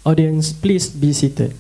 Audience, please be seated.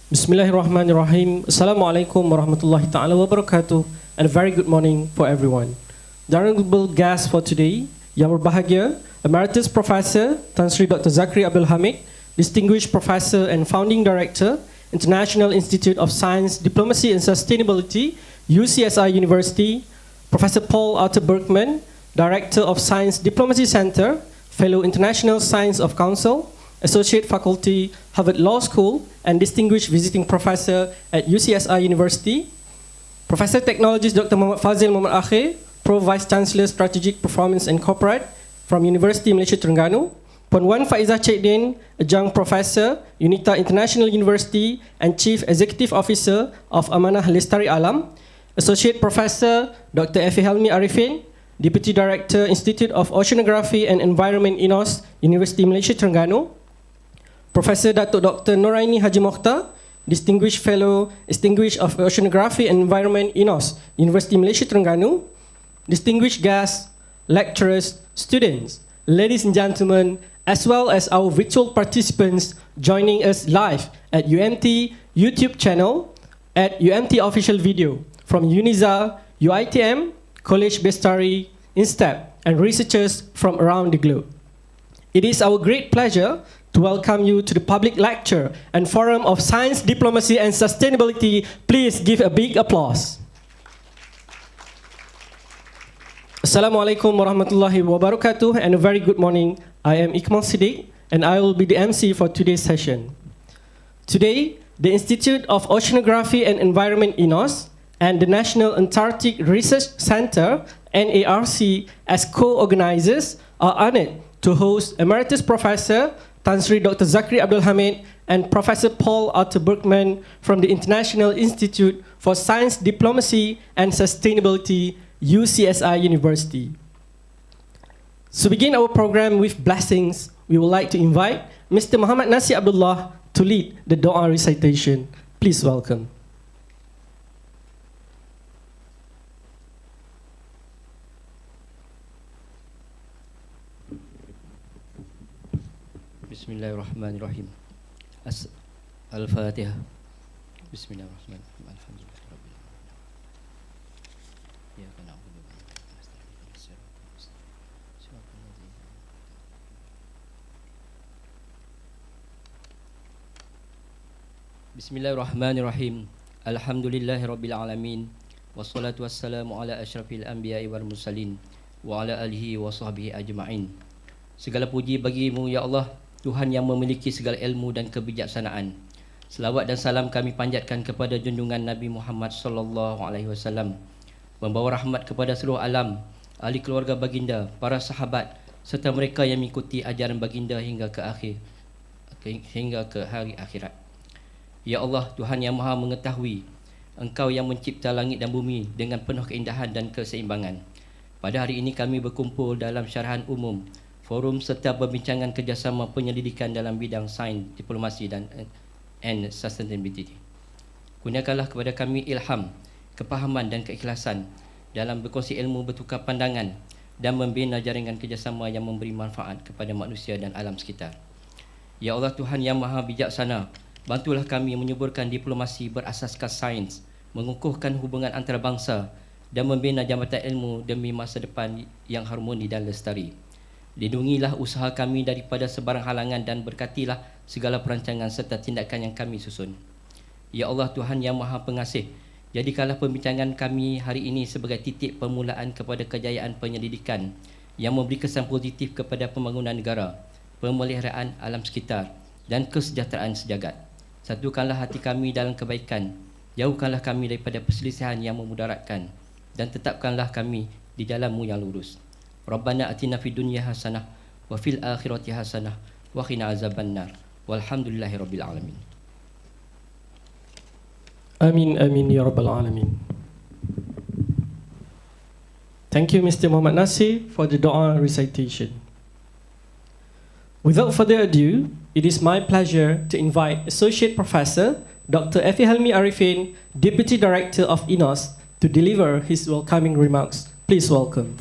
Bismillahirrahmanirrahim. Assalamualaikum warahmatullahi ta'ala wabarakatuh. And a very good morning for everyone. The honorable guest for today, yang berbahagia, Emeritus Professor Tan Sri Dr. Zakri Abdul Hamid, Distinguished Professor and Founding Director, International Institute of Science, Diplomacy and Sustainability, UCSI University, Professor Paul Arthur Berkman, Director of Science Diplomacy Center, Fellow International Science of Council, Associate Faculty, Harvard Law School, and Distinguished Visiting Professor at UCSI University, Professor Technologist Dr. Muhammad Fazil Muhammad Akhir, Pro Vice Chancellor Strategic Performance and Corporate from University Malaysia Terengganu, Puan Wan Faizah Cekdin, Adjunct Professor, UNITA International University and Chief Executive Officer of Amanah Lestari Alam, Associate Professor Dr. F. Helmi Arifin, Deputy Director, Institute of Oceanography and Environment INOS, University Malaysia Terengganu, Professor Datuk Dr. Noraini Haji Mokhtar, Distinguished Fellow, Distinguished of Oceanography and Environment INOS, University Malaysia Terengganu, distinguished guests, lecturers, students, ladies and gentlemen, as well as our virtual participants joining us live at UMT YouTube channel, at UMT Official Video, from UNIZA, UITM, College Bestari, INSTEP, and researchers from around the globe. It is our great pleasure to welcome you to the public lecture and forum of Science, Diplomacy and Sustainability. Please give a big applause. Assalamualaikum warahmatullahi wabarakatuh, and a very good morning. I am Iqmal Siddiq, and I will be the MC for today's session. Today, the Institute of Oceanography and Environment INOS and the National Antarctic Research Center, NARC, as co-organizers, are honored to host Emeritus Professor Tan Sri Dr. Zakri Abdul Hamid and Professor Paul Arthur Berkman from the International Institute for Science, Diplomacy and Sustainability, UCSI University. To begin our program with blessings, we would like to invite Mr. Muhammad Nasir Abdullah to lead the Doa recitation. Please welcome. Bismillahirrahmanirrahim. Al-Fatihah. Bismillahirrahmanirrahim. Alhamdulillah. Bismillahirrahmanirrahim. Alhamdulillahi rabbil alamin. Wassalatu wassalamu ala asyrafil anbiya'i wal mursalin wa ala alihi wa sahbihi ajma'in. Segala puji bagimu ya Allah, Tuhan yang memiliki segala ilmu dan kebijaksanaan. Selawat dan salam kami panjatkan kepada junjungan Nabi Muhammad sallallahu alaihi wasallam, membawa rahmat kepada seluruh alam, ahli keluarga baginda, para sahabat serta mereka yang mengikuti ajaran baginda hingga ke hari akhirat. Ya Allah, Tuhan yang Maha mengetahui, Engkau yang mencipta langit dan bumi dengan penuh keindahan dan keseimbangan. Pada hari ini kami berkumpul dalam syarahan umum, forum serta perbincangan kerjasama penyelidikan dalam bidang sains, diplomasi dan sustainability. Kurniakanlah kepada kami ilham, kepahaman dan keikhlasan dalam berkongsi ilmu, bertukar pandangan dan membina jaringan kerjasama yang memberi manfaat kepada manusia dan alam sekitar. Ya Allah, Tuhan yang Maha Bijaksana, bantulah kami menyuburkan diplomasi berasaskan sains, mengukuhkan hubungan antarabangsa dan membina jambatan ilmu demi masa depan yang harmoni dan lestari. Lindungilah usaha kami daripada sebarang halangan dan berkatilah segala perancangan serta tindakan yang kami susun. Ya Allah, Tuhan yang Maha Pengasih, jadikanlah perbincangan kami hari ini sebagai titik permulaan kepada kejayaan penyelidikan yang memberi kesan positif kepada pembangunan negara, pemeliharaan alam sekitar dan kesejahteraan sejagat. Satukanlah hati kami dalam kebaikan, jauhkanlah kami daripada perselisihan yang memudaratkan, dan tetapkanlah kami di jalan-Mu yang lurus. Rabbana atina fid dunya hasanah wa fil akhirati hasanah wa qina azabannar. Walhamdulillahi rabbil alamin. Amin amin ya rabbal alamin. Thank you, Mr. Muhammad Nasir, for the Doa recitation. Without further ado, it is my pleasure to invite Associate Professor Dr. F. Helmi Arifin, Deputy Director of INOS, to deliver his welcoming remarks. Please welcome.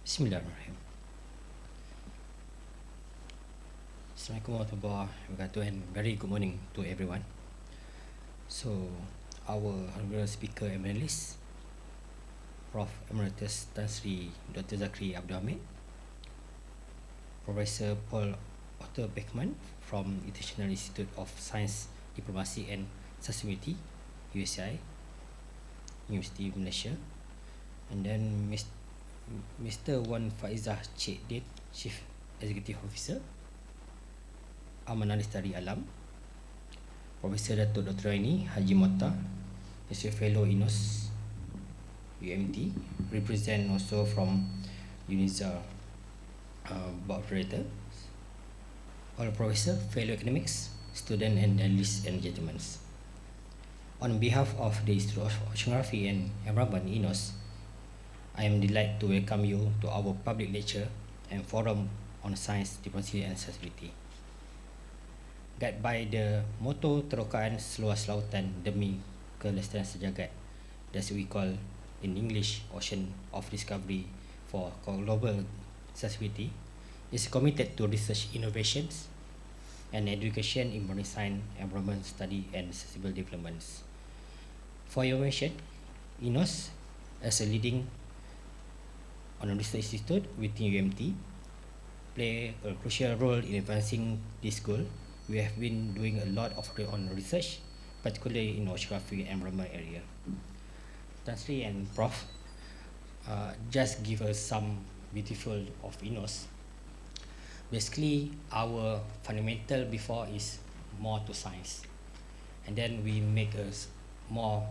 Bismillahirrahmanirrahim. Assalamualaikum warahmatullahi wabarakatuh and very good morning to everyone. So, our honorable speaker emeritus, Prof. Emeritus Tan Sri Dr. Zakri Abdul Hamid, Professor Paul Otto Beckman from International Institute of Science, Diplomacy and Sustainability, USI, University of Malaysia, and then Mr. Wan Faizah Cik Din, Chief Executive Officer, Amanah Lestari Alam, Profesor Datuk Dr. Aini Haji Mota, Mr. Fellow INOS UMT, represent also from UNIZA Board Operator, all Professor, Fellow Academics, Student and Ladies and Gentlemen. On behalf of the Institute of Oceanography and Environment INOS, I am delighted to welcome you to our public lecture and forum on science, diplomacy and sustainability. Guided by the motto terokaan seluas lautan demi kelestarian sejagat, that we call in English Ocean of Discovery for Global Sustainability, is committed to research innovations and education in marine science, environment study and sustainable developments. For your information, INOS as a leading on a research institute within UMT play a crucial role in advancing this goal. We have been doing a lot of on research, particularly in oceanography and environment area. Tan Sri and Prof just give us some beautiful of INOS. Basically, our fundamental before is more to science, and then we make us more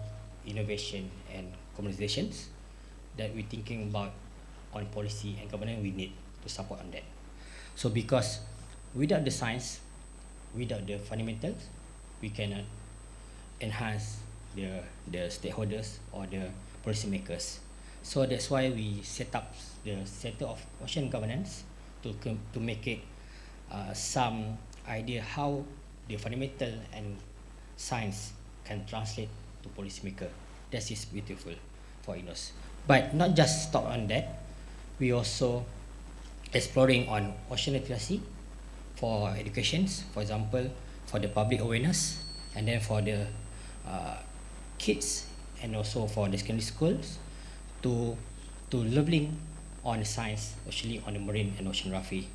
innovation and communications that we thinking about on policy and governance. We need to support on that. So because without the science, without the fundamentals, we cannot enhance the stakeholders or the policymakers. So that's why we set up the Center of Ocean Governance to make it some idea how the fundamental and science can translate to policymaker. That is beautiful for INOS. But not just stop on that, we also exploring on ocean literacy for educations, for example, for the public awareness, and then for the kids, and also for the secondary schools to leveling on the science, especially on the marine and oceanography.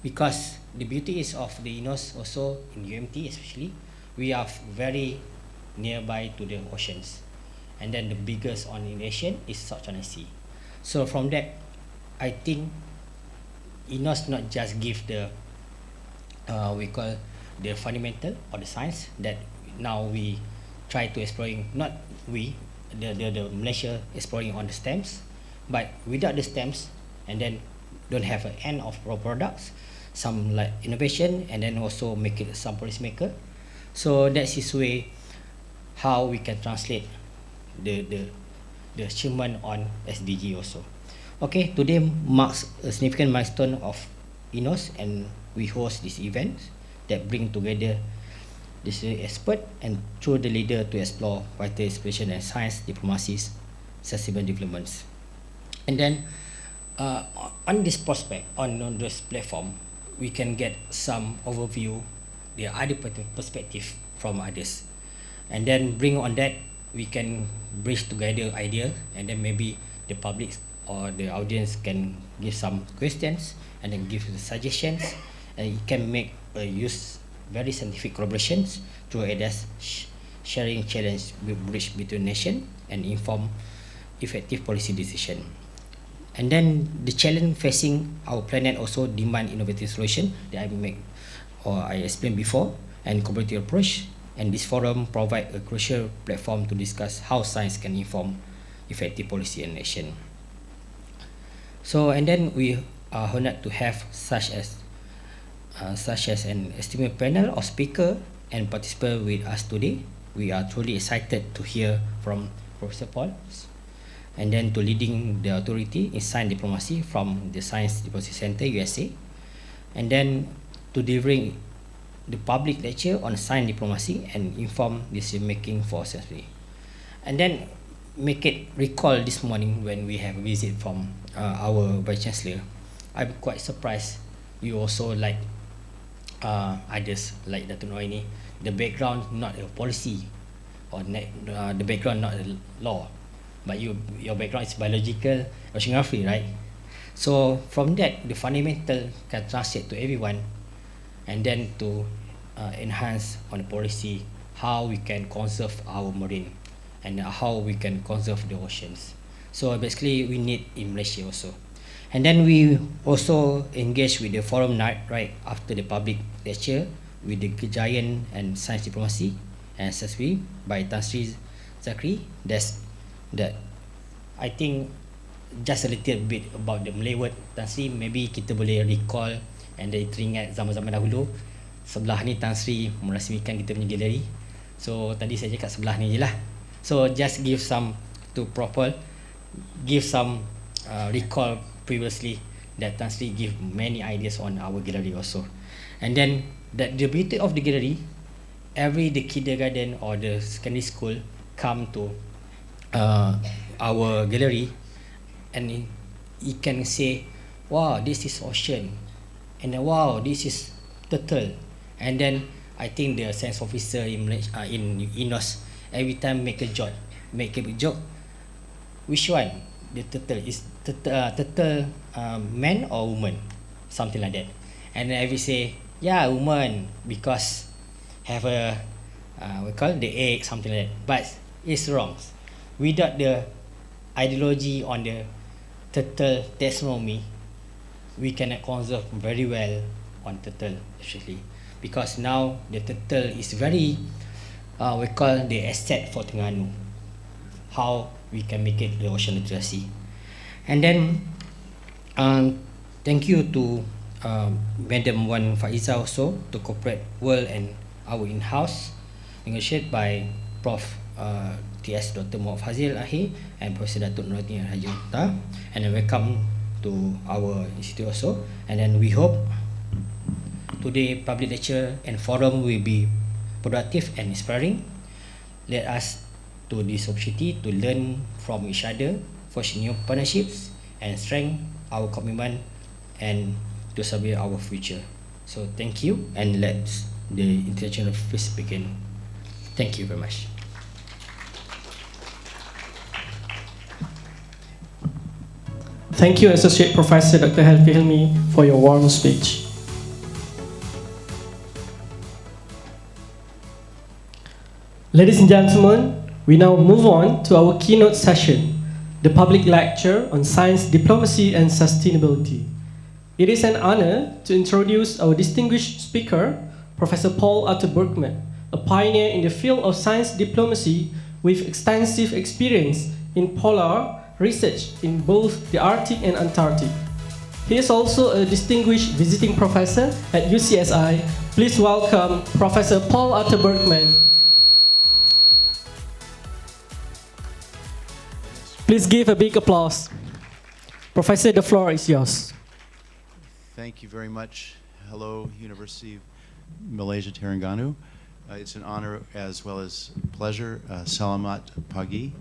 Because the beauty is of the INOS also in UMT especially, we are very nearby to the oceans, and then the biggest on the nation is South China Sea. So from that, I think INOS not just give the we call the fundamental or the science that now we try to exploring, not we the Malaysia exploring on the stems, but without the stems, and then don't have an end of products, some like innovation, and then also make it some policymaker. So that's his way how we can translate the achievement on SDG also. Okay, today marks a significant milestone of INOS, and we host this event that bring together this expert and through the leader to explore vital inspiration and science, diplomacies, sustainable developments. And then on this prospect, on this platform, we can get some overview, the other perspective from others, and then bring on that we can bridge together idea, and then maybe the public or the audience can give some questions and then give the suggestions, and it can make use very scientific collaborations to address sharing challenge with bridge between nation and inform effective policy decision. And then the challenge facing our planet also demand innovative solution that I explained before, and cooperative approach, and this forum provide a crucial platform to discuss how science can inform effective policy and action. So, and then we are honored to have such as an esteemed panel of speaker and participants with us today. We are truly excited to hear from Professor Paul, and then to leading the authority in science diplomacy from the Science Diplomacy Center, USA, and then to delivering the public lecture on science diplomacy and inform decision making for society. And then make it recall this morning when we have a visit from our Vice Chancellor. I'm quite surprised you also like others like Dato' Noaini, the background not a policy or the background not a law, but your background is biological oceanography, right? So from that, the fundamental can translate to everyone, and then to enhance on the policy how we can conserve our marine and how we can conserve the oceans. So basically, we need in Malaysia also. And then we also engage with the forum night right after the public lecture with the giant and science diplomacy and SSB by Tan Sri Zakri. That I think just a little bit about the Malay word Tan Sri, maybe kita boleh recall and then teringat zaman-zaman dahulu. Sebelah ni Tan Sri merasmikan kita punya galeri. So tadi saya cakap sebelah ni je lah. So just give some recall previously that Tan Sri give many ideas on our gallery also. And then the beauty of the gallery, the kindergarten or the secondary school come to our gallery, and you can say, wow, this is ocean, and then wow, this is turtle. And then I think the science officer in INOS every time make a joke, which one the turtle is turtle man or woman, something like that. And then every say, yeah, woman, because have a we call it the egg, something like that. But it's wrong. Without the ideology on the turtle taxonomy, we cannot conserve very well on turtle actually, because now the turtle is very we call the asset for Terengganu, how we can make it the ocean literacy. And then thank you to Madam Wan Faiza also to cooperate well and our in-house negotiated by Prof. TS Dr. Muhammad Fazil Ahi and Professor Datuk Nuraini Haji Mukhtar, and then welcome to our institute also. And then we hope today public lecture and forum will be productive and inspiring. Let us to this opportunity to learn from each other, forge new partnerships, and strengthen our commitment and to serve our future. So thank you, and let's the international feast begin. Thank you very much. Thank you, Associate Professor Dr. Helvi Hilmi, for your warm speech. Ladies and gentlemen, we now move on to our keynote session, the public lecture on science, diplomacy, and sustainability. It is an honor to introduce our distinguished speaker, Professor Paul Arthur Berkman, a pioneer in the field of science diplomacy with extensive experience in polar research in both the Arctic and Antarctic. He is also a distinguished visiting professor at UCSI. Please welcome Professor Paul Arthur Berkman. Please give a big applause. Professor, the floor is yours. Thank you very much. Hello, University of Malaysia Terengganu. It's an honor as well as pleasure. Salamat pagi.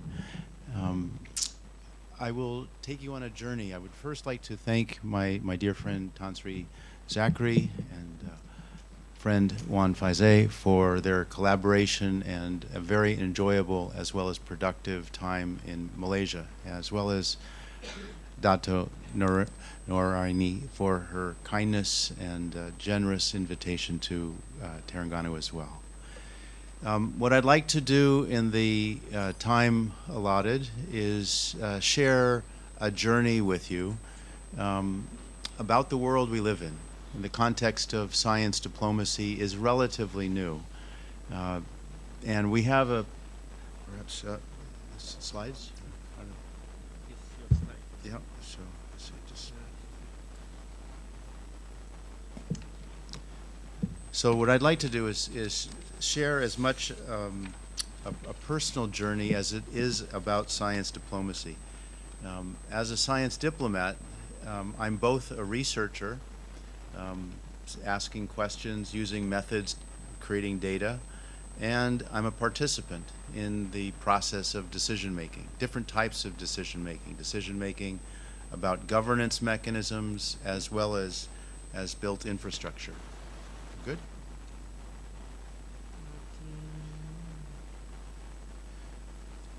I will take you on a journey. I would first like to thank my dear friend Tan Sri Zakri and friend Wan Faize for their collaboration and a very enjoyable as well as productive time in Malaysia, as well as Dato' Noraini for her kindness and generous invitation to Terengganu as well. What I'd like to do in the time allotted is share a journey with you about the world we live in. The context of science diplomacy is relatively new. And we have perhaps slides? Yeah, so let's see, so what I'd like to do is share as much a personal journey as it is about science diplomacy. As a science diplomat, I'm both a researcher, asking questions, using methods, creating data, and I'm a participant in the process of decision making, different types of decision making about governance mechanisms as well as built infrastructure. Good?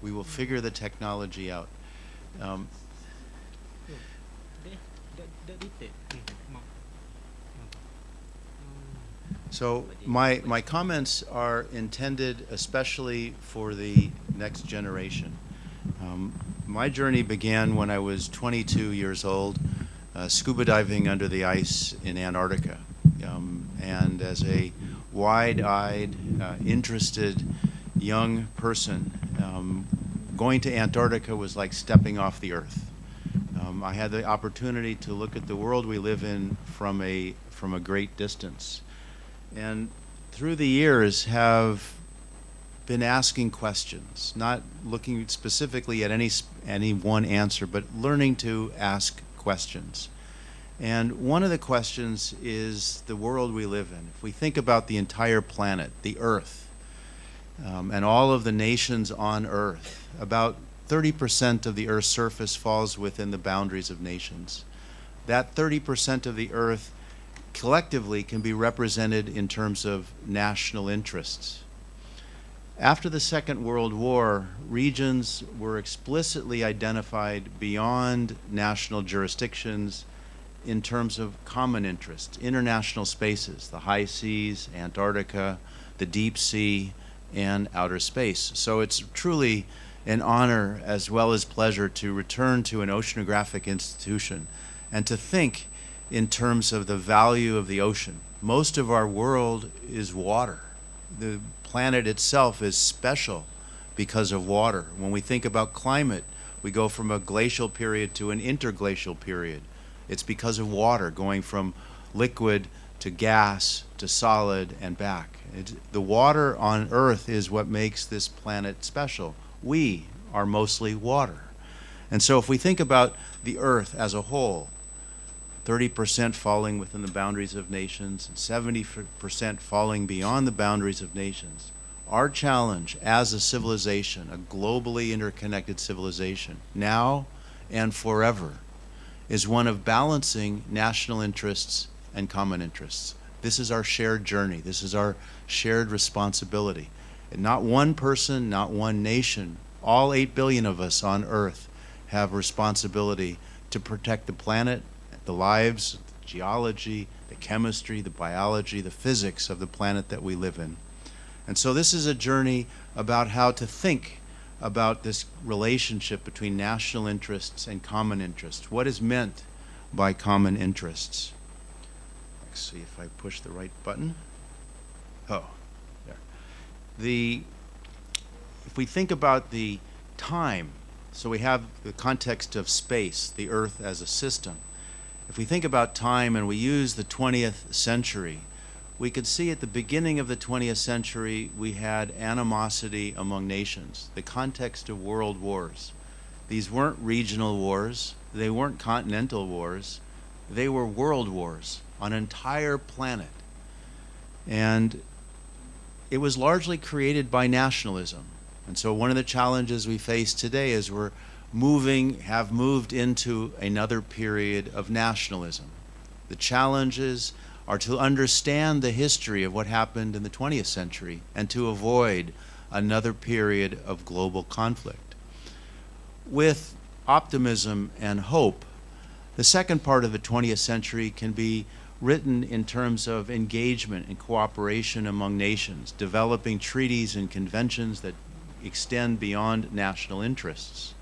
We will figure the technology out. So my comments are intended especially for the next generation. My journey began when I was 22 years old, scuba diving under the ice in Antarctica. And as a wide-eyed, interested young person, going to Antarctica was like stepping off the earth. I had the opportunity to look at the world we live in from a great distance. And through the years have been asking questions, not looking specifically at any one answer, but learning to ask questions. And one of the questions is the world we live in. If we think about the entire planet, the Earth, and all of the nations on Earth, about 30% of the Earth's surface falls within the boundaries of nations. That 30% of the Earth collectively can be represented in terms of national interests. After the Second World War, regions were explicitly identified beyond national jurisdictions in terms of common interests, international spaces, the high seas, Antarctica, the deep sea, and outer space. So it's truly an honor as well as pleasure to return to an oceanographic institution and to think in terms of the value of the ocean. Most of our world is water. The planet itself is special because of water. When we think about climate, we go from a glacial period to an interglacial period. It's because of water, going from liquid to gas to solid and back. The water on Earth is what makes this planet special. We are mostly water. And so if we think about the Earth as a whole, 30% falling within the boundaries of nations, and 70% falling beyond the boundaries of nations. Our challenge as a civilization, a globally interconnected civilization, now and forever, is one of balancing national interests and common interests. This is our shared journey. This is our shared responsibility. And not one person, not one nation, all 8 billion of us on Earth have responsibility to protect the planet, the lives, the geology, the chemistry, the biology, the physics of the planet that we live in. And so this is a journey about how to think about this relationship between national interests and common interests. What is meant by common interests? Let's see if I push the right button. Oh, there. If we think about the time, so we have the context of space, the Earth as a system. If we think about time and we use the 20th century, we could see at the beginning of the 20th century we had animosity among nations, the context of world wars. These weren't regional wars, they weren't continental wars, they were world wars on an entire planet. And it was largely created by nationalism. And so one of the challenges we face today is we're have moved into another period of nationalism. The challenges are to understand the history of what happened in the 20th century and to avoid another period of global conflict. With optimism and hope, the second part of the 20th century can be written in terms of engagement and cooperation among nations, developing treaties and conventions that extend beyond national interests.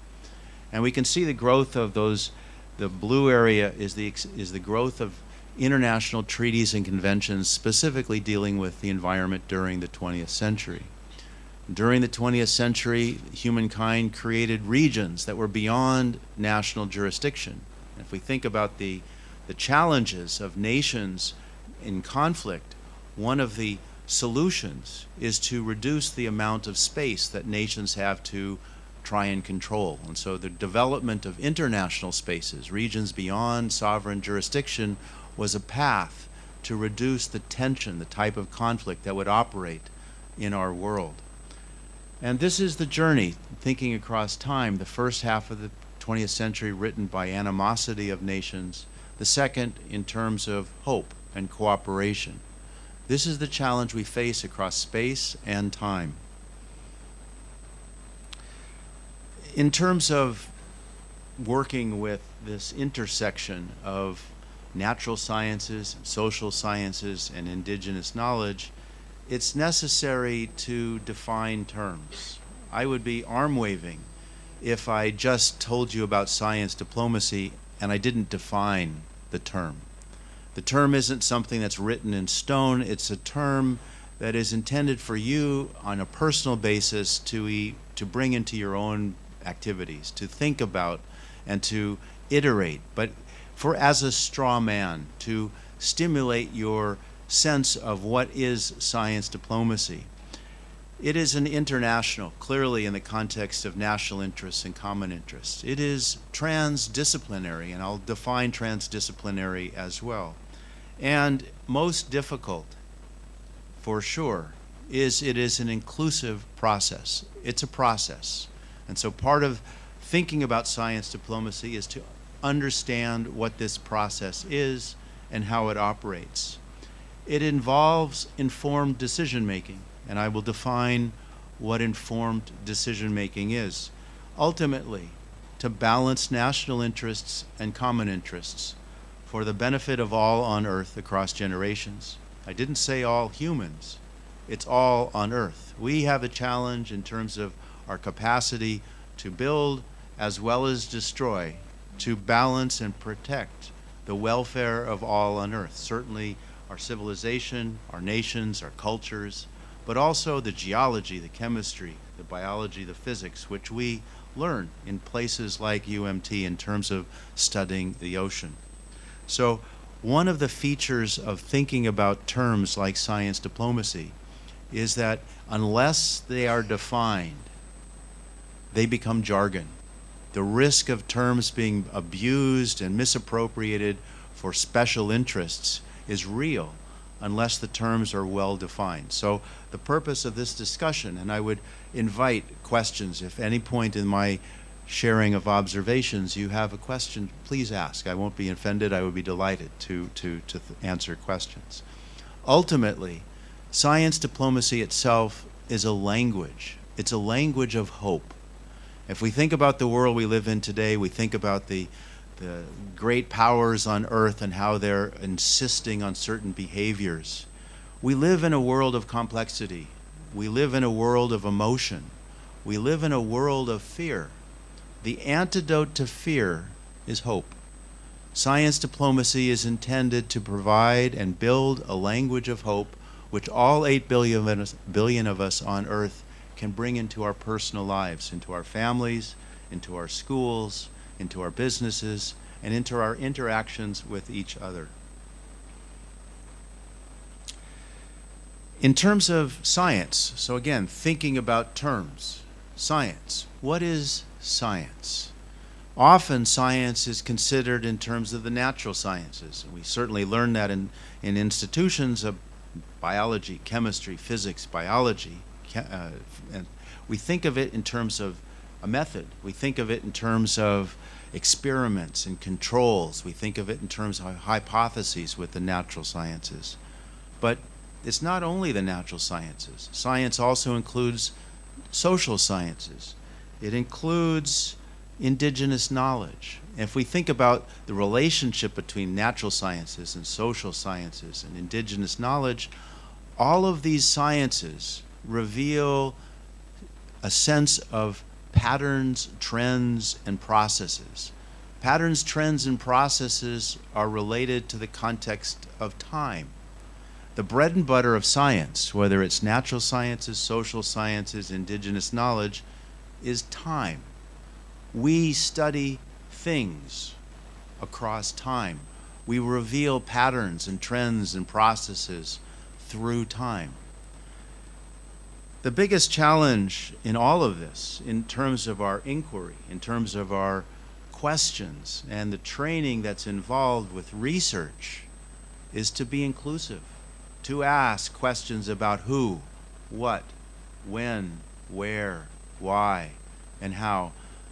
And we can see the growth of those. The blue area is the growth of international treaties and conventions specifically dealing with the environment during the 20th century. During the 20th century, humankind created regions that were beyond national jurisdiction. And if we think about the challenges of nations in conflict, one of the solutions is to reduce the amount of space that nations have to try and control. And so the development of international spaces, regions beyond sovereign jurisdiction, was a path to reduce the tension, the type of conflict that would operate in our world. And this is the journey, thinking across time, the first half of the 20th century written by animosity of nations, the second in terms of hope and cooperation. This is the challenge we face across space and time. In terms of working with this intersection of natural sciences, social sciences, and indigenous knowledge, it's necessary to define terms. I would be arm-waving if I just told you about science diplomacy and I didn't define the term. The term isn't something that's written in stone. It's a term that is intended for you on a personal basis to bring into your own activities, to think about and to iterate, but as a straw man, to stimulate your sense of what is science diplomacy. It is an international, clearly in the context of national interests and common interests. It is transdisciplinary, and I'll define transdisciplinary as well. And most difficult, for sure, is it is an inclusive process. It's a process. And so part of thinking about science diplomacy is to understand what this process is and how it operates. It involves informed decision-making, and I will define what informed decision-making is. Ultimately, to balance national interests and common interests for the benefit of all on Earth across generations. I didn't say all humans. It's all on Earth. We have a challenge in terms of our capacity to build as well as destroy, to balance and protect the welfare of all on Earth. Certainly our civilization, our nations, our cultures, but also the geology, the chemistry, the biology, the physics, which we learn in places like UMT in terms of studying the ocean. So one of the features of thinking about terms like science diplomacy is that unless they are defined, they become jargon. The risk of terms being abused and misappropriated for special interests is real unless the terms are well defined. So the purpose of this discussion, and I would invite questions, if any point in my sharing of observations you have a question, please ask. I won't be offended. I would be delighted to answer questions. Ultimately, science diplomacy itself is a language. It's a language of hope. If we think about the world we live in today, we think about the great powers on Earth and how they're insisting on certain behaviors. We live in a world of complexity. We live in a world of emotion. We live in a world of fear. The antidote to fear is hope. Science diplomacy is intended to provide and build a language of hope which all 8 billion of us on Earth can bring into our personal lives, into our families, into our schools, into our businesses, and into our interactions with each other. In terms of science, so again, thinking about terms, science. What is science? Often science is considered in terms of the natural sciences. We certainly learn that in institutions of biology, chemistry, physics, biology. And we think of it in terms of a method. We think of it in terms of experiments and controls. We think of it in terms of hypotheses with the natural sciences. But it's not only the natural sciences. Science also includes social sciences. It includes indigenous knowledge. And if we think about the relationship between natural sciences and social sciences and indigenous knowledge, all of these sciences reveal a sense of patterns, trends, and processes. Patterns, trends, and processes are related to the context of time. The bread and butter of science, whether it's natural sciences, social sciences, indigenous knowledge, is time. We study things across time. We reveal patterns and trends and processes through time. The biggest challenge in all of this, in terms of our inquiry, in terms of our questions and the training that's involved with research, is to be inclusive, to ask questions about who, what, when, where, why, and how.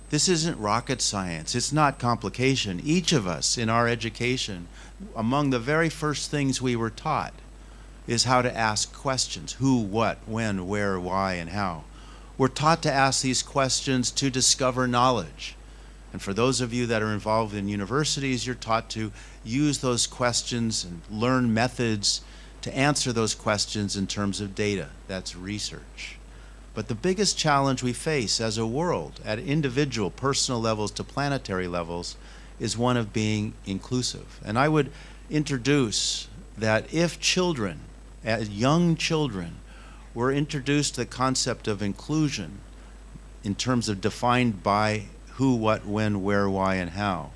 This isn't rocket science. It's not complication. Each of us in our education, among the very first things we were taught is how to ask questions. Who, what, when, where, why, and how. We're taught to ask these questions to discover knowledge. And for those of you that are involved in universities, you're taught to use those questions and learn methods to answer those questions in terms of data. That's research. But the biggest challenge we face as a world, at individual, personal levels to planetary levels, is one of being inclusive. And I would introduce that if children, as young children, were introduced to the concept of inclusion in terms of defined by who, what, when, where, why, and how,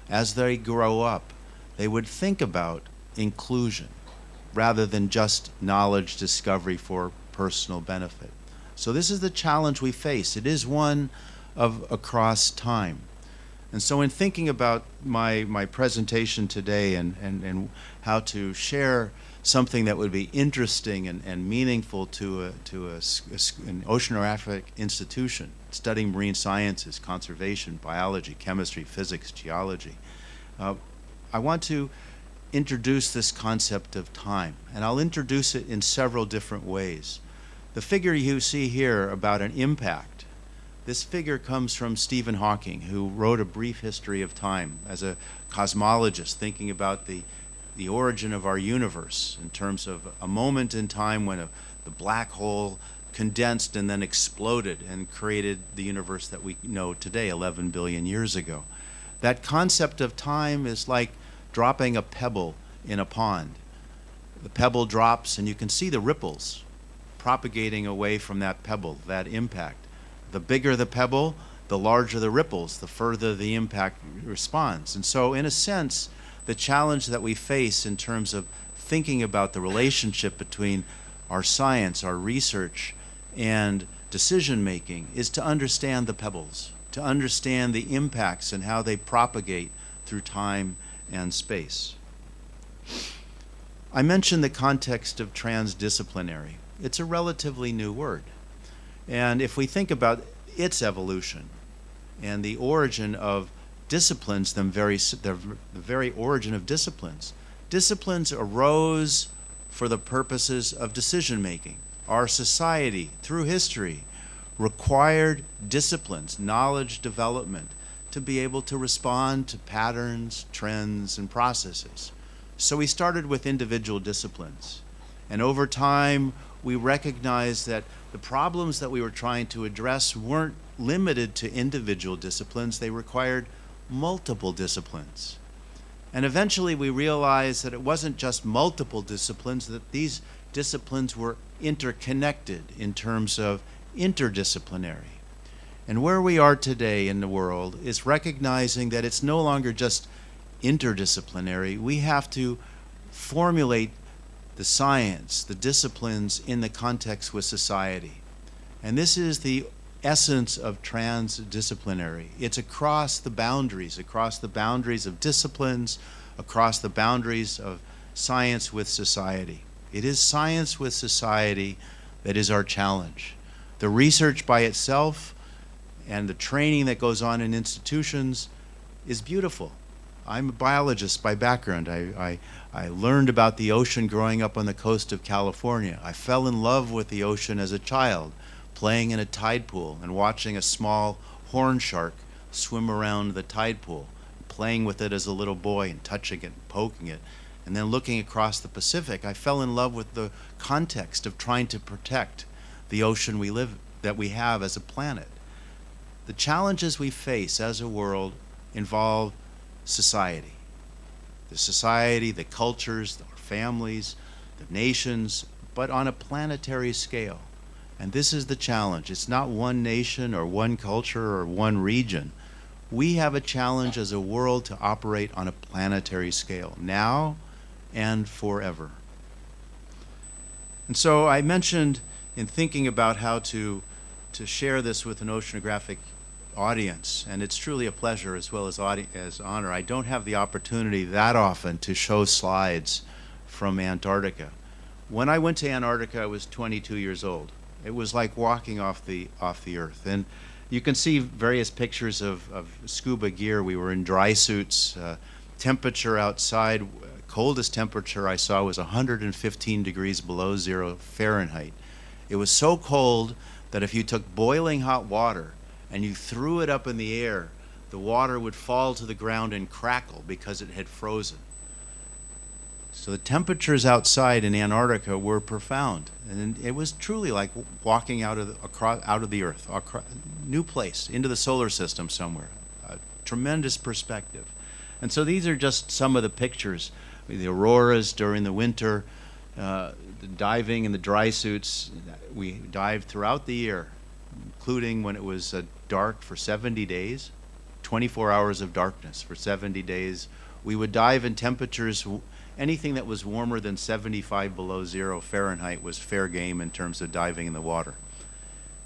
as they grow up, they would think about inclusion rather than just knowledge discovery for personal benefit. So this is the challenge we face. It is one of across time. And so in thinking about my presentation today and how to share something that would be interesting and meaningful to an oceanographic institution studying marine sciences, conservation, biology, chemistry, physics, geology, I want to introduce this concept of time. And I'll introduce it in several different ways. The figure you see here about an impact, this figure comes from Stephen Hawking, who wrote a brief history of time as a cosmologist, thinking about the origin of our universe in terms of a moment in time when the black hole condensed and then exploded and created the universe that we know today, 11 billion years ago. That concept of time is like dropping a pebble in a pond. The pebble drops and you can see the ripples propagating away from that pebble, that impact. The bigger the pebble, the larger the ripples, the further the impact responds. And so in a sense, the challenge that we face in terms of thinking about the relationship between our science, our research, and decision making is to understand the pebbles, to understand the impacts and how they propagate through time and space. I mentioned the context of transdisciplinary. It's a relatively new word. And if we think about its evolution and the origin of disciplines, the very origin of disciplines, disciplines arose for the purposes of decision making. Our society, through history, required disciplines, knowledge development, to be able to respond to patterns, trends, and processes. So we started with individual disciplines. And over time, we recognized that the problems that we were trying to address weren't limited to individual disciplines, they required multiple disciplines. And eventually we realized that it wasn't just multiple disciplines, that these disciplines were interconnected in terms of interdisciplinary. And where we are today in the world is recognizing that it's no longer just interdisciplinary. We have to formulate the science, the disciplines in the context with society. And this is the essence of transdisciplinary. It's across the boundaries of disciplines, across the boundaries of science with society. It is science with society that is our challenge. The research by itself and the training that goes on in institutions is beautiful. I'm a biologist by background. I learned about the ocean growing up on the coast of California. I fell in love with the ocean as a child, playing in a tide pool and watching a small horn shark swim around the tide pool, playing with it as a little boy and touching it and poking it. And then looking across the Pacific, I fell in love with the context of trying to protect the ocean that we have as a planet. The challenges we face as a world involve society. The society, the cultures, our families, the nations, but on a planetary scale. And this is the challenge. It's not one nation or one culture or one region. We have a challenge as a world to operate on a planetary scale, now and forever. And so I mentioned in thinking about how to share this with an oceanographic audience, and it's truly a pleasure as well as honor. I don't have the opportunity that often to show slides from Antarctica. When I went to Antarctica, I was 22 years old. It was like walking off the earth. And you can see various pictures of scuba gear. We were in dry suits. Temperature outside, coldest temperature I saw was 115 degrees below zero Fahrenheit. It was so cold that if you took boiling hot water and you threw it up in the air, the water would fall to the ground and crackle because it had frozen. So the temperatures outside in Antarctica were profound, and it was truly like walking out of the Earth, new place, into the solar system somewhere. A tremendous perspective. And so these are just some of the pictures. The auroras during the winter, the diving in the dry suits. We dived throughout the year, including when it was dark for 70 days, 24 hours of darkness for 70 days. We would dive in temperatures. Anything that was warmer than 75 below zero Fahrenheit was fair game in terms of diving in the water.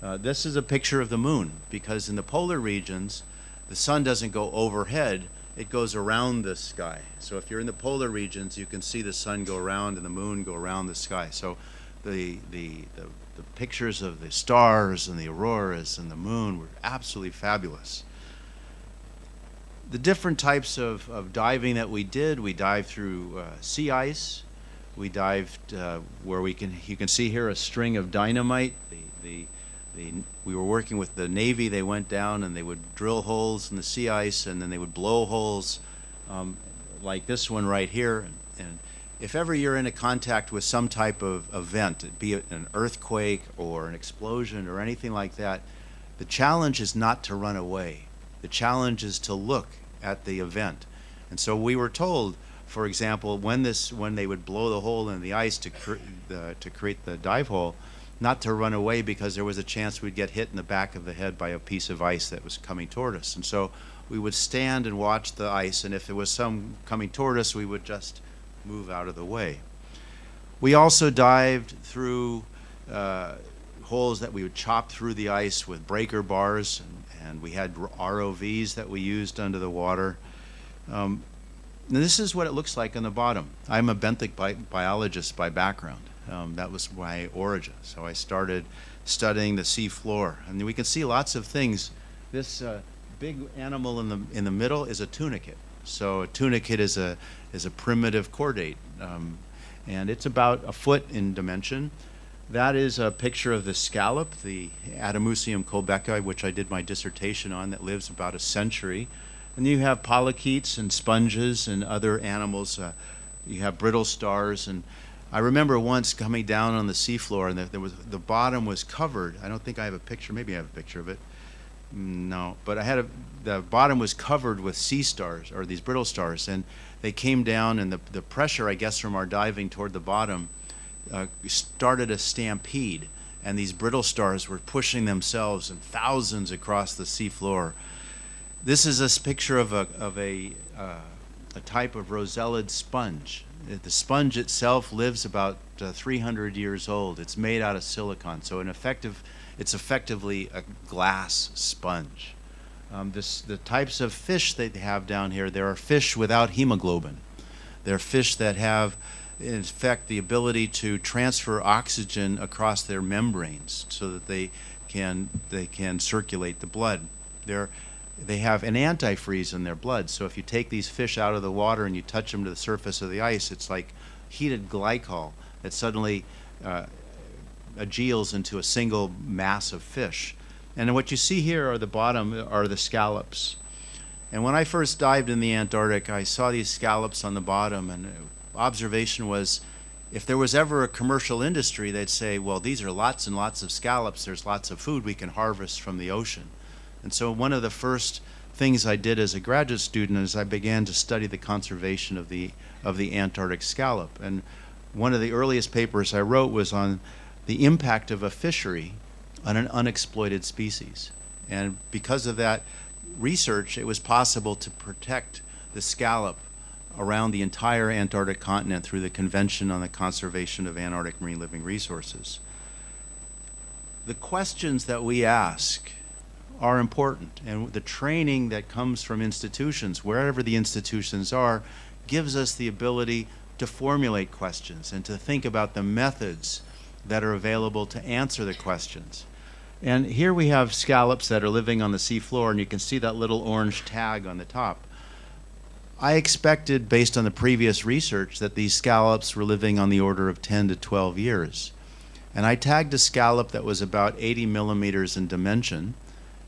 This is a picture of the moon, because in the polar regions, the sun doesn't go overhead, it goes around the sky. So if you're in the polar regions, you can see the sun go around and the moon go around the sky. So the pictures of the stars and the auroras and the moon were absolutely fabulous. The different types of diving that we did, we dived through sea ice. We dived where you can see here a string of dynamite. We were working with the Navy. They went down and they would drill holes in the sea ice, and then they would blow holes like this one right here. And if ever you're in a contact with some type of event, be it an earthquake or an explosion or anything like that, the challenge is not to run away. The challenge is to look at the event. And so we were told, for example, when they would blow the hole in the ice to create the dive hole, not to run away, because there was a chance we'd get hit in the back of the head by a piece of ice that was coming toward us. And so we would stand and watch the ice, and if there was some coming toward us, we would just move out of the way. We also dived through holes that we would chop through the ice with breaker bars, and we had ROVs that we used under the water. And this is what it looks like on the bottom. I'm a benthic biologist by background. That was my origin. So I started studying the sea floor, and we can see lots of things. This big animal in the middle is a tunicate. So a tunicate is a primitive chordate, and it's about a foot in dimension. That is a picture of the scallop, the Adamusium colbecki, which I did my dissertation on, that lives about a century. And you have polychaetes and sponges and other animals. You have brittle stars. And I remember once coming down on the seafloor, and the bottom was covered. I don't think I have a picture. Maybe I have a picture of it. No, but the bottom was covered with sea stars, or these brittle stars, and they came down, and the pressure, I guess, from our diving toward the bottom started a stampede, and these brittle stars were pushing themselves in thousands across the seafloor. This is a picture of a type of rosellid sponge. The sponge itself lives about 300 years old. It's made out of silicon, so it's effectively a glass sponge. The types of fish they have down here, there are fish without hemoglobin. There are fish that have, in fact, the ability to transfer oxygen across their membranes so that they can circulate the blood. They have an antifreeze in their blood, so if you take these fish out of the water and you touch them to the surface of the ice, it's like heated glycol that suddenly aggeles into a single mass of fish. And what you see here are the bottom are the scallops. And when I first dived in the Antarctic, I saw these scallops on the bottom, and observation was, if there was ever a commercial industry, they'd say, well, these are lots and lots of scallops, there's lots of food we can harvest from the ocean. And so one of the first things I did as a graduate student is I began to study the conservation of the Antarctic scallop. And one of the earliest papers I wrote was on the impact of a fishery on an unexploited species. And because of that research, it was possible to protect the scallop around the entire Antarctic continent through the Convention on the Conservation of Antarctic Marine Living Resources. The questions that we ask are important, and the training that comes from institutions, wherever the institutions are, gives us the ability to formulate questions and to think about the methods that are available to answer the questions. And here we have scallops that are living on the seafloor, and you can see that little orange tag on the top. I expected, based on the previous research, that these scallops were living on the order of 10 to 12 years. And I tagged a scallop that was about 80 millimeters in dimension,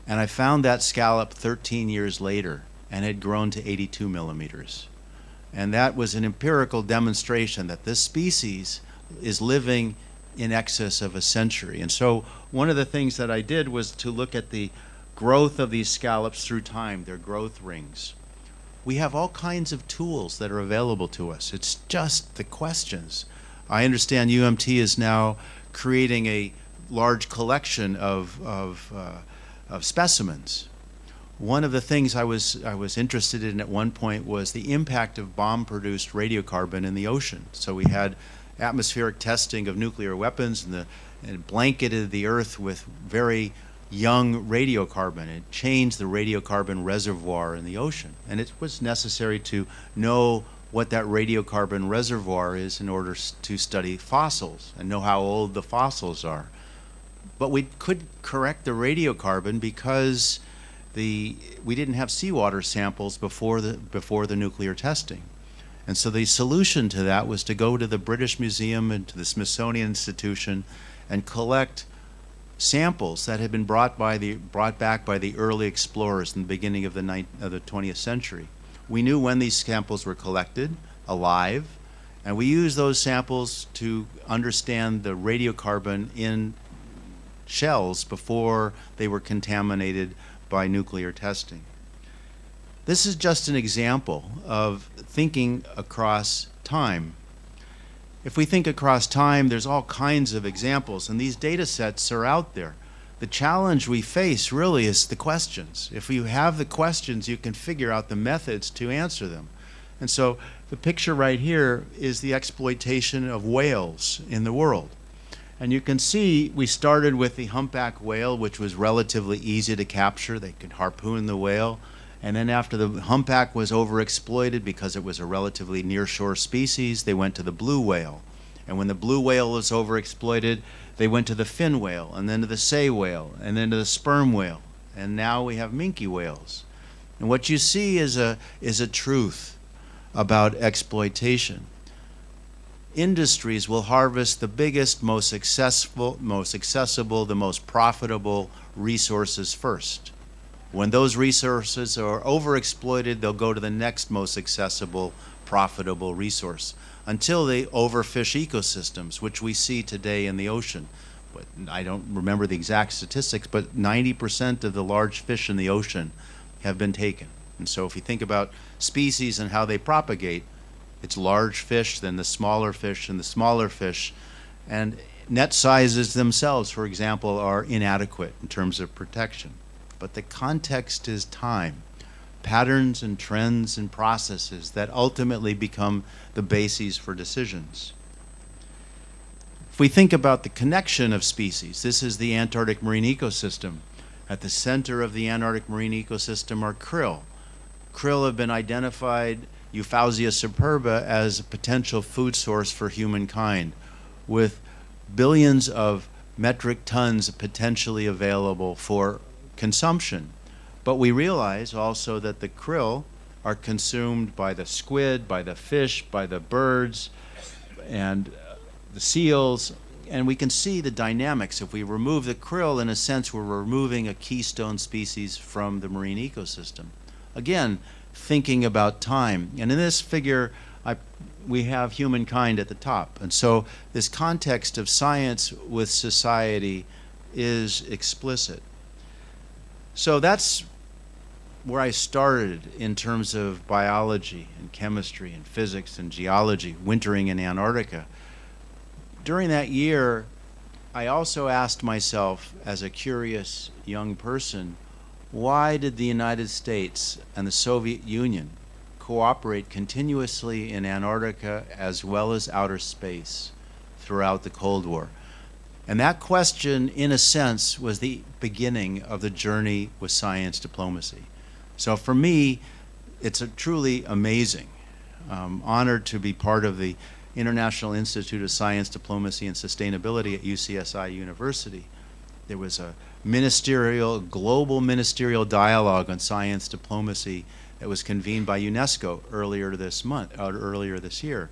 and I found that scallop 13 years later and had grown to 82 millimeters. And that was an empirical demonstration that this species is living in excess of a century. And so one of the things that I did was to look at the growth of these scallops through time, their growth rings. We have all kinds of tools that are available to us. It's just the questions. I understand UMT is now creating a large collection of specimens. One of the things I was interested in at one point was the impact of bomb-produced radiocarbon in the ocean. So we had atmospheric testing of nuclear weapons, and it blanketed the Earth with very young radiocarbon. It changed the radiocarbon reservoir in the ocean, and it was necessary to know what that radiocarbon reservoir is in order to study fossils and know how old the fossils are. But we could correct the radiocarbon because we didn't have seawater samples before the nuclear testing. And so the solution to that was to go to the British Museum and to the Smithsonian Institution and collect samples that had been brought back by the early explorers in the beginning of the 20th century. We knew when these samples were collected, alive, and we used those samples to understand the radiocarbon in shells before they were contaminated by nuclear testing. This is just an example of thinking across time. If we think across time, there's all kinds of examples, and these data sets are out there. The challenge we face really is the questions. If you have the questions, you can figure out the methods to answer them. And so the picture right here is the exploitation of whales in the world. And you can see we started with the humpback whale, which was relatively easy to capture. They could harpoon the whale. And then after the humpback was overexploited because it was a relatively nearshore species, they went to the blue whale. And when the blue whale was overexploited, they went to the fin whale, and then to the sei whale, and then to the sperm whale. And now we have minke whales. And what you see is a truth about exploitation. Industries will harvest the biggest, most successful, most accessible, the most profitable resources first. When those resources are overexploited, they'll go to the next most accessible, profitable resource until they overfish ecosystems, which we see today in the ocean. But I don't remember the exact statistics, but 90% of the large fish in the ocean have been taken. And so if you think about species and how they propagate, it's large fish, then the smaller fish, and the smaller fish. And net sizes themselves, for example, are inadequate in terms of protection. But the context is time, patterns and trends and processes that ultimately become the bases for decisions. If we think about the connection of species, this is the Antarctic marine ecosystem. At the center of the Antarctic marine ecosystem are krill. Krill have been identified, Euphausia superba, as a potential food source for humankind, with billions of metric tons potentially available for consumption. But we realize also that the krill are consumed by the squid, by the fish, by the birds, and the seals, and we can see the dynamics. If we remove the krill, in a sense, we're removing a keystone species from the marine ecosystem. Again, thinking about time. And in this figure, we have humankind at the top. And so this context of science with society is explicit. So that's where I started in terms of biology and chemistry and physics and geology, wintering in Antarctica. During that year, I also asked myself, as a curious young person, why did the United States and the Soviet Union cooperate continuously in Antarctica as well as outer space throughout the Cold War? And that question, in a sense, was the beginning of the journey with science diplomacy. So for me, it's truly amazing honored to be part of the International Institute of Science, Diplomacy, and Sustainability at UCSI University. There was a global ministerial dialogue on science diplomacy that was convened by UNESCO earlier this year.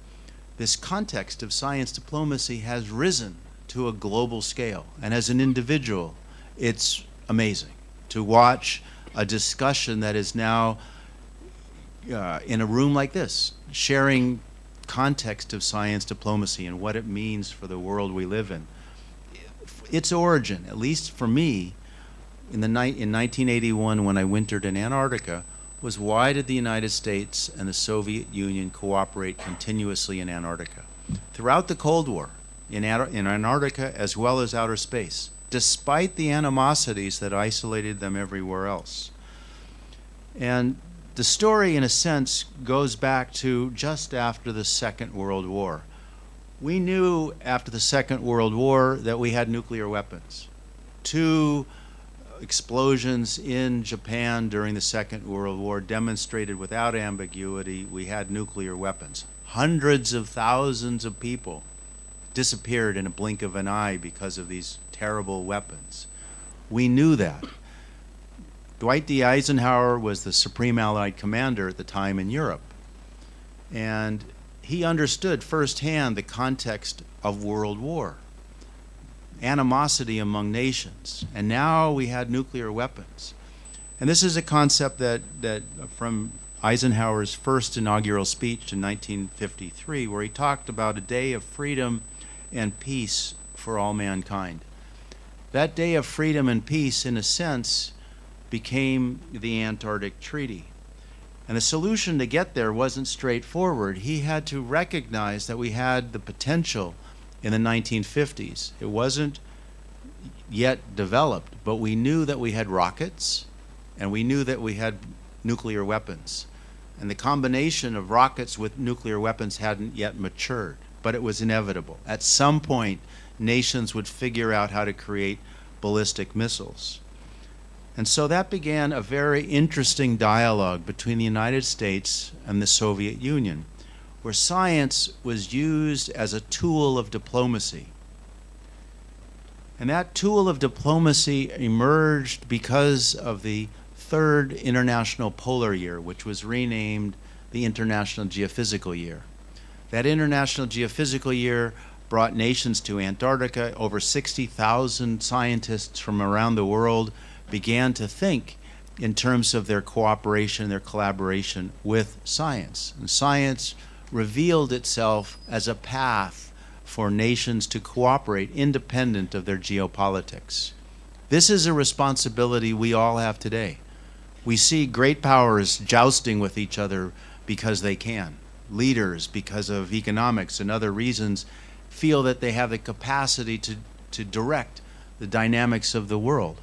This context of science diplomacy has risen to a global scale, and as an individual, it's amazing to watch a discussion that is now in a room like this, sharing context of science diplomacy and what it means for the world we live in. Its origin, at least for me, in 1981 when I wintered in Antarctica, was why did the United States and the Soviet Union cooperate continuously in Antarctica? Throughout the Cold War, in Antarctica as well as outer space, despite the animosities that isolated them everywhere else. And the story, in a sense, goes back to just after the Second World War. We knew after the Second World War that we had nuclear weapons. 2 explosions in Japan during the Second World War demonstrated without ambiguity we had nuclear weapons. Hundreds of thousands of people disappeared in a blink of an eye because of these terrible weapons. We knew that. Dwight D. Eisenhower was the Supreme Allied Commander at the time in Europe. And he understood firsthand the context of World War, animosity among nations. And now we had nuclear weapons. And this is a concept that from Eisenhower's first inaugural speech in 1953, where he talked about a day of freedom and peace for all mankind. That day of freedom and peace, in a sense, became the Antarctic Treaty. And the solution to get there wasn't straightforward. He had to recognize that we had the potential in the 1950s. It wasn't yet developed, but we knew that we had rockets, and we knew that we had nuclear weapons. And the combination of rockets with nuclear weapons hadn't yet matured, but it was inevitable. At some point, nations would figure out how to create ballistic missiles. And so that began a very interesting dialogue between the United States and the Soviet Union, where science was used as a tool of diplomacy. And that tool of diplomacy emerged because of the Third International Polar Year, which was renamed the International Geophysical Year. That International Geophysical Year brought nations to Antarctica. Over 60,000 scientists from around the world began to think in terms of their cooperation, their collaboration with science. And science revealed itself as a path for nations to cooperate independent of their geopolitics. This is a responsibility we all have today. We see great powers jousting with each other because they can. Leaders, because of economics and other reasons, feel that they have the capacity to direct the dynamics of the world.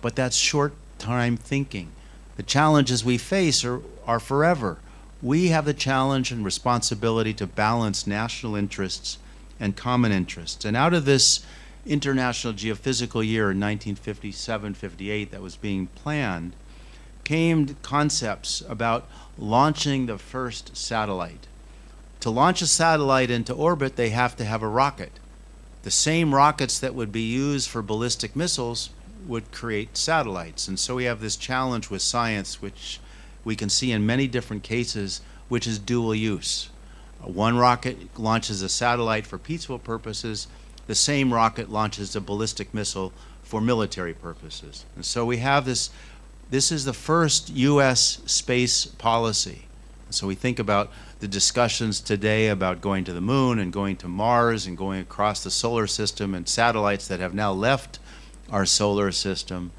But that's short-time thinking. The challenges we face are forever. We have the challenge and responsibility to balance national interests and common interests. And out of this International Geophysical Year in 1957-58 that was being planned came concepts about launching the first satellite. To launch a satellite into orbit, they have to have a rocket. The same rockets that would be used for ballistic missiles would create satellites. And so we have this challenge with science, which we can see in many different cases, which is dual use. One rocket launches a satellite for peaceful purposes. The same rocket launches a ballistic missile for military purposes. And so we have this is the first U.S. space policy. So we think about the discussions today about going to the moon and going to Mars and going across the solar system and satellites that have now left our solar system.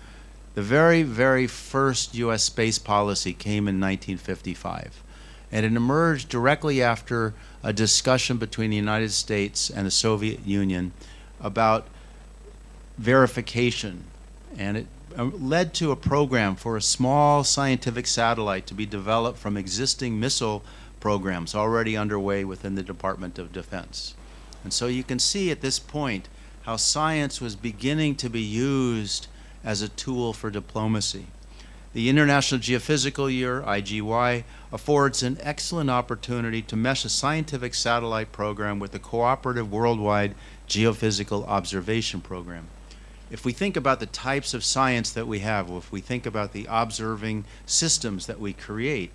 The very, very first U.S. space policy came in 1955. And it emerged directly after a discussion between the United States and the Soviet Union about verification. And it led to a program for a small scientific satellite to be developed from existing missile programs already underway within the Department of Defense. And so you can see at this point how science was beginning to be used as a tool for diplomacy. The International Geophysical Year, IGY, affords an excellent opportunity to mesh a scientific satellite program with a cooperative worldwide geophysical observation program. If we think about the types of science that we have, if we think about the observing systems that we create,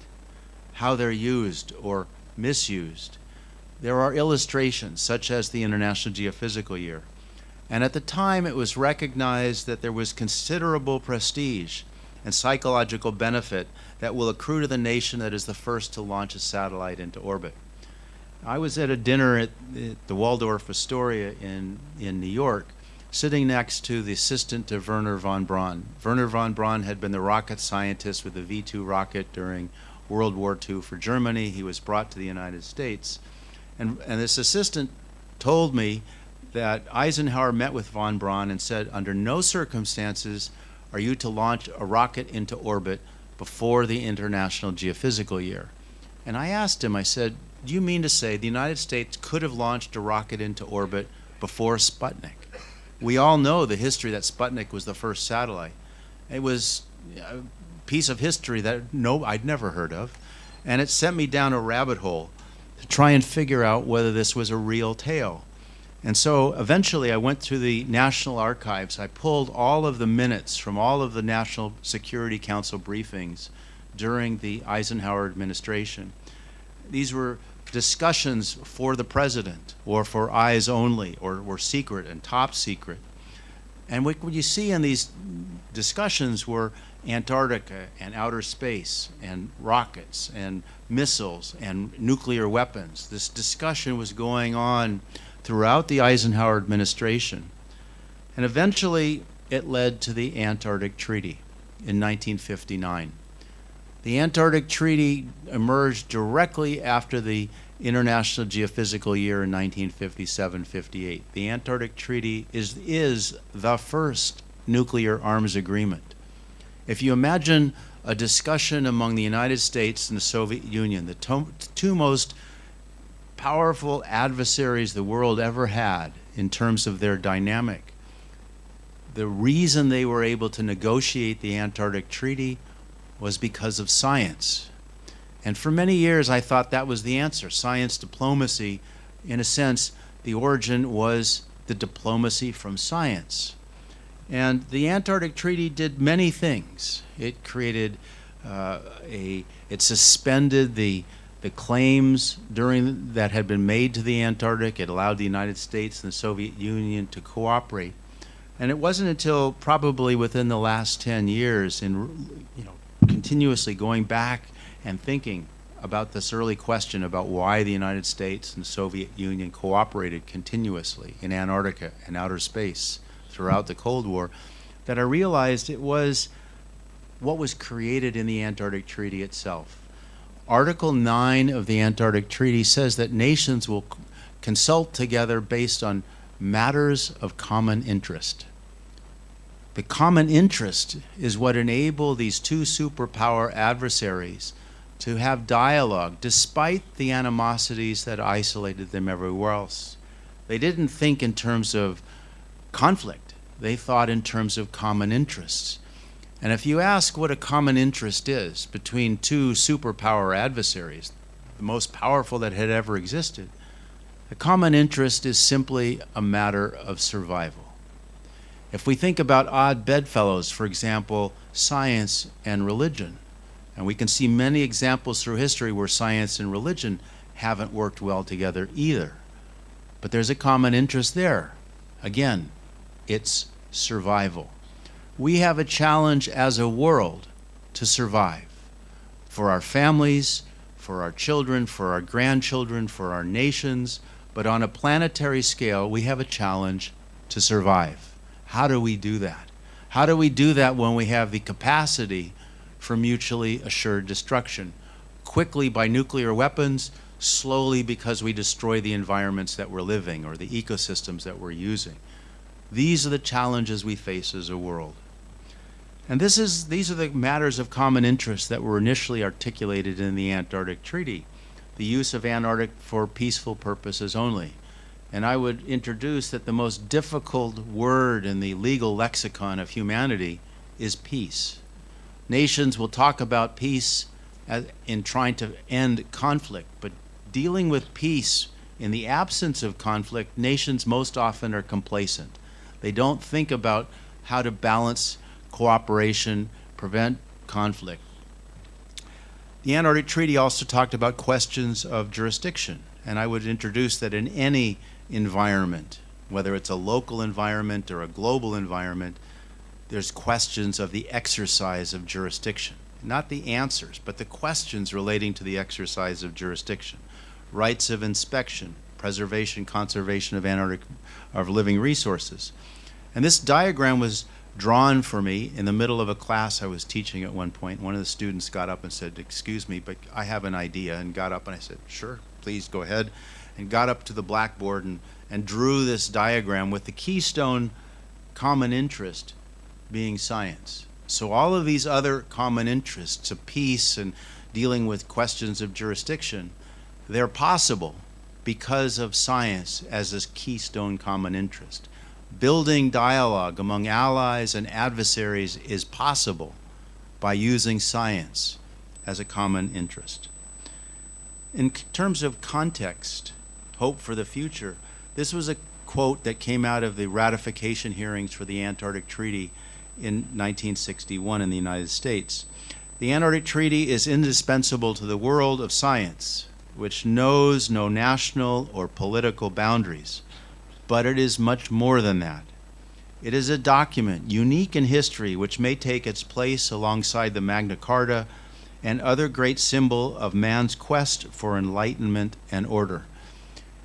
how they're used or misused, there are illustrations such as the International Geophysical Year. And at the time, it was recognized that there was considerable prestige and psychological benefit that will accrue to the nation that is the first to launch a satellite into orbit. I was at a dinner at the Waldorf Astoria in New York, sitting next to the assistant to Wernher von Braun. Wernher von Braun had been the rocket scientist with the V-2 rocket during World War II for Germany. He was brought to the United States. And this assistant told me that Eisenhower met with von Braun and said, under no circumstances are you to launch a rocket into orbit before the International Geophysical Year. And I asked him, I said, do you mean to say the United States could have launched a rocket into orbit before Sputnik? We all know the history that Sputnik was the first satellite. It was a piece of history that I'd never heard of. And it sent me down a rabbit hole to try and figure out whether this was a real tale. And so eventually I went through the National Archives. I pulled all of the minutes from all of the National Security Council briefings during the Eisenhower administration. These were discussions for the president or for eyes only or were secret and top secret. And what you see in these discussions were Antarctica and outer space and rockets and missiles and nuclear weapons. This discussion was going on throughout the Eisenhower administration. And eventually it led to the Antarctic Treaty in 1959. The Antarctic Treaty emerged directly after the International Geophysical Year in 1957-58. The Antarctic Treaty is the first nuclear arms agreement. If you imagine a discussion among the United States and the Soviet Union, the two most powerful adversaries the world ever had in terms of their dynamic, the reason they were able to negotiate the Antarctic Treaty was because of science. And for many years I thought that was the answer. Science diplomacy, in a sense, the origin was the diplomacy from science. And the Antarctic Treaty did many things. It created it suspended the claims that had been made to the Antarctic. It allowed the United States and the Soviet Union to cooperate. And it wasn't until probably within the last 10 years, continuously going back and thinking about this early question about why the United States and the Soviet Union cooperated continuously in Antarctica and outer space throughout the Cold War, that I realized it was what was created in the Antarctic Treaty itself. Article 9 of the Antarctic Treaty says that nations will consult together based on matters of common interest. The common interest is what enabled these two superpower adversaries to have dialogue despite the animosities that isolated them everywhere else. They didn't think in terms of conflict. They thought in terms of common interests. And if you ask what a common interest is between two superpower adversaries, the most powerful that had ever existed, the common interest is simply a matter of survival. If we think about odd bedfellows, for example, science and religion, and we can see many examples through history where science and religion haven't worked well together either. But there's a common interest there. Again, it's survival. We have a challenge as a world to survive for our families, for our children, for our grandchildren, for our nations, but on a planetary scale, we have a challenge to survive. How do we do that? How do we do that when we have the capacity for mutually assured destruction? Quickly by nuclear weapons, slowly because we destroy the environments that we're living or the ecosystems that we're using. These are the challenges we face as a world. And these are the matters of common interest that were initially articulated in the Antarctic Treaty, the use of Antarctic for peaceful purposes only. And I would introduce that the most difficult word in the legal lexicon of humanity is peace. Nations will talk about peace in trying to end conflict, but dealing with peace in the absence of conflict, nations most often are complacent. They don't think about how to balance cooperation, prevent conflict. The Antarctic Treaty also talked about questions of jurisdiction, and I would introduce that in any environment, whether it's a local environment or a global environment, there's questions of the exercise of jurisdiction. Not the answers, but the questions relating to the exercise of jurisdiction. Rights of inspection, preservation, conservation of living resources. And this diagram was drawn for me in the middle of a class I was teaching at one point. One of the students got up and said, "Excuse me, but I have an idea," and got up, and I said, "Sure, please go ahead," and got up to the blackboard and drew this diagram with the keystone common interest being science. So all of these other common interests of peace and dealing with questions of jurisdiction, they're possible because of science as a keystone common interest. Building dialogue among allies and adversaries is possible by using science as a common interest. In terms of context, hope for the future, this was a quote that came out of the ratification hearings for the Antarctic Treaty in 1961 in the United States. The Antarctic Treaty is indispensable to the world of science, which knows no national or political boundaries, but it is much more than that. It is a document unique in history which may take its place alongside the Magna Carta and other great symbol of man's quest for enlightenment and order.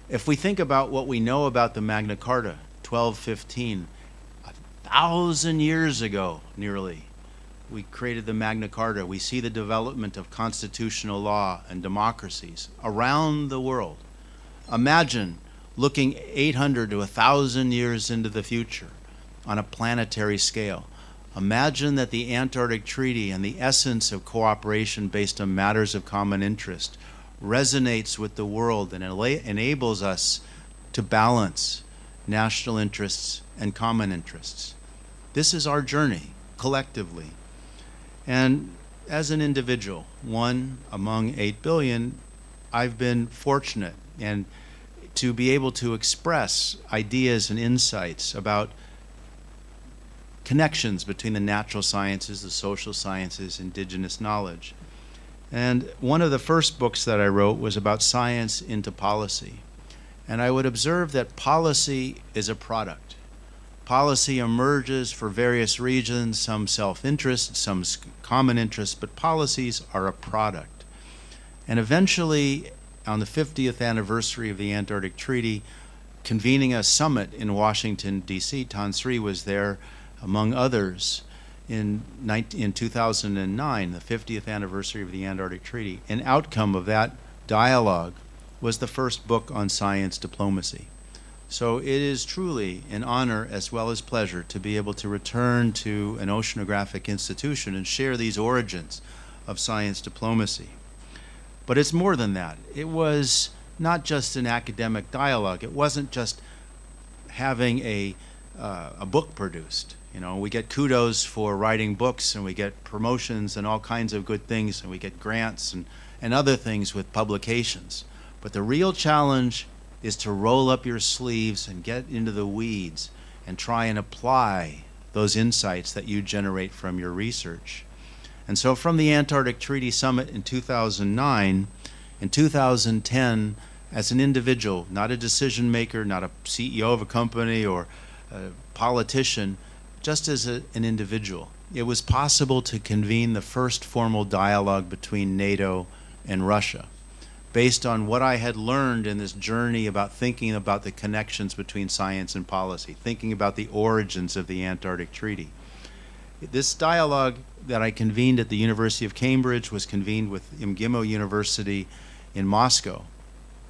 If we think about what we know about the Magna Carta, 1215, 1,000 years ago, nearly, we created the Magna Carta. We see the development of constitutional law and democracies around the world. Imagine looking 800 to 1,000 years into the future on a planetary scale. Imagine that the Antarctic Treaty and the essence of cooperation based on matters of common interest resonates with the world and enables us to balance national interests and common interests. This is our journey, collectively. And as an individual, one among 8 billion, I've been fortunate and to be able to express ideas and insights about connections between the natural sciences, the social sciences, indigenous knowledge. And one of the first books that I wrote was about science into policy. And I would observe that policy is a product. Policy emerges for various reasons, some self-interest, some common interest, but policies are a product. And eventually, on the 50th anniversary of the Antarctic Treaty, convening a summit in Washington, D.C., Tan Sri was there, among others, in 2009, the 50th anniversary of the Antarctic Treaty. An outcome of that dialogue was the first book on science diplomacy. So it is truly an honor as well as pleasure to be able to return to an oceanographic institution and share these origins of science diplomacy. But it's more than that. It was not just an academic dialogue. It wasn't just having a book produced. You know, we get kudos for writing books, and we get promotions and all kinds of good things, and we get grants and other things with publications. But the real challenge is to roll up your sleeves and get into the weeds and try and apply those insights that you generate from your research. And so from the Antarctic Treaty Summit in 2009, in 2010, as an individual, not a decision maker, not a CEO of a company or a politician, just as an individual, it was possible to convene the first formal dialogue between NATO and Russia, based on what I had learned in this journey about thinking about the connections between science and policy, thinking about the origins of the Antarctic Treaty. This dialogue that I convened at the University of Cambridge was convened with MGIMO University in Moscow.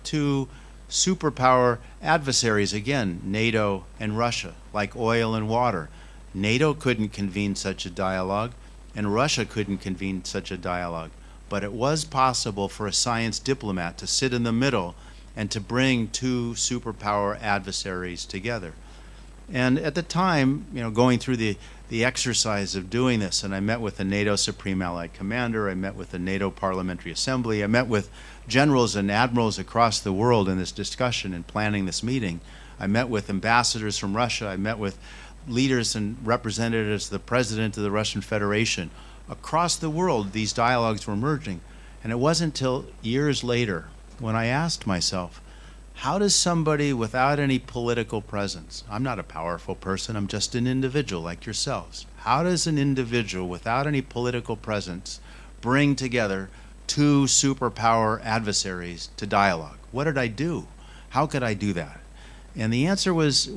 Two superpower adversaries, again, NATO and Russia, like oil and water. NATO couldn't convene such a dialogue, and Russia couldn't convene such a dialogue. But it was possible for a science diplomat to sit in the middle and to bring two superpower adversaries together. And at the time, you know, going through the the exercise of doing this. And I met with the NATO Supreme Allied Commander, I met with the NATO Parliamentary Assembly, I met with generals and admirals across the world in this discussion and planning this meeting. I met with ambassadors from Russia, I met with leaders and representatives of the President of the Russian Federation. Across the world, these dialogues were emerging. And it wasn't until years later when I asked myself, how does somebody without any political presence, I'm not a powerful person, I'm just an individual like yourselves, how does an individual without any political presence bring together two superpower adversaries to dialogue? What did I do? How could I do that? And the answer was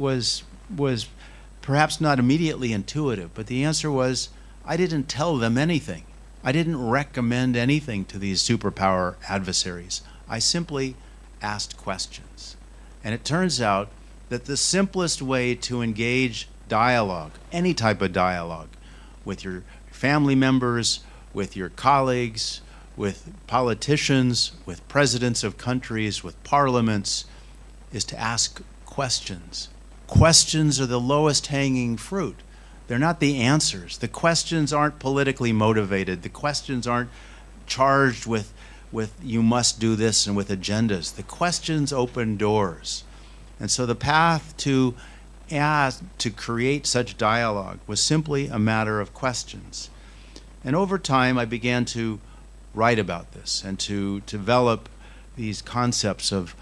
perhaps not immediately intuitive, but the answer was, I didn't tell them anything. I didn't recommend anything to these superpower adversaries. I simply asked questions. And it turns out that the simplest way to engage dialogue, any type of dialogue, with your family members, with your colleagues, with politicians, with presidents of countries, with parliaments, is to ask questions. Questions are the lowest hanging fruit. They're not the answers. The questions aren't politically motivated. The questions aren't charged with you must do this and with agendas. The questions open doors. And so the path to create such dialogue was simply a matter of questions. And over time, I began to write about this and to develop these concepts of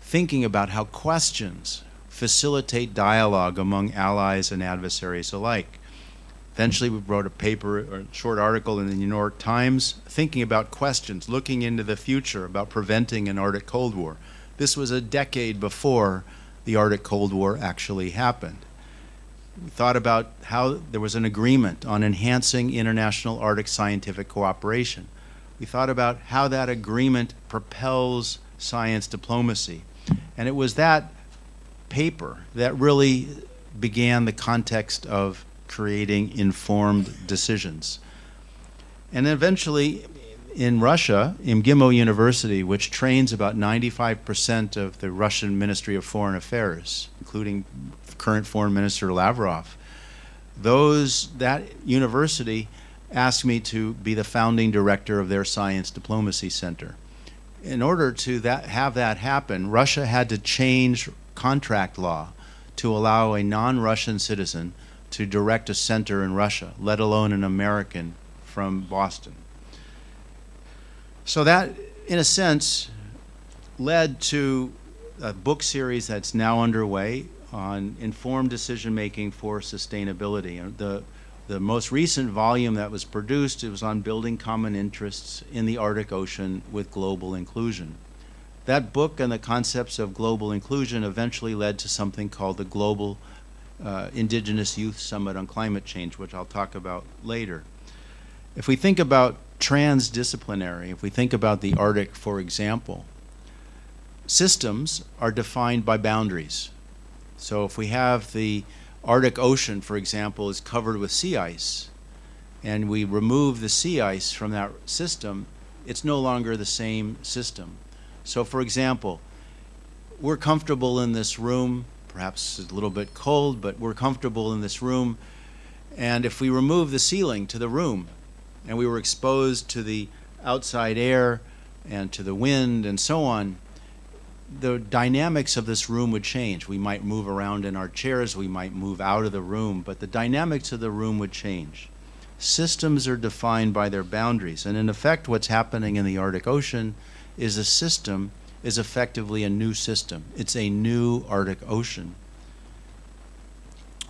thinking about how questions facilitate dialogue among allies and adversaries alike. Eventually, we wrote a paper or a short article in the New York Times thinking about questions, looking into the future about preventing an Arctic Cold War. This was a decade before the Arctic Cold War actually happened. We thought about how there was an agreement on enhancing international Arctic scientific cooperation. We thought about how that agreement propels science diplomacy. And it was that paper that really began the context of creating informed decisions. And eventually, in Russia, MGIMO University, which trains about 95% of the Russian Ministry of Foreign Affairs, including current Foreign Minister Lavrov, that university asked me to be the founding director of their Science Diplomacy Center. In order to have that happen, Russia had to change contract law to allow a non-Russian citizen to direct a center in Russia, let alone an American from Boston. So that, in a sense, led to a book series that's now underway on informed decision-making for sustainability. And the most recent volume that was produced, it was on building common interests in the Arctic Ocean with global inclusion. That book and the concepts of global inclusion eventually led to something called the Global Indigenous Youth Summit on Climate Change, which I'll talk about later. If we think about transdisciplinary, if we think about the Arctic, for example, systems are defined by boundaries. So if we have the Arctic Ocean, for example, is covered with sea ice, and we remove the sea ice from that system, it's no longer the same system. So for example, we're comfortable in this room, perhaps it's a little bit cold, but we're comfortable in this room, and if we remove the ceiling to the room, and we were exposed to the outside air and to the wind and so on, the dynamics of this room would change. We might move around in our chairs, we might move out of the room, but the dynamics of the room would change. Systems are defined by their boundaries, and in effect what's happening in the Arctic Ocean is a system is effectively a new system. It's a new Arctic Ocean.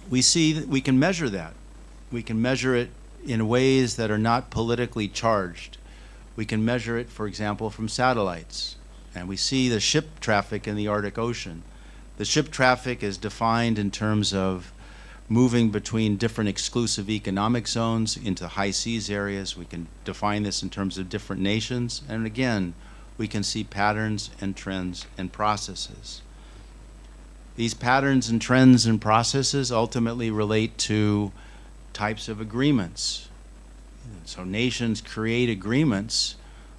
We see that we can measure that. We can measure it in ways that are not politically charged. We can measure it, for example, from satellites. And we see the ship traffic in the Arctic Ocean. The ship traffic is defined in terms of moving between different exclusive economic zones into high seas areas. We can define this in terms of different nations. And again, we can see patterns and trends and processes. These patterns and trends and processes ultimately relate to types of agreements. So nations create agreements,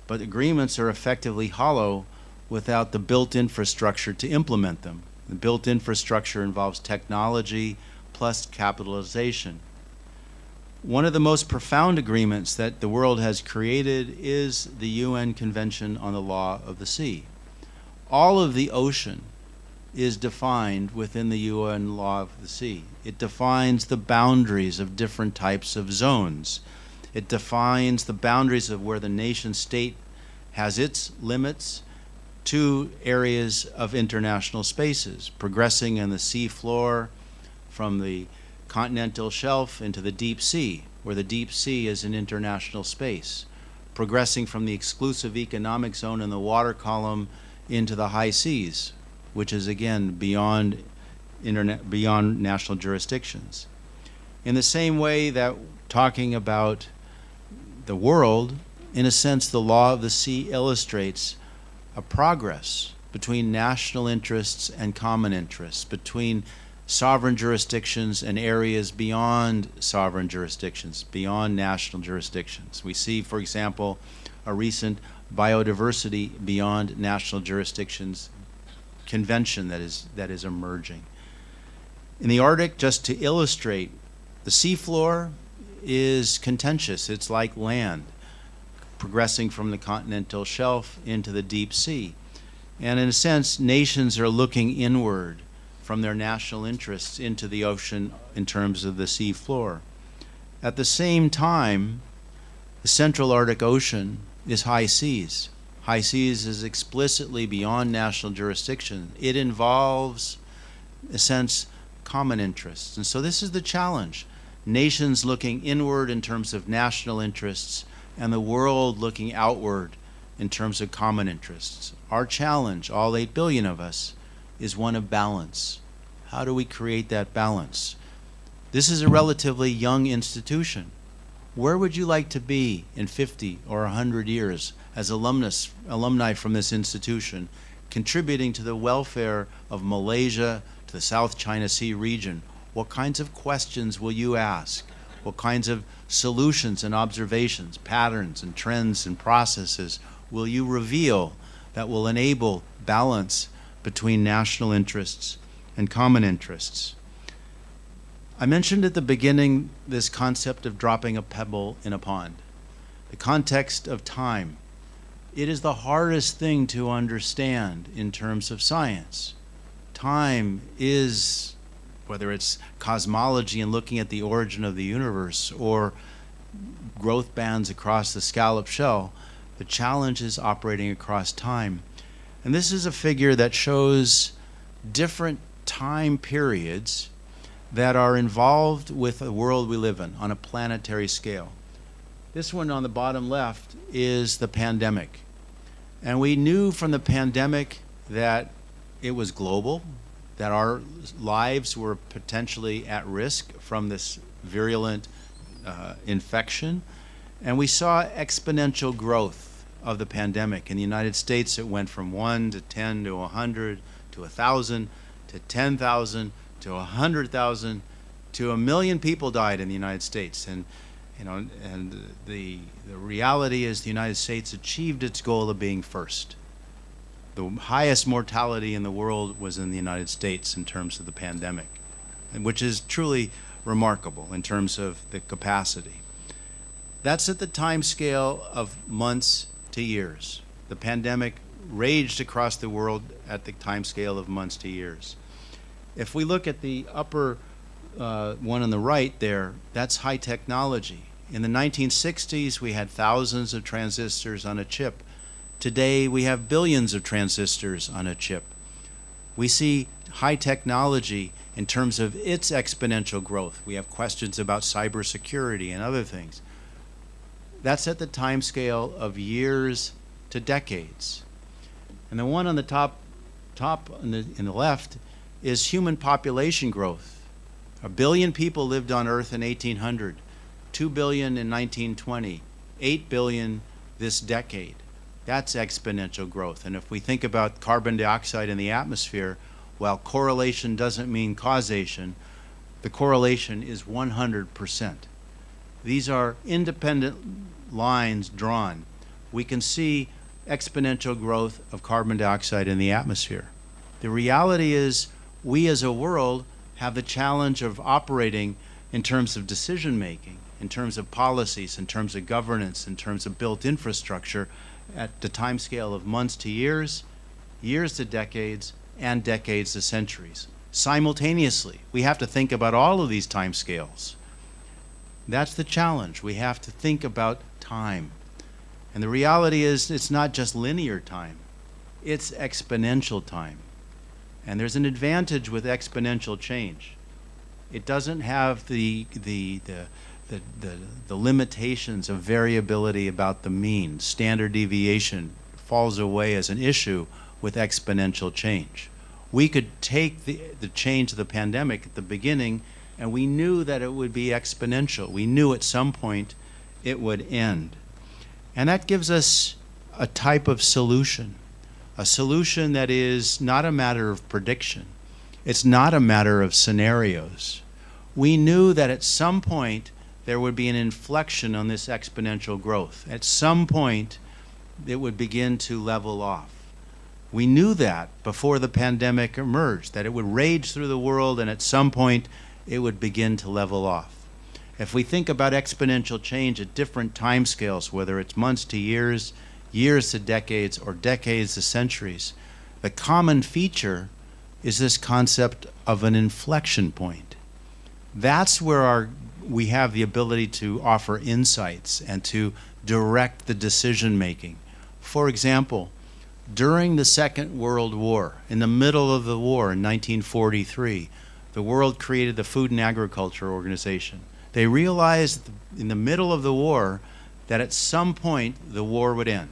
but agreements are effectively hollow without the built infrastructure to implement them. The built infrastructure involves technology plus capitalization. One of the most profound agreements that the world has created is the UN Convention on the Law of the Sea. All of the ocean is defined within the UN Law of the Sea. It defines the boundaries of different types of zones. It defines the boundaries of where the nation state has its limits to areas of international spaces, progressing in the sea floor from the continental shelf into the deep sea, where the deep sea is an international space, progressing from the exclusive economic zone in the water column into the high seas, which is again beyond national jurisdictions. In the same way that talking about the world, in a sense, the law of the sea illustrates a progress between national interests and common interests, between sovereign jurisdictions and areas beyond sovereign jurisdictions, beyond national jurisdictions. We see, for example, a recent biodiversity beyond national jurisdictions convention that is emerging. In the Arctic, just to illustrate, the seafloor is contentious. It's like land, progressing from the continental shelf into the deep sea. And in a sense, nations are looking inward from their national interests into the ocean in terms of the sea floor. At the same time, the Central Arctic Ocean is high seas. High seas is explicitly beyond national jurisdiction. It involves, in a sense, common interests. And so this is the challenge. Nations looking inward in terms of national interests, and the world looking outward in terms of common interests. Our challenge, all 8 billion of us, is one of balance. How do we create that balance? This is a relatively young institution. Where would you like to be in 50 or 100 years as alumni from this institution, contributing to the welfare of Malaysia, to the South China Sea region? What kinds of questions will you ask? What kinds of solutions and observations, patterns and trends and processes will you reveal that will enable balance between national interests and common interests? I mentioned at the beginning this concept of dropping a pebble in a pond. The context of time. It is the hardest thing to understand in terms of science. Time is, whether it's cosmology and looking at the origin of the universe or growth bands across the scallop shell, the challenge is operating across time. And this is a figure that shows different time periods that are involved with the world we live in on a planetary scale. This one on the bottom left is the pandemic. And we knew from the pandemic that it was global, that our lives were potentially at risk from this virulent infection. And we saw exponential growth of the pandemic. In the United States, it went from 1 to 10 to 100 to 1,000 to 10,000 to 100,000 to 1 million people died in the United States. And the reality is the United States achieved its goal of being first. The highest mortality in the world was in the United States in terms of the pandemic, which is truly remarkable in terms of the capacity. That's at the time scale of months to years. The pandemic raged across the world at the time scale of months to years. If we look at the upper one on the right there, that's high technology. In the 1960s, we had thousands of transistors on a chip. Today, we have billions of transistors on a chip. We see high technology in terms of its exponential growth. We have questions about cybersecurity and other things. That's at the time scale of years to decades. And the one on the top in the left is human population growth. 1 billion people lived on Earth in 1800, 2 billion in 1920, 8 billion this decade. That's exponential growth. And if we think about carbon dioxide in the atmosphere, while correlation doesn't mean causation, the correlation is 100%. These are independent lines drawn. We can see exponential growth of carbon dioxide in the atmosphere. The reality is we as a world have the challenge of operating in terms of decision making in terms of policies, in terms of governance, in terms of built infrastructure at the time scale of months to years, years to decades, and decades to centuries. Simultaneously, we have to think about all of these time scales. That's the challenge. We have to think about time. And the reality is it's not just linear time, it's exponential time. And there's an advantage with exponential change. It doesn't have the limitations of variability about the mean. Standard deviation falls away as an issue with exponential change. We could take the change of the pandemic at the beginning, and we knew that it would be exponential. We knew at some point it would end. And that gives us a type of solution, a solution that is not a matter of prediction. It's not a matter of scenarios. We knew that at some point there would be an inflection on this exponential growth. At some point it would begin to level off. We knew that before the pandemic emerged, that it would rage through the world and at some point it would begin to level off. If we think about exponential change at different timescales, whether it's months to years, years to decades, or decades to centuries, the common feature is this concept of an inflection point. That's where we have the ability to offer insights and to direct the decision making. For example, during the Second World War, in the middle of the war in 1943, the world created the Food and Agriculture Organization. They realized in the middle of the war that at some point the war would end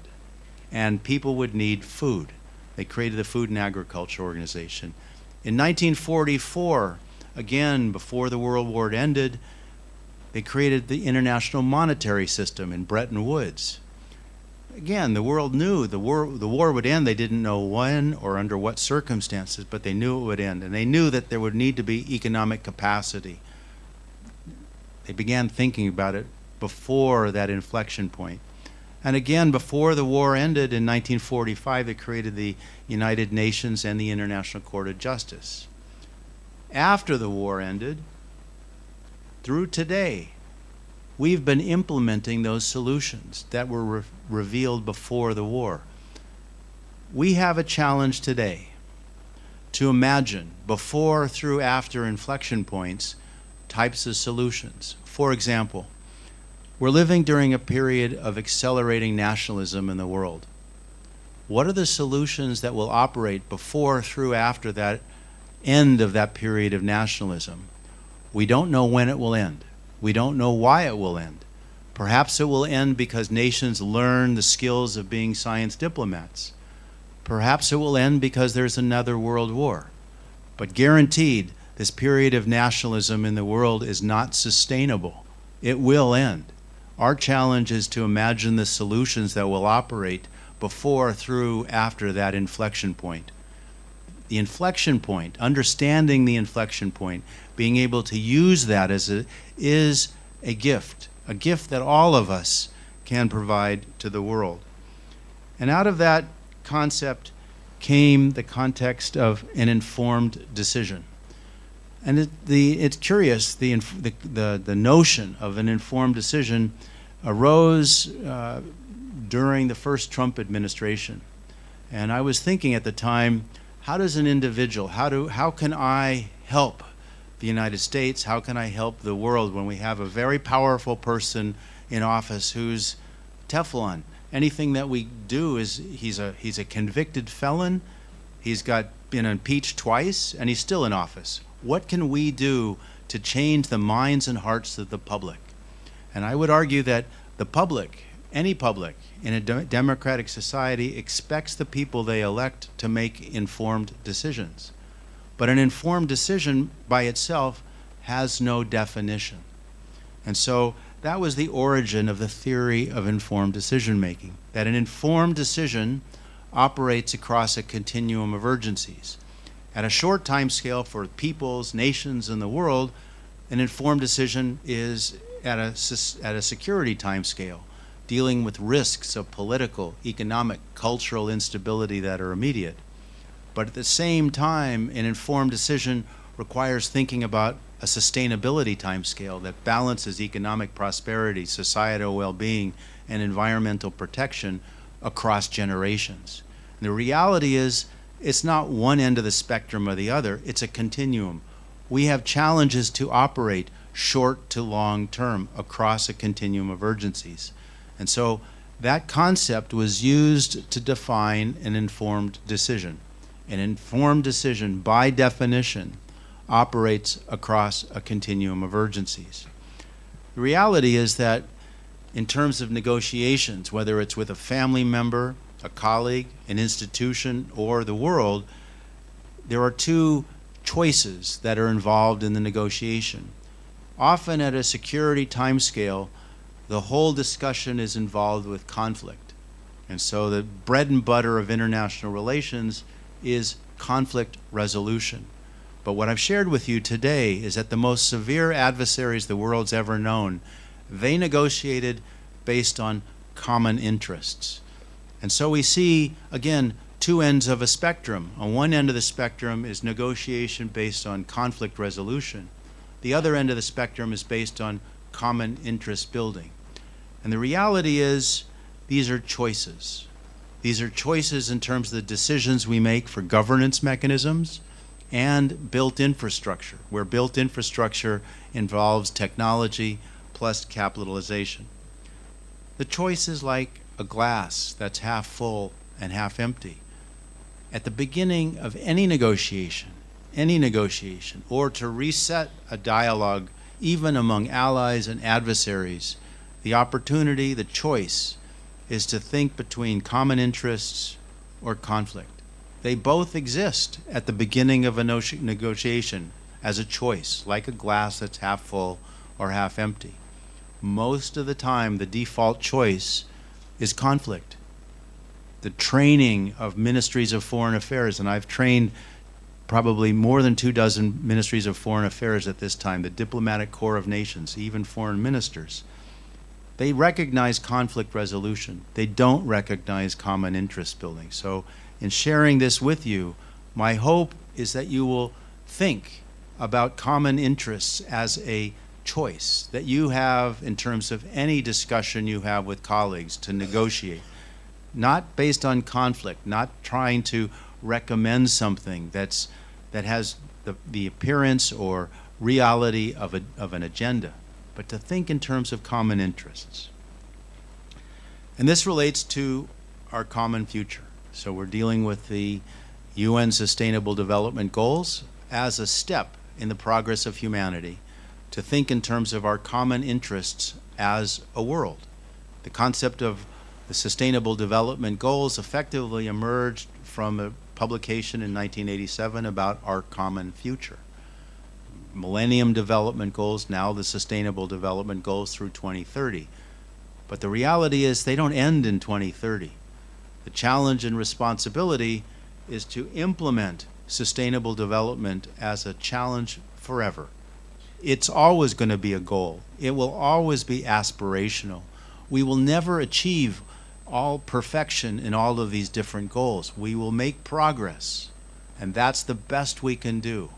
and people would need food. They created the Food and Agriculture Organization. In 1944, again, before the World War ended, they created the International Monetary System in Bretton Woods. Again, the world knew the war would end. They didn't know when or under what circumstances, but they knew it would end. And they knew that there would need to be economic capacity. They began thinking about it before that inflection point. And again, before the war ended in 1945, they created the United Nations and the International Court of Justice. After the war ended, through today, we've been implementing those solutions that were revealed before the war. We have a challenge today to imagine before, through, after inflection points types of solutions. For example, we're living during a period of accelerating nationalism in the world. What are the solutions that will operate before, through, after that end of that period of nationalism? We don't know when it will end. We don't know why it will end. Perhaps it will end because nations learn the skills of being science diplomats. Perhaps it will end because there's another world war. But guaranteed, this period of nationalism in the world is not sustainable. It will end. Our challenge is to imagine the solutions that will operate before, through, after that inflection point. The inflection point, understanding the inflection point, being able to use that is a gift that all of us can provide to the world. And out of that concept came the context of an informed decision. And it's curious, the notion of an informed decision arose during the first Trump administration. And I was thinking at the time, how does an individual, how can I help the United States? How can I help the world when we have a very powerful person in office who's Teflon? Anything that we do is, he's a convicted felon, he's been impeached twice, and he's still in office. What can we do to change the minds and hearts of the public? And I would argue that the public, any public in a democratic society, expects the people they elect to make informed decisions. But an informed decision by itself has no definition. And so that was the origin of the theory of informed decision making, that an informed decision operates across a continuum of urgencies. At a short time scale for peoples, nations, and the world, an informed decision is at a security time scale, dealing with risks of political, economic, cultural instability that are immediate. But at the same time, an informed decision requires thinking about a sustainability timescale that balances economic prosperity, societal well-being, and environmental protection across generations. And the reality is, it's not one end of the spectrum or the other, it's a continuum. We have challenges to operate short to long term across a continuum of urgencies. And so that concept was used to define an informed decision. An informed decision, by definition, operates across a continuum of urgencies. The reality is that in terms of negotiations, whether it's with a family member, a colleague, an institution, or the world, there are two choices that are involved in the negotiation. Often at a security timescale, the whole discussion is involved with conflict. And so the bread and butter of international relations is conflict resolution. But what I've shared with you today is that the most severe adversaries the world's ever known, they negotiated based on common interests. And so we see, again, two ends of a spectrum. On one end of the spectrum is negotiation based on conflict resolution. The other end of the spectrum is based on common interest building. And the reality is, these are choices. These are choices in terms of the decisions we make for governance mechanisms and built infrastructure, where built infrastructure involves technology plus capitalization. The choice is like a glass that's half full and half empty. At the beginning of any negotiation, or to reset a dialogue, even among allies and adversaries, the opportunity, the choice, is to think between common interests or conflict. They both exist at the beginning of a negotiation as a choice, like a glass that's half full or half empty. Most of the time, the default choice is conflict. The training of ministries of foreign affairs, and I've trained probably more than 24 ministries of foreign affairs at this time, the diplomatic corps of nations, even foreign ministers. They recognize conflict resolution. They don't recognize common interest building. So in sharing this with you, my hope is that you will think about common interests as a choice that you have in terms of any discussion you have with colleagues to negotiate, not based on conflict, not trying to recommend something that has the appearance or reality of an agenda, but to think in terms of common interests. And this relates to our common future. So we're dealing with the UN Sustainable Development Goals as a step in the progress of humanity to think in terms of our common interests as a world. The concept of the Sustainable Development Goals effectively emerged from a publication in 1987 about our common future. Millennium Development Goals, now the Sustainable Development Goals through 2030. But the reality is they don't end in 2030. The challenge and responsibility is to implement sustainable development as a challenge forever. It's always going to be a goal. It will always be aspirational. We will never achieve all perfection in all of these different goals. We will make progress, and that's the best we can do.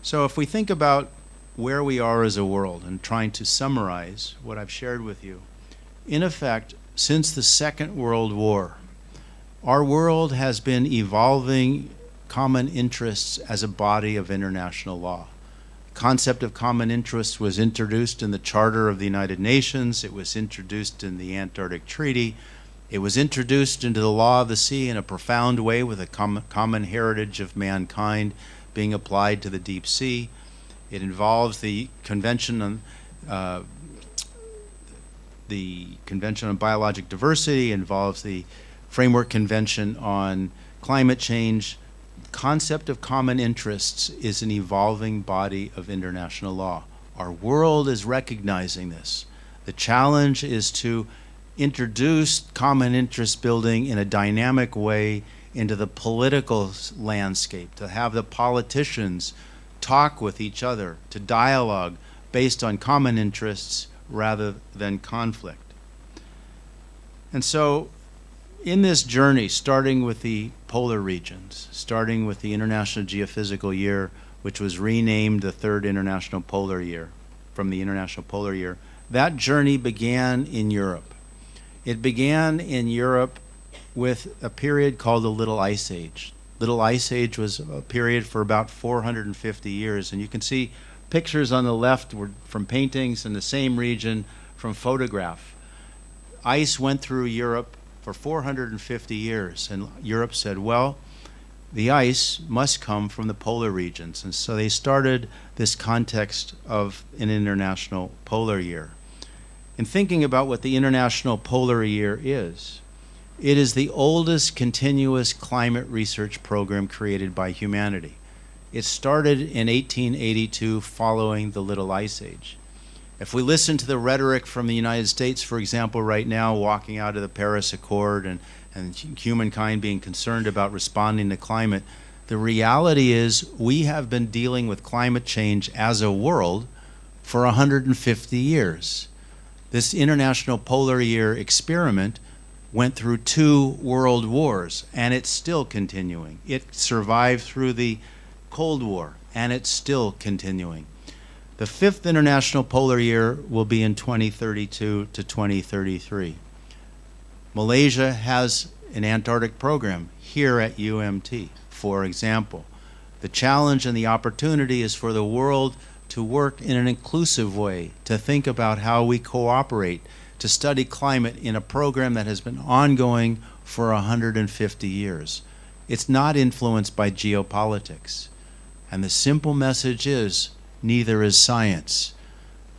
So if we think about where we are as a world and trying to summarize what I've shared with you, in effect, since the Second World War, our world has been evolving common interests as a body of international law. The concept of common interests was introduced in the Charter of the United Nations. It was introduced in the Antarctic Treaty. It was introduced into the law of the sea in a profound way, with a common heritage of mankind being applied to the deep sea. It involves the Convention on Biologic Diversity, involves the Framework Convention on Climate Change. The concept of common interests is an evolving body of international law. Our world is recognizing this. The challenge is to introduce common interest building in a dynamic way into the political landscape, to have the politicians talk with each other, to dialogue based on common interests rather than conflict. And so in this journey, starting with the polar regions, starting with the International Geophysical Year, which was renamed the Third International Polar Year from the International Polar Year. That journey began in Europe. It began in Europe with a period called the Little Ice Age. Little Ice Age was a period for about 450 years, and you can see pictures on the left were from paintings in the same region from photograph. Ice went through Europe for 450 years, and Europe said, well, the ice must come from the polar regions, and so they started this context of an International Polar Year. In thinking about what the International Polar Year is, it is the oldest continuous climate research program created by humanity. It started in 1882 following the Little Ice Age. If we listen to the rhetoric from the United States, for example, right now, walking out of the Paris Accord and humankind being concerned about responding to climate, the reality is we have been dealing with climate change as a world for 150 years. This International Polar Year experiment went through 2 world wars, and it's still continuing. It survived through the Cold War, and it's still continuing. The 5th International Polar Year will be in 2032 to 2033. Malaysia has an Antarctic program here at UMT, for example. The challenge and the opportunity is for the world to work in an inclusive way, to think about how we cooperate, to study climate in a program that has been ongoing for 150 years. It's not influenced by geopolitics. And the simple message is, neither is science.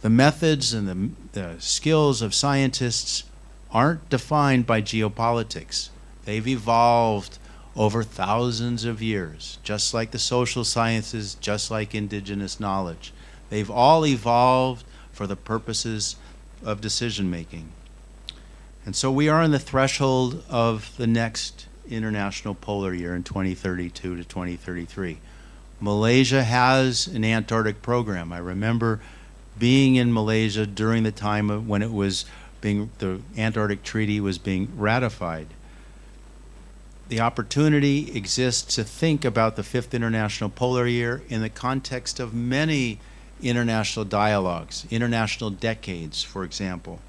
The methods and the skills of scientists aren't defined by geopolitics. They've evolved over thousands of years, just like the social sciences, just like indigenous knowledge. They've all evolved for the purposes of decision making. And so we are on the threshold of the next International Polar Year in 2032 to 2033. Malaysia has an Antarctic program. I remember being in Malaysia during the time of when it was the Antarctic Treaty was being ratified. The opportunity exists to think about the 5th International Polar Year in the context of many international dialogues, international decades, for example.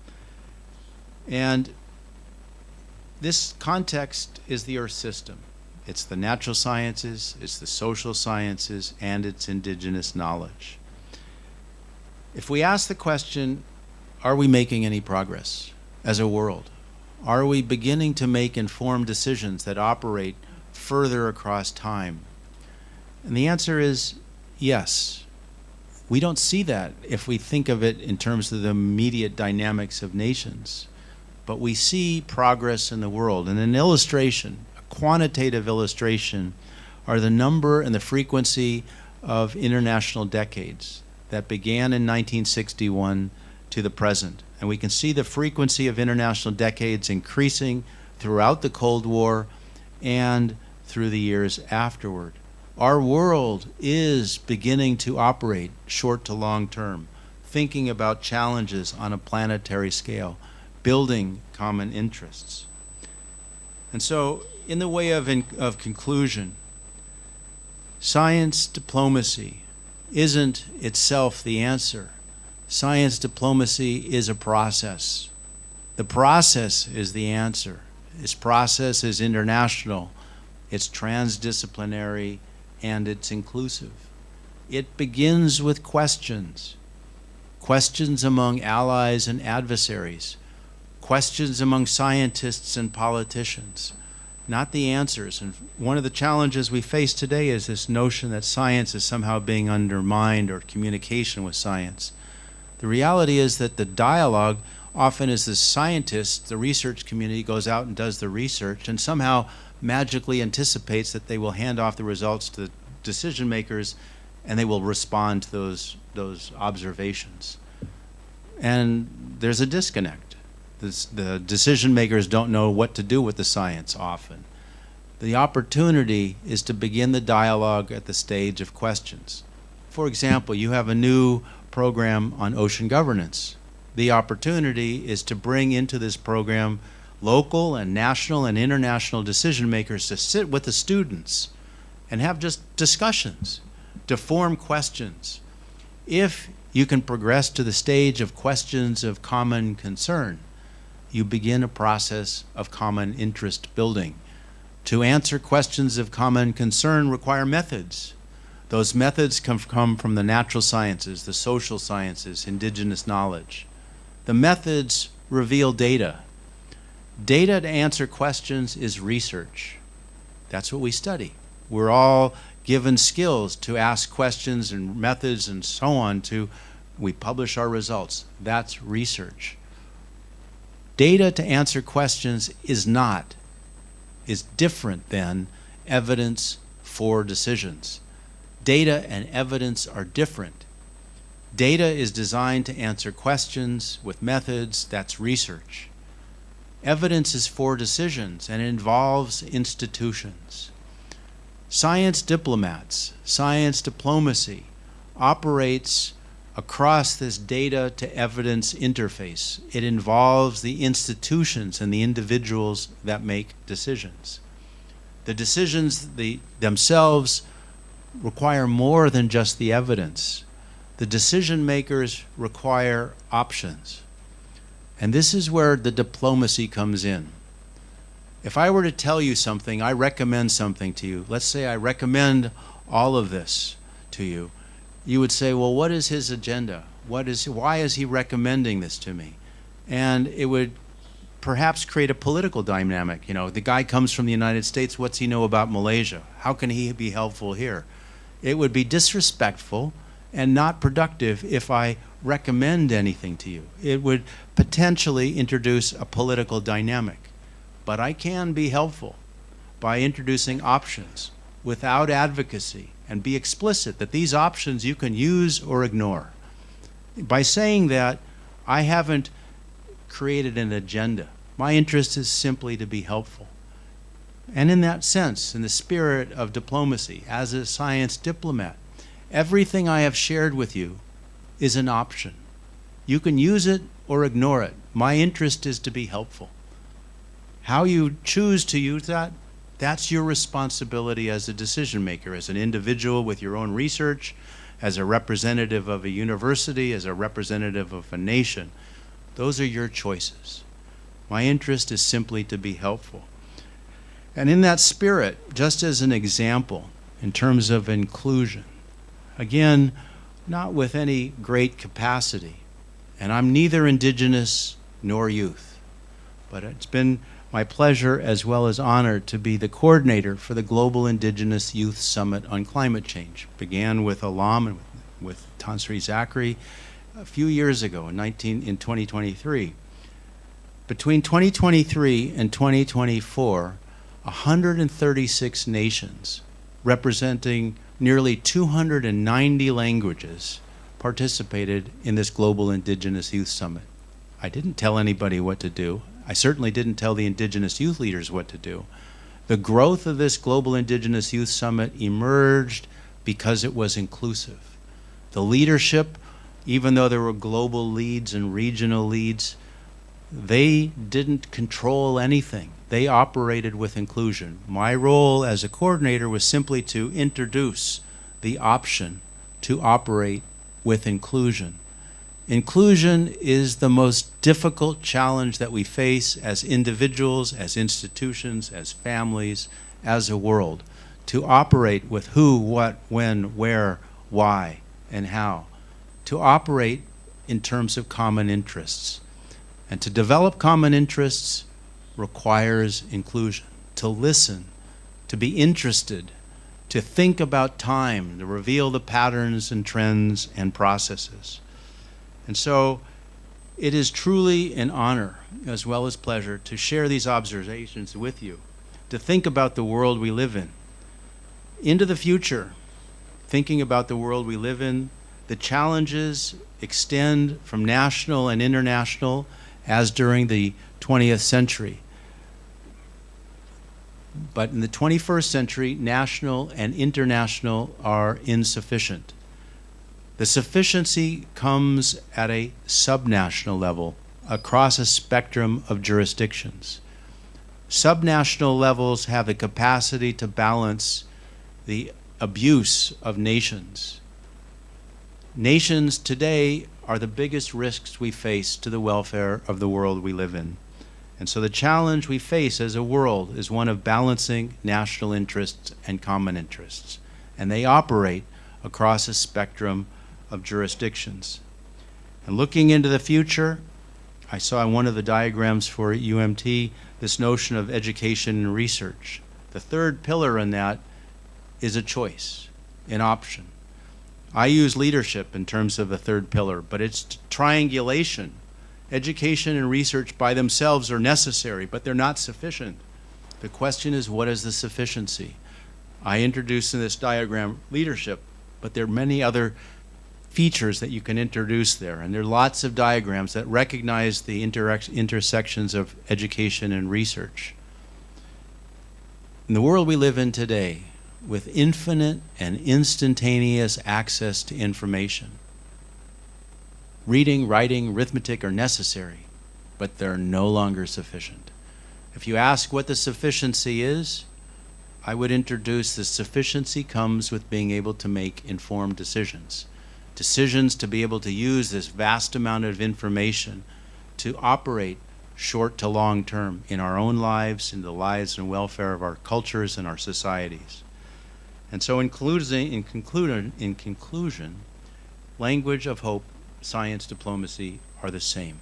And this context is the Earth system. It's the natural sciences, it's the social sciences, and it's indigenous knowledge. If we ask the question, are we making any progress as a world? Are we beginning to make informed decisions that operate further across time? And the answer is yes. We don't see that if we think of it in terms of the immediate dynamics of nations, but we see progress in the world. And an illustration, a quantitative illustration, are the number and the frequency of international decades that began in 1961 to the present. And we can see the frequency of international decades increasing throughout the Cold War and through the years afterward. Our world is beginning to operate short to long term, thinking about challenges on a planetary scale, building common interests. And so, in the way of conclusion, science diplomacy isn't itself the answer. Science diplomacy is a process. The process is the answer. This process is international, it's transdisciplinary, and it's inclusive. It begins with questions. Questions among allies and adversaries. Questions among scientists and politicians. Not the answers. And one of the challenges we face today is this notion that science is somehow being undermined, or communication with science. The reality is that the dialogue often is the scientists, the research community goes out and does the research and somehow magically anticipates that they will hand off the results to the decision makers and they will respond to those observations. And there's a disconnect. The decision makers don't know what to do with the science often. The opportunity is to begin the dialogue at the stage of questions. For example, you have a new program on ocean governance. The opportunity is to bring into this program local and national and international decision makers to sit with the students and have just discussions to form questions. If you can progress to the stage of questions of common concern, you begin a process of common interest building. To answer questions of common concern require methods. Those methods come from the natural sciences, the social sciences, indigenous knowledge. The methods reveal data. Data to answer questions is research. That's what we study. We're all given skills to ask questions and methods and so on. We publish our results. That's research. Data to answer questions is different than evidence for decisions. Data and evidence are different. Data is designed to answer questions with methods. That's research. Evidence is for decisions and involves institutions. Science diplomats, science diplomacy operates across this data to evidence interface. It involves the institutions and the individuals that make decisions. The decisions themselves require more than just the evidence. The decision makers require options. And this is where the diplomacy comes in. If I were to tell you something, I recommend something to you. Let's say I recommend all of this to you. You would say, well, what is his agenda? Why is he recommending this to me? And it would perhaps create a political dynamic. You know, the guy comes from the United States, what's he know about Malaysia? How can he be helpful here? It would be disrespectful and not productive if I recommend anything to you. It would potentially introduce a political dynamic. But I can be helpful by introducing options without advocacy and be explicit that these options you can use or ignore. By saying that, I haven't created an agenda. My interest is simply to be helpful. And in that sense, in the spirit of diplomacy, as a science diplomat, everything I have shared with you is an option. You can use it or ignore it. My interest is to be helpful. How you choose to use that, that's your responsibility as a decision maker, as an individual with your own research, as a representative of a university, as a representative of a nation. Those are your choices. My interest is simply to be helpful. And in that spirit, just as an example, in terms of inclusion, again, not with any great capacity, and I'm neither indigenous nor youth, but it's been my pleasure as well as honor to be the coordinator for the Global Indigenous Youth Summit on Climate Change. Began with Alam and with Tansri Zachary a few years ago in 2023. Between 2023 and 2024, 136 nations representing nearly 290 languages participated in this Global Indigenous Youth Summit. I didn't tell anybody what to do. I certainly didn't tell the Indigenous youth leaders what to do. The growth of this Global Indigenous Youth Summit emerged because it was inclusive. The leadership, even though there were global leads and regional leads, they didn't control anything. They operated with inclusion. My role as a coordinator was simply to introduce the option to operate with inclusion. Inclusion is the most difficult challenge that we face as individuals, as institutions, as families, as a world, to operate with who, what, when, where, why, and how, to operate in terms of common interests. And to develop common interests requires inclusion, to listen, to be interested, to think about time, to reveal the patterns and trends and processes. And so it is truly an honor as well as pleasure to share these observations with you, to think about the world we live in. Into the future, thinking about the world we live in, the challenges extend from national and international as during the 20th century. But in the 21st century, national and international are insufficient. The sufficiency comes at a subnational level across a spectrum of jurisdictions. Subnational levels have the capacity to balance the abuse of nations. Nations today are the biggest risks we face to the welfare of the world we live in. And so the challenge we face as a world is one of balancing national interests and common interests. And they operate across a spectrum of jurisdictions. And looking into the future, I saw in one of the diagrams for UMT this notion of education and research. The third pillar in that is a choice, an option. I use leadership in terms of the third pillar, but it's triangulation. Education and research by themselves are necessary, but they're not sufficient. The question is, what is the sufficiency? I introduced in this diagram leadership, but there are many other features that you can introduce there, and there are lots of diagrams that recognize the intersections of education and research. In the world we live in today, with infinite and instantaneous access to information, reading, writing, arithmetic are necessary, but they're no longer sufficient. If you ask what the sufficiency is, I would introduce the sufficiency comes with being able to make informed decisions. Decisions to be able to use this vast amount of information to operate short to long term in our own lives, in the lives and welfare of our cultures and our societies. And so in conclusion, language of hope, science diplomacy are the same.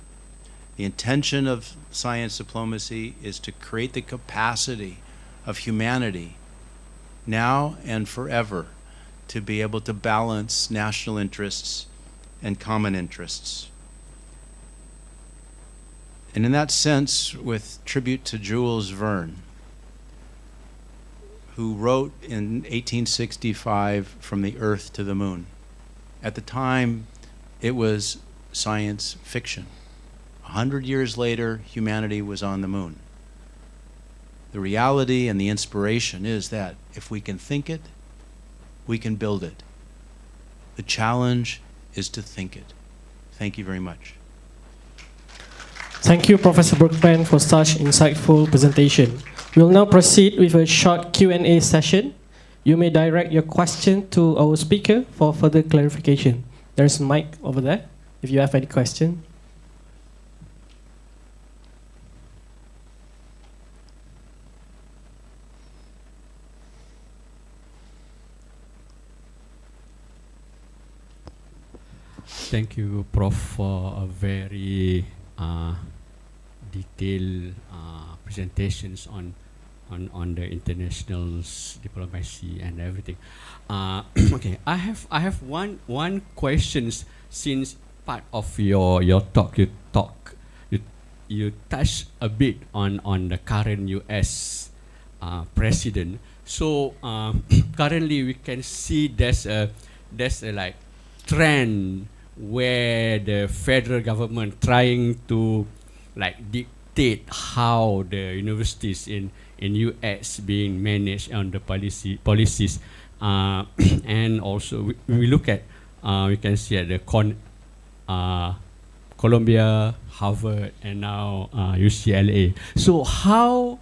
The intention of science diplomacy is to create the capacity of humanity now and forever to be able to balance national interests and common interests. And in that sense, with tribute to Jules Verne, who wrote in 1865 From the Earth to the Moon. At the time, it was science fiction. 100 years later, humanity was on the moon. The reality and the inspiration is that if we can think it, we can build it. The challenge is to think it. Thank you very much. Thank you, Professor Brookman, for such insightful presentation. We will now proceed with a short Q&A session. You may direct your question to our speaker for further clarification. There's a mic over there if you have any question. Thank you, Prof, for a very detailed presentations on the international diplomacy and everything. Okay, I have one questions, since part of your talk you touch a bit on the current U.S. President. So currently we can see there's a like trend where the federal government trying to like dictate how the universities in US being managed on the policies, and also we look at we can see at the Columbia, Harvard, and now UCLA. So how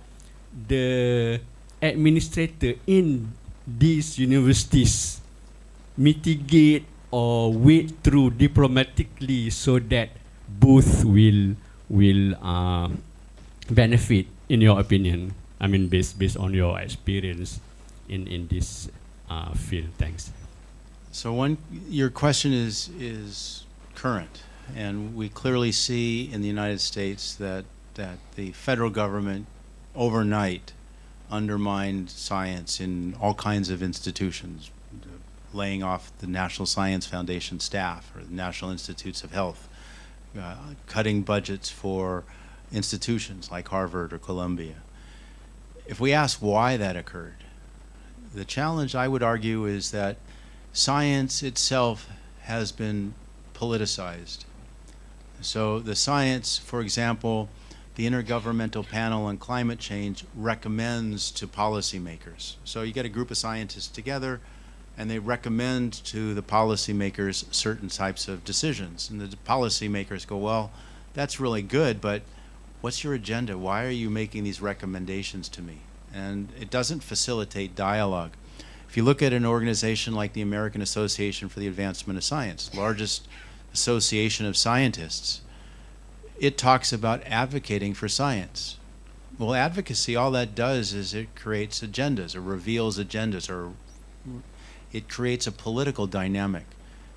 the administrator in these universities mitigate or wait through diplomatically so that both will benefit, in your opinion? I mean, based on your experience in this field. Thanks. So your question is current, and we clearly see in the United States that the federal government overnight undermined science in all kinds of institutions, laying off the National Science Foundation staff or the National Institutes of Health, cutting budgets for institutions like Harvard or Columbia. If we ask why that occurred, the challenge, I would argue, is that science itself has been politicized. So the science, for example, the Intergovernmental Panel on Climate Change recommends to policymakers. So you get a group of scientists together, and they recommend to the policymakers certain types of decisions. And the policymakers go, well, that's really good, but what's your agenda? Why are you making these recommendations to me? And it doesn't facilitate dialogue. If you look at an organization like the American Association for the Advancement of Science, largest association of scientists, it talks about advocating for science. Well, advocacy, all that does is it creates agendas or reveals agendas, or it creates a political dynamic.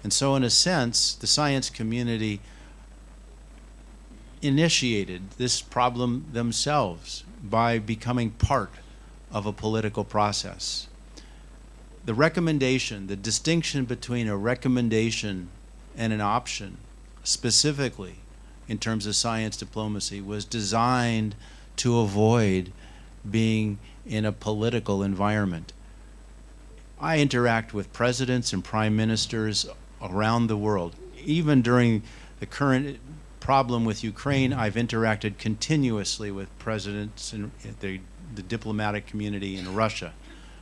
And so in a sense, the science community initiated this problem themselves by becoming part of a political process. The recommendation, the distinction between a recommendation and an option, specifically in terms of science diplomacy, was designed to avoid being in a political environment. I interact with presidents and prime ministers around the world. Even during the current problem with Ukraine, I've interacted continuously with presidents in the diplomatic community in Russia,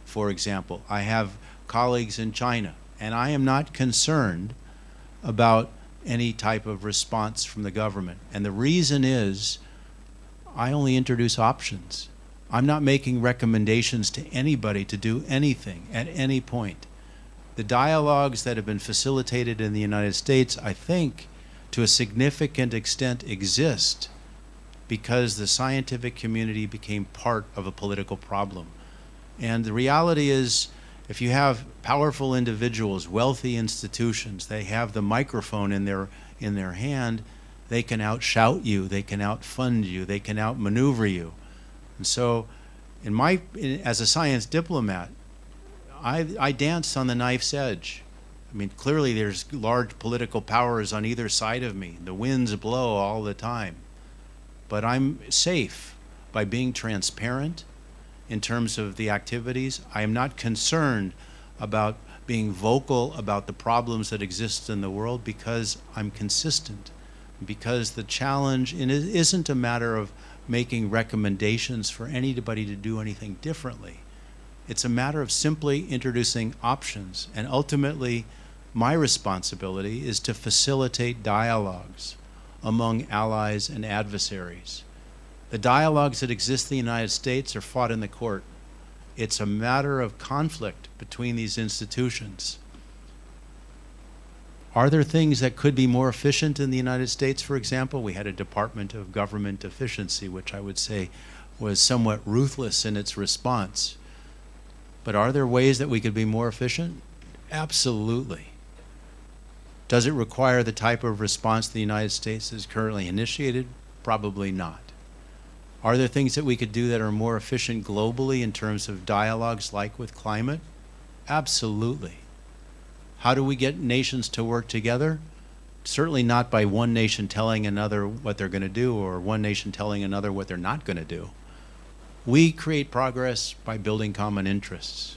for example. I have colleagues in China, and I am not concerned about any type of response from the government. And the reason is, I only introduce options. I'm not making recommendations to anybody to do anything at any point. The dialogues that have been facilitated in the United States, I think, to a significant extent exist because the scientific community became part of a political problem. And the reality is, if you have powerful individuals, wealthy institutions, they have the microphone in their hand, they can outshout you, they can outfund you, they can outmaneuver you. And so, as a science diplomat, I dance on the knife's edge. I mean, clearly there's large political powers on either side of me. The winds blow all the time. But I'm safe by being transparent in terms of the activities. I am not concerned about being vocal about the problems that exist in the world because I'm consistent. Because the challenge, and it isn't a matter of making recommendations for anybody to do anything differently. It's a matter of simply introducing options. And ultimately, my responsibility is to facilitate dialogues among allies and adversaries. The dialogues that exist in the United States are fought in the court. It's a matter of conflict between these institutions. Are there things that could be more efficient in the United States, for example? We had a Department of Government Efficiency, which I would say was somewhat ruthless in its response. But are there ways that we could be more efficient? Absolutely. Does it require the type of response the United States has currently initiated? Probably not. Are there things that we could do that are more efficient globally in terms of dialogues like with climate? Absolutely. How do we get nations to work together? Certainly not by one nation telling another what they're going to do or one nation telling another what they're not going to do. We create progress by building common interests.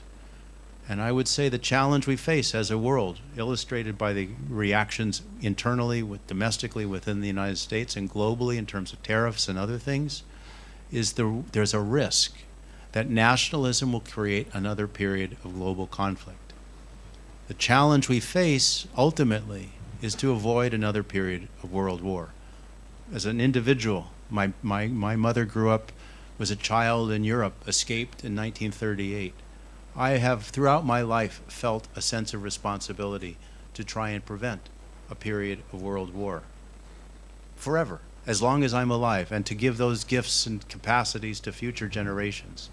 And I would say the challenge we face as a world, illustrated by the reactions internally, domestically within the United States and globally in terms of tariffs and other things, is there's a risk that nationalism will create another period of global conflict. The challenge we face, ultimately, is to avoid another period of world war. As an individual, my mother grew up, was a child in Europe, escaped in 1938. I have, throughout my life, felt a sense of responsibility to try and prevent a period of world war. Forever, as long as I'm alive, and to give those gifts and capacities to future generations.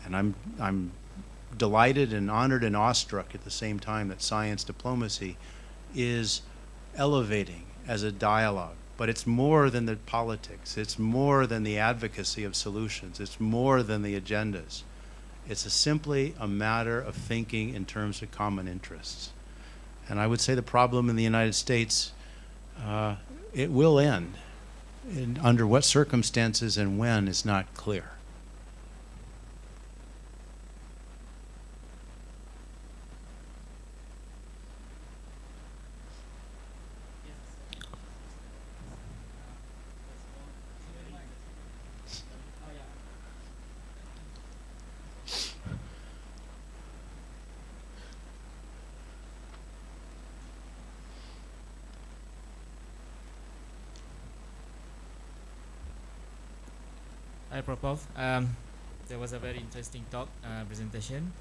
And I'm delighted and honored and awestruck at the same time that science diplomacy is elevating as a dialogue. But it's more than the politics. It's more than the advocacy of solutions. It's more than the agendas. It's simply a matter of thinking in terms of common interests. And I would say the problem in the United States, it will end. And under what circumstances and when is not clear. Hi, Propov. There was a very interesting talk, presentation.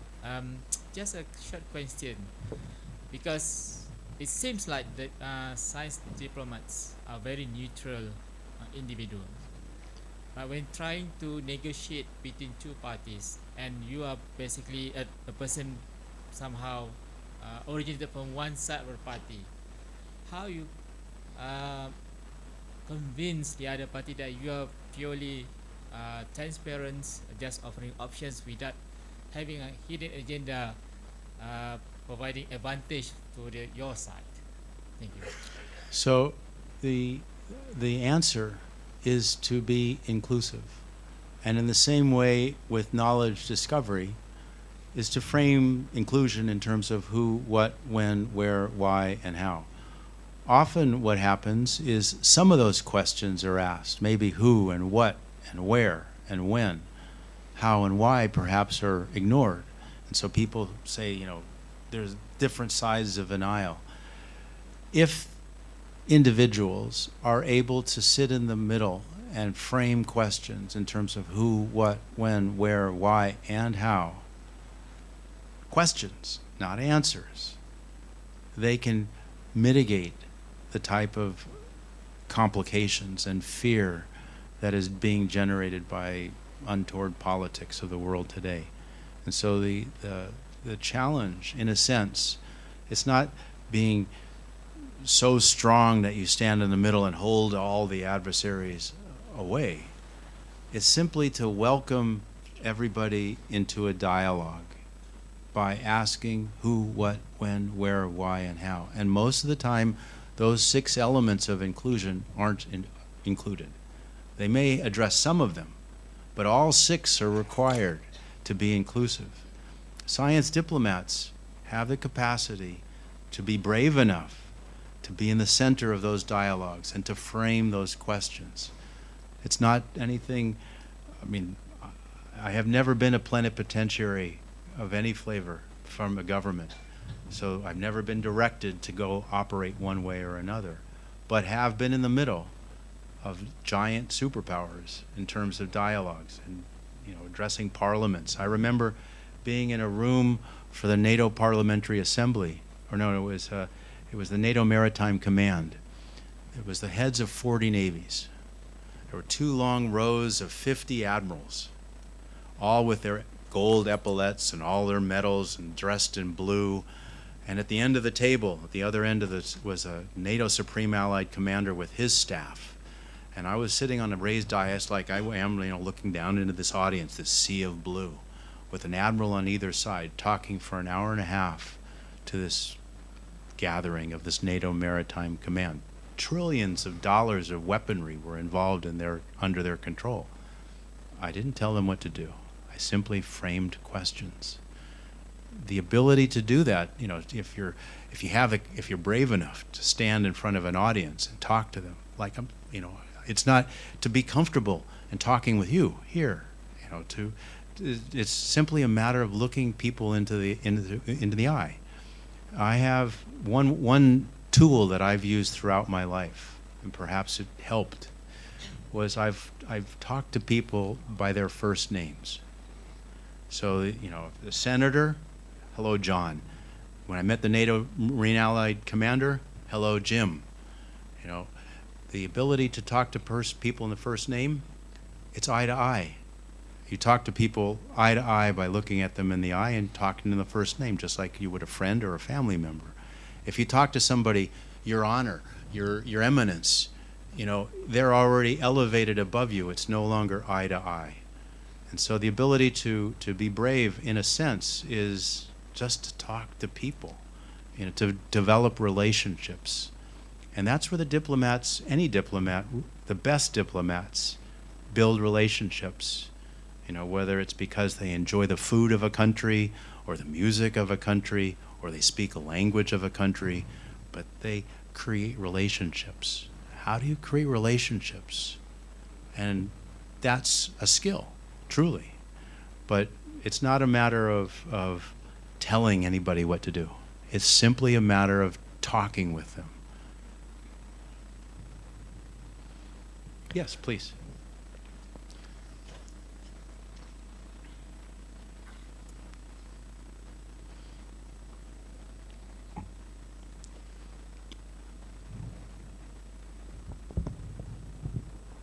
Just a short question, because it seems like the science diplomats are very neutral individuals. But when trying to negotiate between two parties, and you are basically a person somehow originated from one side of the party, how you uh, convince the other party that you are purely transparent, just offering options without having a hidden agenda, providing advantage to your side? Thank you. So the answer is to be inclusive. And in the same way with knowledge discovery, is to frame inclusion in terms of who, what, when, where, why, and how. Often what happens is some of those questions are asked, maybe who and what and where and when. How and why perhaps are ignored. And so people say, you know, there's different sides of an aisle. If individuals are able to sit in the middle and frame questions in terms of who, what, when, where, why, and how, questions, not answers, they can mitigate the type of complications and fear that is being generated by untoward politics of the world today. And so the challenge, in a sense, it's not being so strong that you stand in the middle and hold all the adversaries away. It's simply to welcome everybody into a dialogue by asking who, what, when, where, why, and how. And most of the time, those 6 elements of inclusion aren't included. They may address some of them, but all 6 are required to be inclusive. Science diplomats have the capacity to be brave enough to be in the center of those dialogues and to frame those questions. It's not anything, I mean, I have never been a plenipotentiary of any flavor from a government, so I've never been directed to go operate one way or another, but have been in the middle of giant superpowers in terms of dialogues and, you know, addressing parliaments. I remember being in a room for the NATO Parliamentary Assembly, or no, it was the NATO Maritime Command. It was the heads of 40 navies. There were 2 long rows of 50 admirals, all with their gold epaulets and all their medals and dressed in blue. And at the end of the table, at the other end of this, was a NATO Supreme Allied Commander with his staff. And I was sitting on a raised dais like I am, you know, looking down into this audience, this sea of blue, with an admiral on either side, talking for an hour and a half to this gathering of this NATO Maritime Command. Trillions of dollars of weaponry were involved in under their control. I didn't tell them what to do. I simply framed questions. The ability to do that, you know, if you're brave enough to stand in front of an audience and talk to them, like I'm, you know, it's not to be comfortable in talking with you here, you know, it's simply a matter of looking people into the eye. I have one tool that I've used throughout my life, and perhaps it helped, was I've talked to people by their first names. So, you know, the senator, hello, John. When I met the NATO Marine Allied Commander, hello, Jim. You know, the ability to talk to people in the first name, it's eye to eye. You talk to people eye to eye by looking at them in the eye and talking in the first name, just like you would a friend or a family member. If you talk to somebody, Your Honor, Your Eminence, you know, they're already elevated above you. It's no longer eye to eye. And so the ability to be brave, in a sense, is just to talk to people, you know, to develop relationships. And that's where the diplomats, any diplomat, the best diplomats, build relationships. You know, whether it's because they enjoy the food of a country or the music of a country or they speak a language of a country, but they create relationships. How do you create relationships? And that's a skill, truly. But it's not a matter of telling anybody what to do. It's simply a matter of talking with them. Yes, please.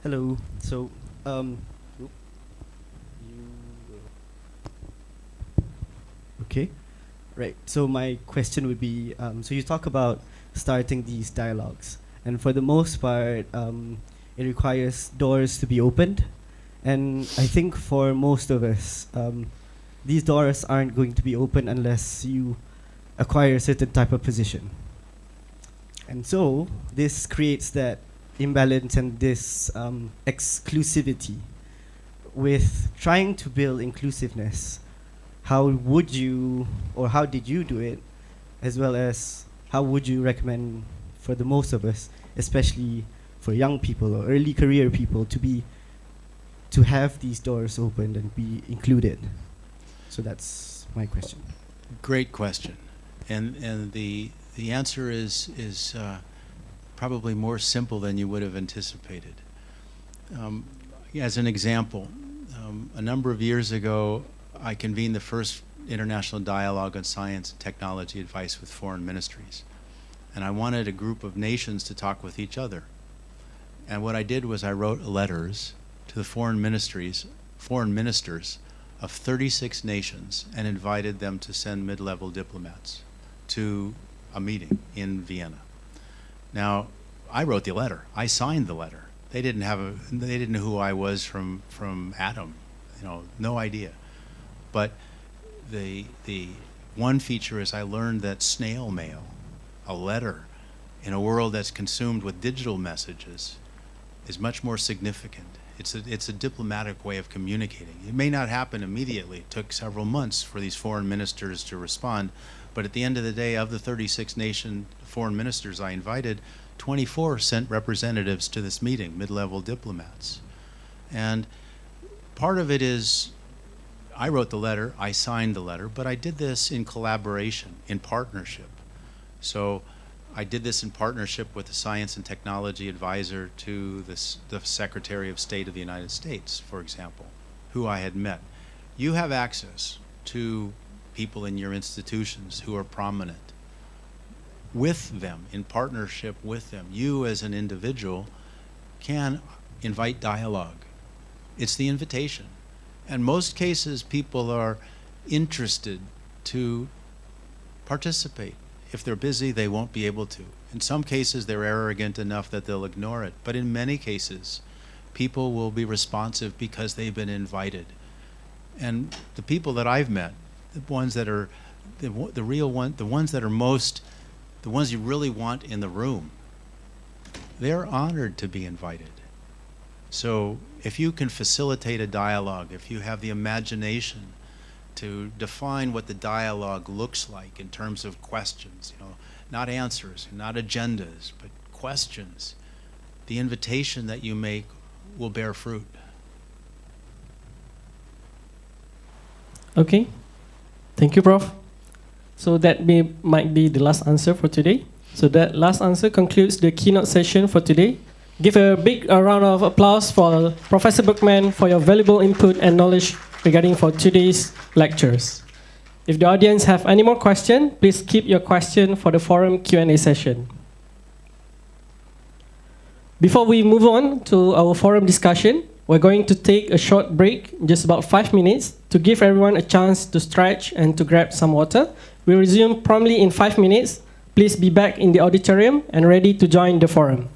Hello. So, okay, right. So my question would be, so you talk about starting these dialogues, and for the most part, it requires doors to be opened, and I think for most of us, these doors aren't going to be open unless you acquire a certain type of position, and so this creates that imbalance and this exclusivity. With trying to build inclusiveness, how would you or how did you do it, as well as how would you recommend for the most of us, especially for young people or early career people, to have these doors opened and be included? So that's my question. Great question, and the answer is probably more simple than you would have anticipated. As an example, a number of years ago, I convened the first international dialogue on science and technology advice with foreign ministries, and I wanted a group of nations to talk with each other. And what I did was I wrote letters to the foreign ministers of 36 nations and invited them to send mid-level diplomats to a meeting in Vienna. Now, I wrote the letter. I signed the letter. They didn't know who I was from Adam, no idea. But the one feature is I learned that snail mail, a letter, in a world that's consumed with digital messages, is much more significant. It's a diplomatic way of communicating. It may not happen immediately. It took several months for these foreign ministers to respond, but at the end of the day, of the 36 nation foreign ministers I invited, 24 sent representatives to this meeting, mid-level diplomats. And part of it is, I wrote the letter, I signed the letter, but I did this in collaboration, in partnership. So I did this in partnership with the Science and Technology Advisor to the Secretary of State of the United States, for example, who I had met. You have access to people in your institutions who are prominent. With them, in partnership with them, you as an individual can invite dialogue. It's the invitation. And most cases, people are interested to participate. If they're busy, they won't be able to. In some cases, they're arrogant enough that they'll ignore it. But in many cases, people will be responsive because they've been invited. And the people that I've met, the ones that are the real one, the ones that are most, the ones you really want in the room, they're honored to be invited. So if you can facilitate a dialogue, if you have the imagination to define what the dialogue looks like in terms of questions, not answers, not agendas, but questions, the invitation that you make will bear fruit. Okay, thank you, Prof. So that might be the last answer for today. So that last answer concludes the keynote session for today. Give a big round of applause for Professor Bookman for your valuable input and knowledge regarding for today's lectures. If the audience have any more questions, please keep your question for the forum Q&A session. Before we move on to our forum discussion, we're going to take a short break, just about 5 minutes, to give everyone a chance to stretch and to grab some water. We'll resume promptly in 5 minutes. Please be back in the auditorium and ready to join the forum.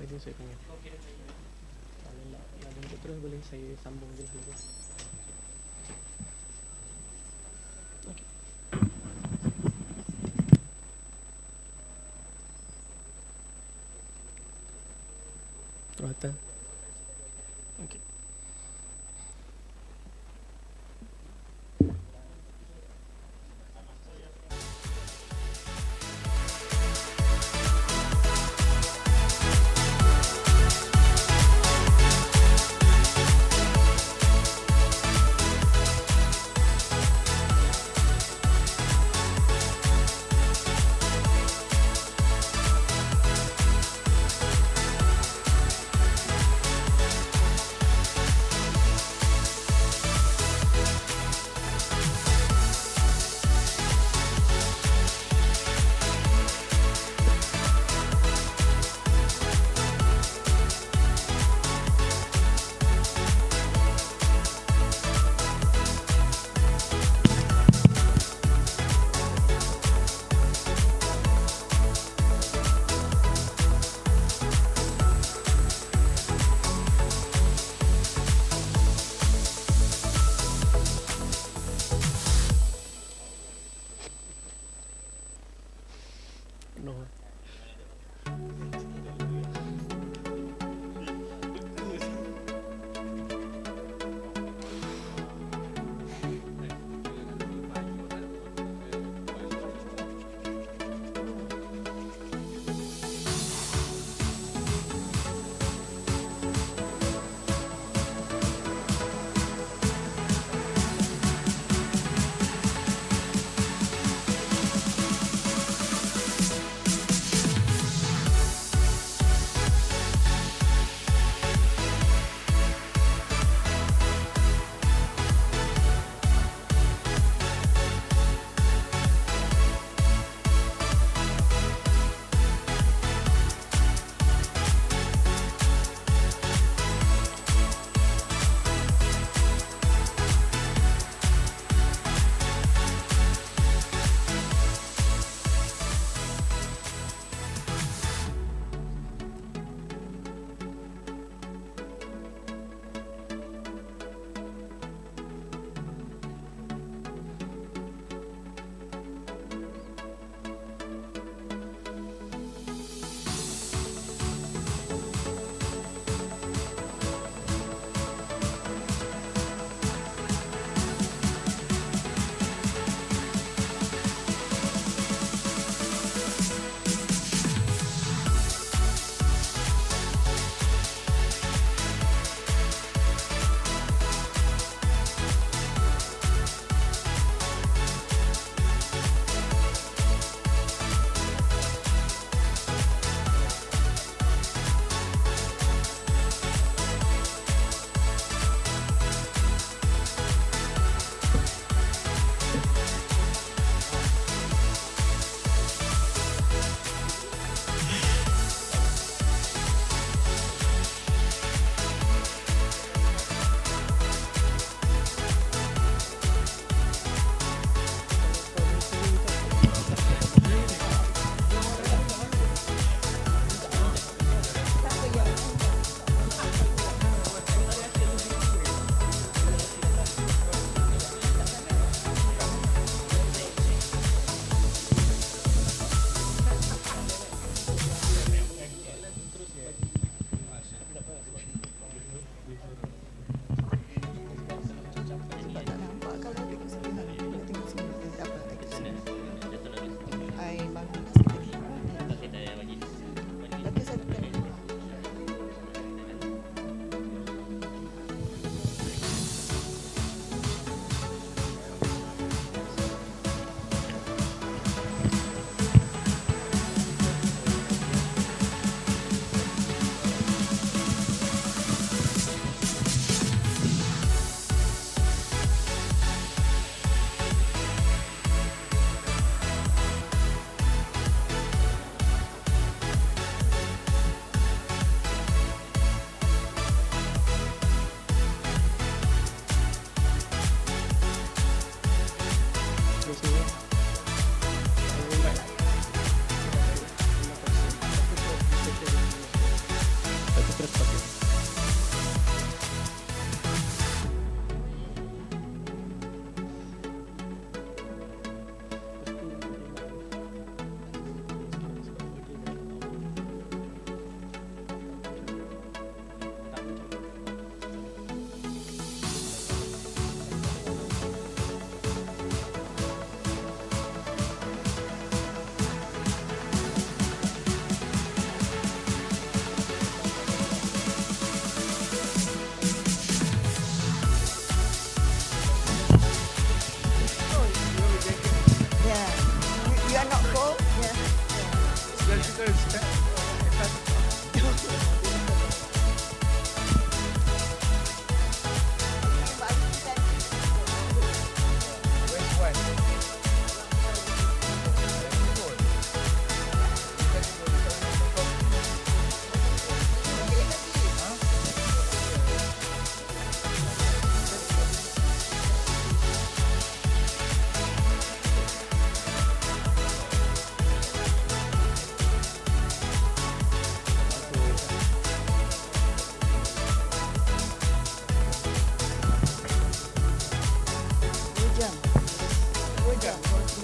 Itu saya punya. Kalau nak terus boleh saya sambung je dulu. Okey. Rata. Okey.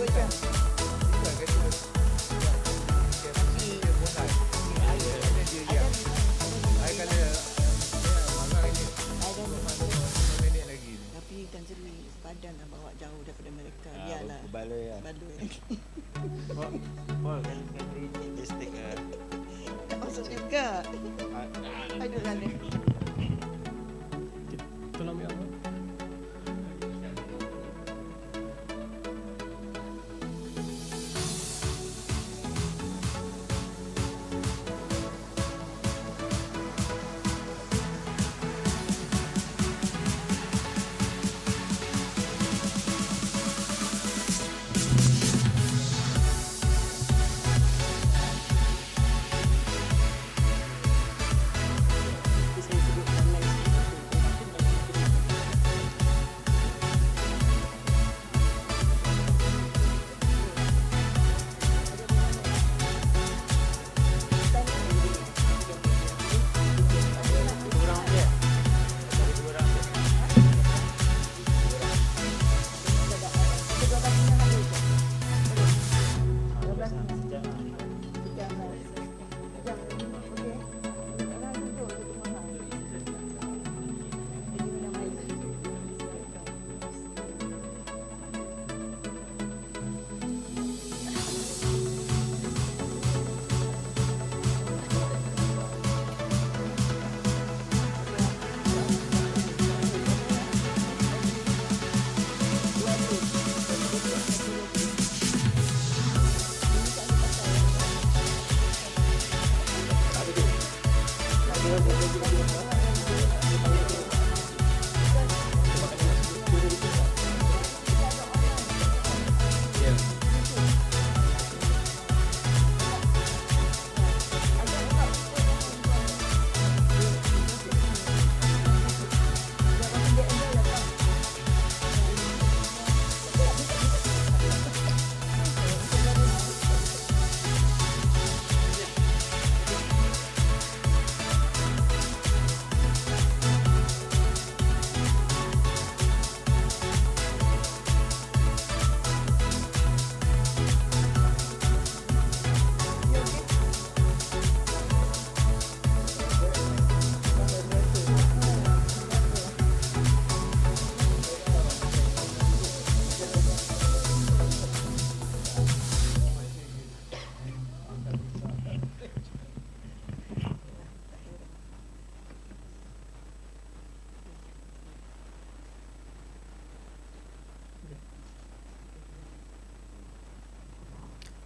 Tapi Tan Sri padan lah bawa jauh daripada mereka. Biarlah. Baloi lah. Baloi. Paul, can we just take a... Tak masuk juga. Aduh lah ni. Tolong ambil apa?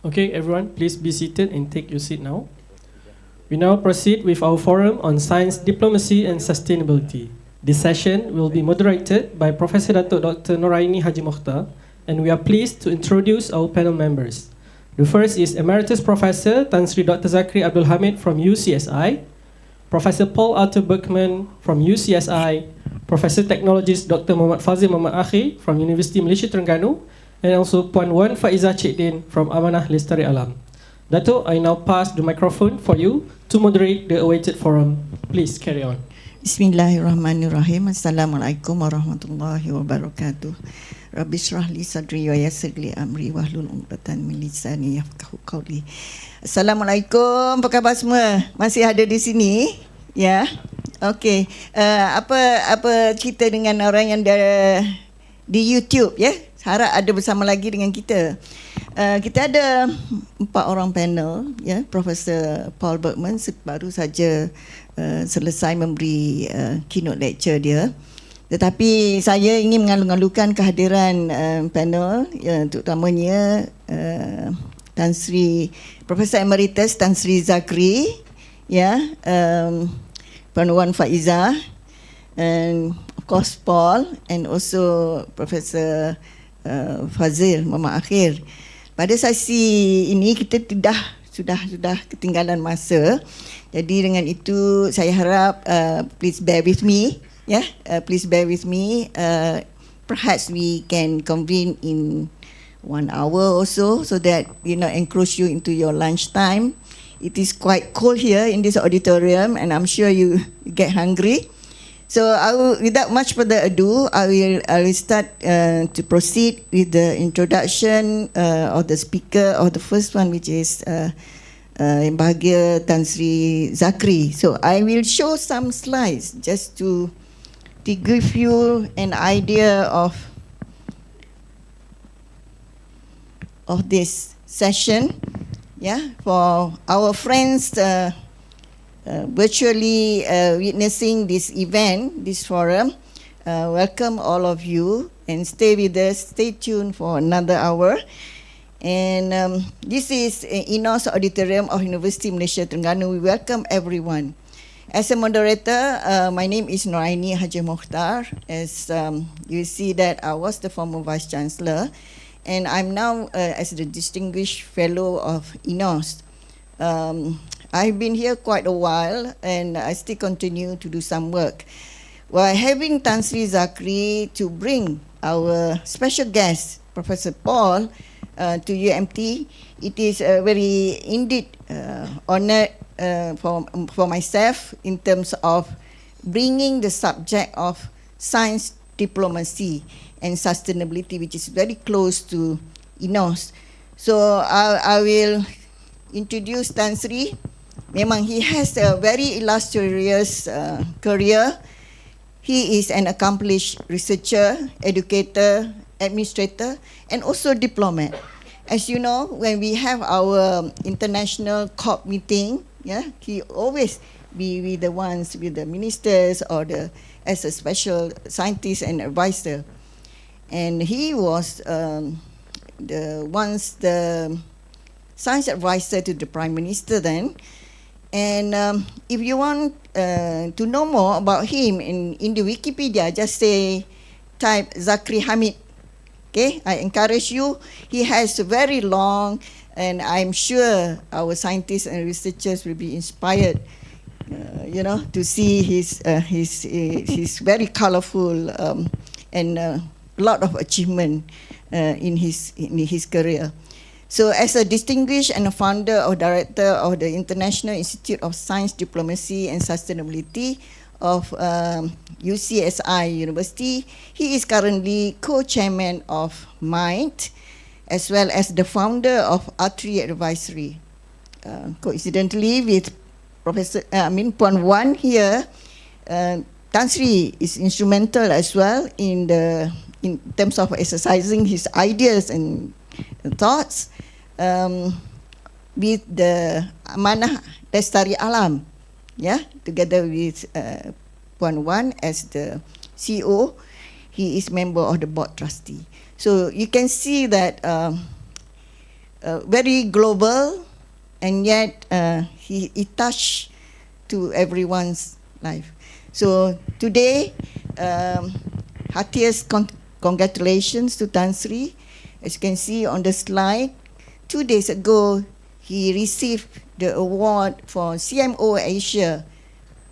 Okay, everyone, please be seated and take your seat now. We now proceed with our forum on science, diplomacy and sustainability. This session will be moderated by Professor Datuk Dr. Noraini Haji Mokhtar, and we are pleased to introduce our panel members. The first is Emeritus Professor Tan Sri Dr. Zakri Abdul Hamid from UCSI, Professor Paul Arthur Berkman from UCSI, Professor Technologist Dr. Muhammad Fazil Muhammad Akhi from Universiti Malaysia Terengganu, and also Puan Wan Faizah Cik Din from Amanah Lestari Alam. Dato', I now pass the microphone for you to moderate the awaited forum. Please carry on. Bismillahirrahmanirrahim. Assalamualaikum warahmatullahi wabarakatuh. Rabbi shrah li sadri wa yassir li amri wahlul 'uqdatam min lisani yafqahu qawli. Assalamualaikum. Apa khabar semua? Masih ada di sini? Ya. Okey. Apa cerita dengan orang yang di YouTube ya? Harap ada bersama lagi dengan kita. Kita ada 4 orang panel ya. Profesor Paul Berkman baru saja selesai memberi keynote lecture dia. Tetapi saya ingin mengalu-alukan kehadiran panel terutamanya Tan Sri Profesor Emeritus Tan Sri Zakri ya, Puan Wan Faizah, and of course Paul, and also Profesor Fazil Muhammad Akhir. Pada sesi ini kita sudah ketinggalan masa. Jadi dengan itu saya harap please bear with me ya. Please bear with me. Perhaps we can convene in 1 hour or so that encroach you into your lunch time. It is quite cold here in this auditorium and I'm sure you get hungry. So without much further ado, I will start to proceed with the introduction of the speaker, or the first one, which is Yang Bahagia Tan Sri Zakri. So I will show some slides just to give you an idea of this session, yeah, for our friends virtually witnessing this event, this forum. Welcome all of you, and stay with us, stay tuned for another hour. And this is Enos Auditorium of University Malaysia Terengganu. We welcome everyone. As a moderator, my name is Noraini Haji Mokhtar. As you see that I was the former Vice Chancellor, and I'm now as the Distinguished Fellow of Enos. I've been here quite a while, and I still continue to do some work. We're having Tan Sri Zakri to bring our special guest, Professor Paul, to UMT. It is a very indeed honoured for myself in terms of bringing the subject of science diplomacy and sustainability, which is very close to Enos. So I will introduce Tan Sri. Memang he has a very illustrious career. He is an accomplished researcher, educator, administrator, and also diplomat. As you know, when we have our international COP meeting, yeah, he always be with the ministers, or as a special scientist and advisor. And he was the science advisor to the Prime Minister then. And if you want to know more about him in the Wikipedia, just type Zakri Hamid. Okay, I encourage you. He has a very long, and I'm sure our scientists and researchers will be inspired, to see his very colorful and a lot of achievement in his career. So as a distinguished and a founder or director of the International Institute of Science, Diplomacy and Sustainability of UCSI University, he is currently co-chairman of MIND, as well as the founder of Atri Advisory. Coincidentally, with Puan Wan here, Tan Sri is instrumental as well in terms of exercising his ideas and thoughts with the Amanah Lestari Alam, yeah, together with Puan Wan as the CEO. He is member of the board trustee. So you can see that very global, and yet he touched to everyone's life. So today, heartiest congratulations to Tan Sri. As you can see on the slide, 2 days ago, he received the award for CMO Asia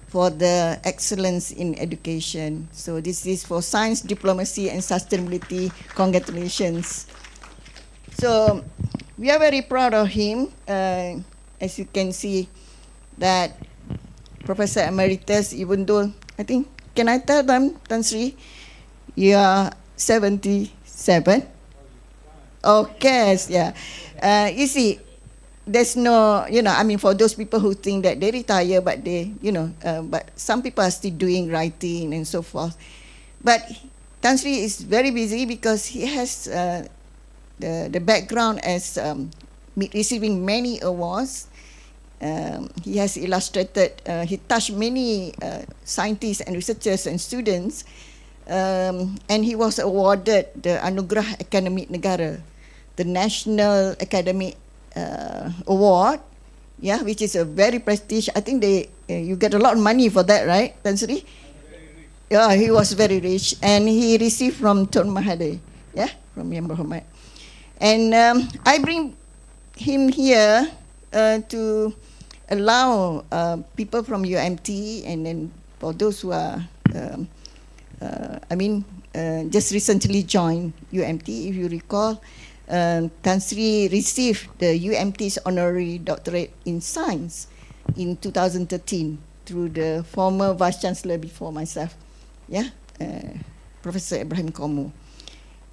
for the excellence in education. So this is for science, diplomacy, and sustainability. Congratulations. So we are very proud of him. As you can see, that Professor Emeritus, even though, I think, can I tell them, Tan Sri, you are 77? Okay, yeah. You see, there's no, for those people who think that they retire, but but some people are still doing writing and so forth. But Tan Sri is very busy because he has the background as receiving many awards. He has illustrated, he touched many scientists and researchers and students, and he was awarded the Anugerah Akademik Negara, the National Academic Award, yeah, which is a very prestigious. I think you get a lot of money for that, right, Tan Sri? Yeah, he was very rich, and he received from Tun Mahathir, yeah, from Yang Berhormat. And I bring him here to allow people from UMT, and then for those who are, just recently joined UMT, if you recall, Tan Sri received the UMT's honorary doctorate in science in 2013 through the former Vice Chancellor before myself. yeah, Professor Ibrahim Komu.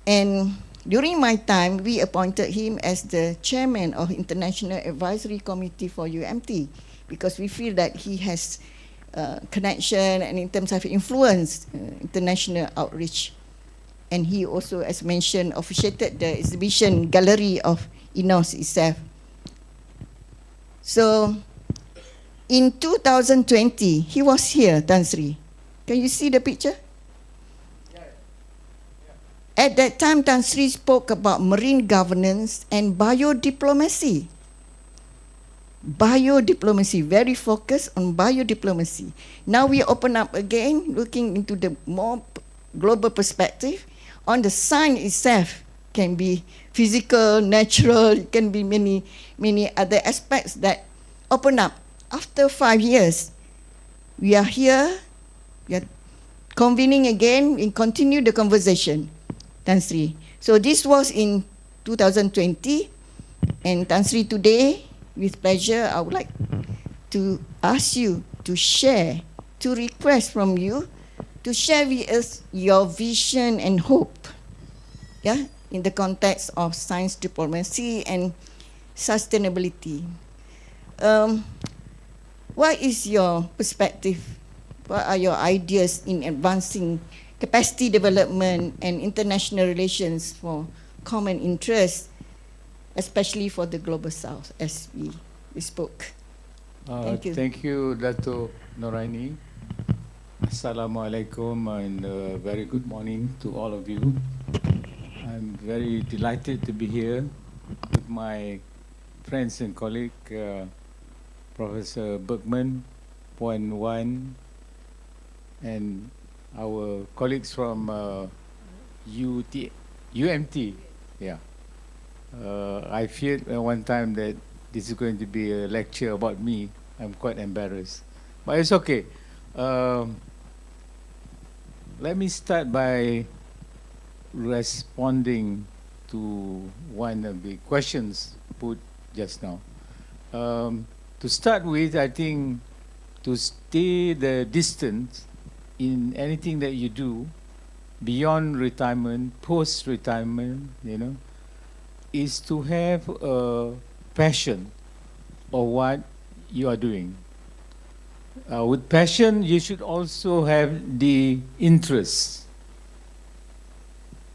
And during my time, we appointed him as the chairman of International Advisory Committee for UMT because we feel that he has connection and in terms of influence, international outreach. And he also, as mentioned, officiated the exhibition gallery of INOS itself. So in 2020, he was here, Tan Sri. Can you see the picture? At that time, Tan Sri spoke about marine governance and biodiplomacy. Biodiplomacy, very focused on biodiplomacy. Now we open up again, looking into the more global perspective on the science itself. Can be physical, natural, it can be many other aspects that open up. After 5 years, we are here, we are convening again and continue the conversation, Tan Sri. So this was in 2020, and Tan Sri, today, with pleasure, I would like to ask you to share, to request from you, to share with us your vision and hope, yeah, in the context of science diplomacy and sustainability. What is your perspective? What are your ideas in advancing capacity development and international relations for common interests, especially for the Global South, as we spoke? Thank you. Thank you, Dato Noraini. Assalamualaikum and very good morning to all of you. I'm very delighted to be here with my friends and colleague, Professor Bergman, Puan Wan, and our colleagues from UMT. Yeah. I feared at one time that this is going to be a lecture about me. I'm quite embarrassed, but it's okay. Let me start by responding to one of the questions put just now. To start with, I think to stay the distance in anything that you do beyond retirement, post-retirement, is to have a passion of what you are doing. With passion, you should also have the interest.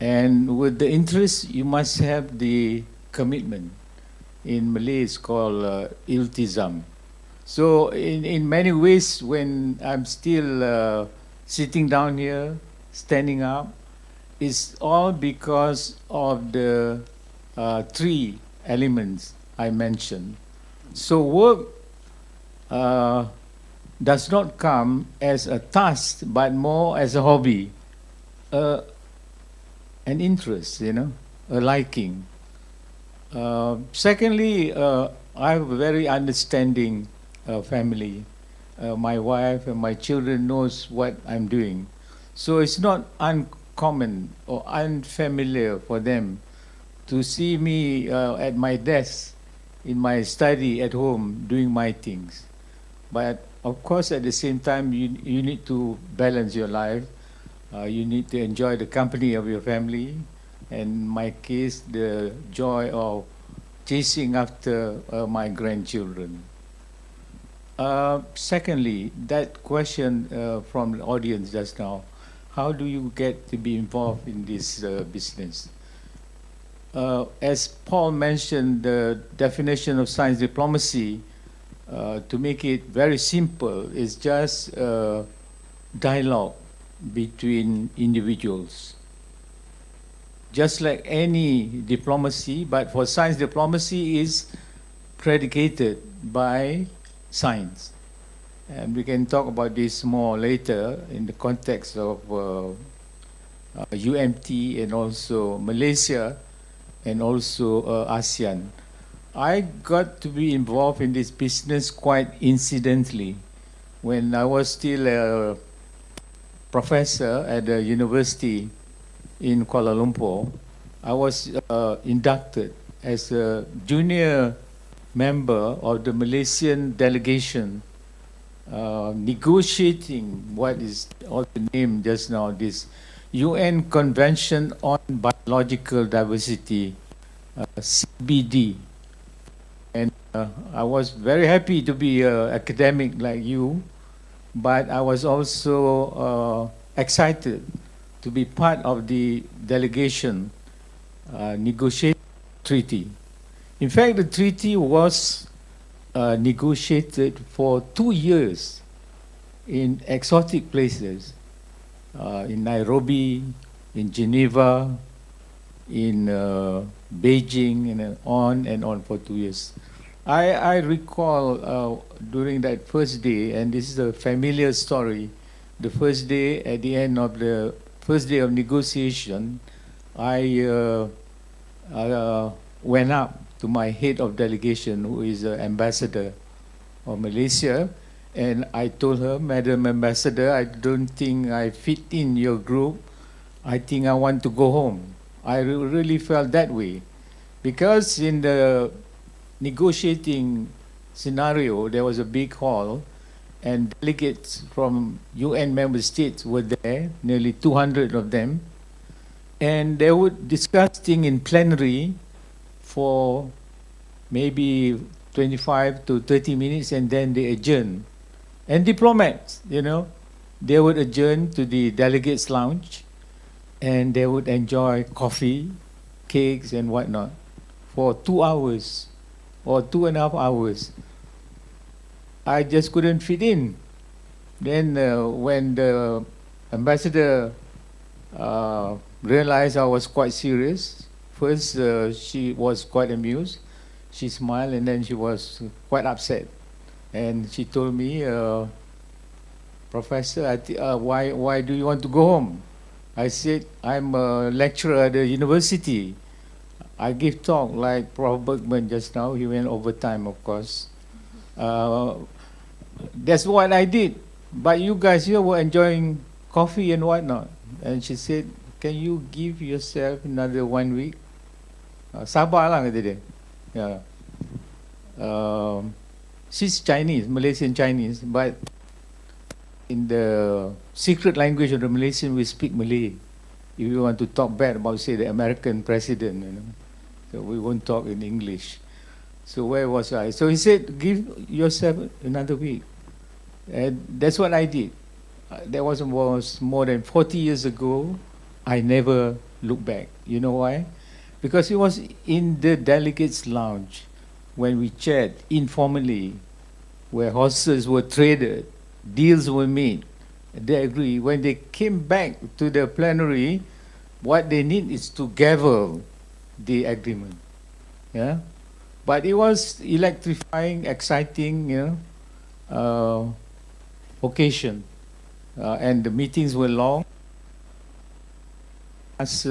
And with the interest, you must have the commitment. In Malay, it's called iltizam. So in many ways, when I'm still sitting down here, standing up, it's all because of the 3 elements I mentioned. So work does not come as a task, but more as a hobby, an interest, a liking. Secondly, I have a very understanding family. My wife and my children knows what I'm doing. So it's not uncommon or unfamiliar for them to see me at my desk, in my study at home, doing my things. But of course, at the same time, you need to balance your life. You need to enjoy the company of your family. And in my case, the joy of chasing after my grandchildren. Secondly, that question from the audience just now, how do you get to be involved in this business? As Paul mentioned, the definition of science diplomacy, to make it very simple, is just dialogue between individuals. Just like any diplomacy, but for science diplomacy is predicated by science. And we can talk about this more later in the context of UMT and also Malaysia and also ASEAN. I got to be involved in this business quite incidentally. When I was still a professor at a university in Kuala Lumpur, I was inducted as a junior member of the Malaysian delegation negotiating what is also named just now, this UN Convention on Biological Diversity, CBD. And I was very happy to be an academic like you, but I was also excited to be part of the delegation negotiating treaty. In fact, the treaty was negotiated for 2 years in exotic places, in Nairobi, in Geneva, in Beijing, and on for 2 years. I recall during that first day, and this is a familiar story, the first day at the end of the first day of negotiation, I went up to my head of delegation, who is an ambassador of Malaysia, and I told her, Madam Ambassador, I don't think I fit in your group. I think I want to go home. I really felt that way, because in the negotiating scenario, there was a big hall, and delegates from UN member states were there, nearly 200 of them, and they would discuss things in plenary for maybe 25 to 30 minutes, and then they adjourn. And diplomats, they would adjourn to the delegates' lounge, and they would enjoy coffee, cakes, and whatnot for 2 hours or 2.5 hours. I just couldn't fit in. Then when the ambassador realized I was quite serious, first she was quite amused. She smiled, and then she was quite upset. And she told me, Professor, why do you want to go home? I said, I'm a lecturer at the university. I give talk like Prof. Bergman just now. He went over time, of course. That's what I did. But you guys here were enjoying coffee and whatnot. And she said, can you give yourself another 1 week? Sabar lah, kata dia. Yeah. She's Chinese, Malaysian Chinese, but in the secret language of the Malaysian, we speak Malay. If you want to talk bad about, say, the American president, so we won't talk in English. So where was I? So he said, give yourself another week. And that's what I did. That was more than 40 years ago. I never looked back. You know why? Because it was in the delegates' lounge when we chat informally, where horses were traded, deals were made. They agree. When they came back to the plenary, what they need is to gavel the agreement. Yeah, but it was electrifying, exciting, occasion, and the meetings were long. As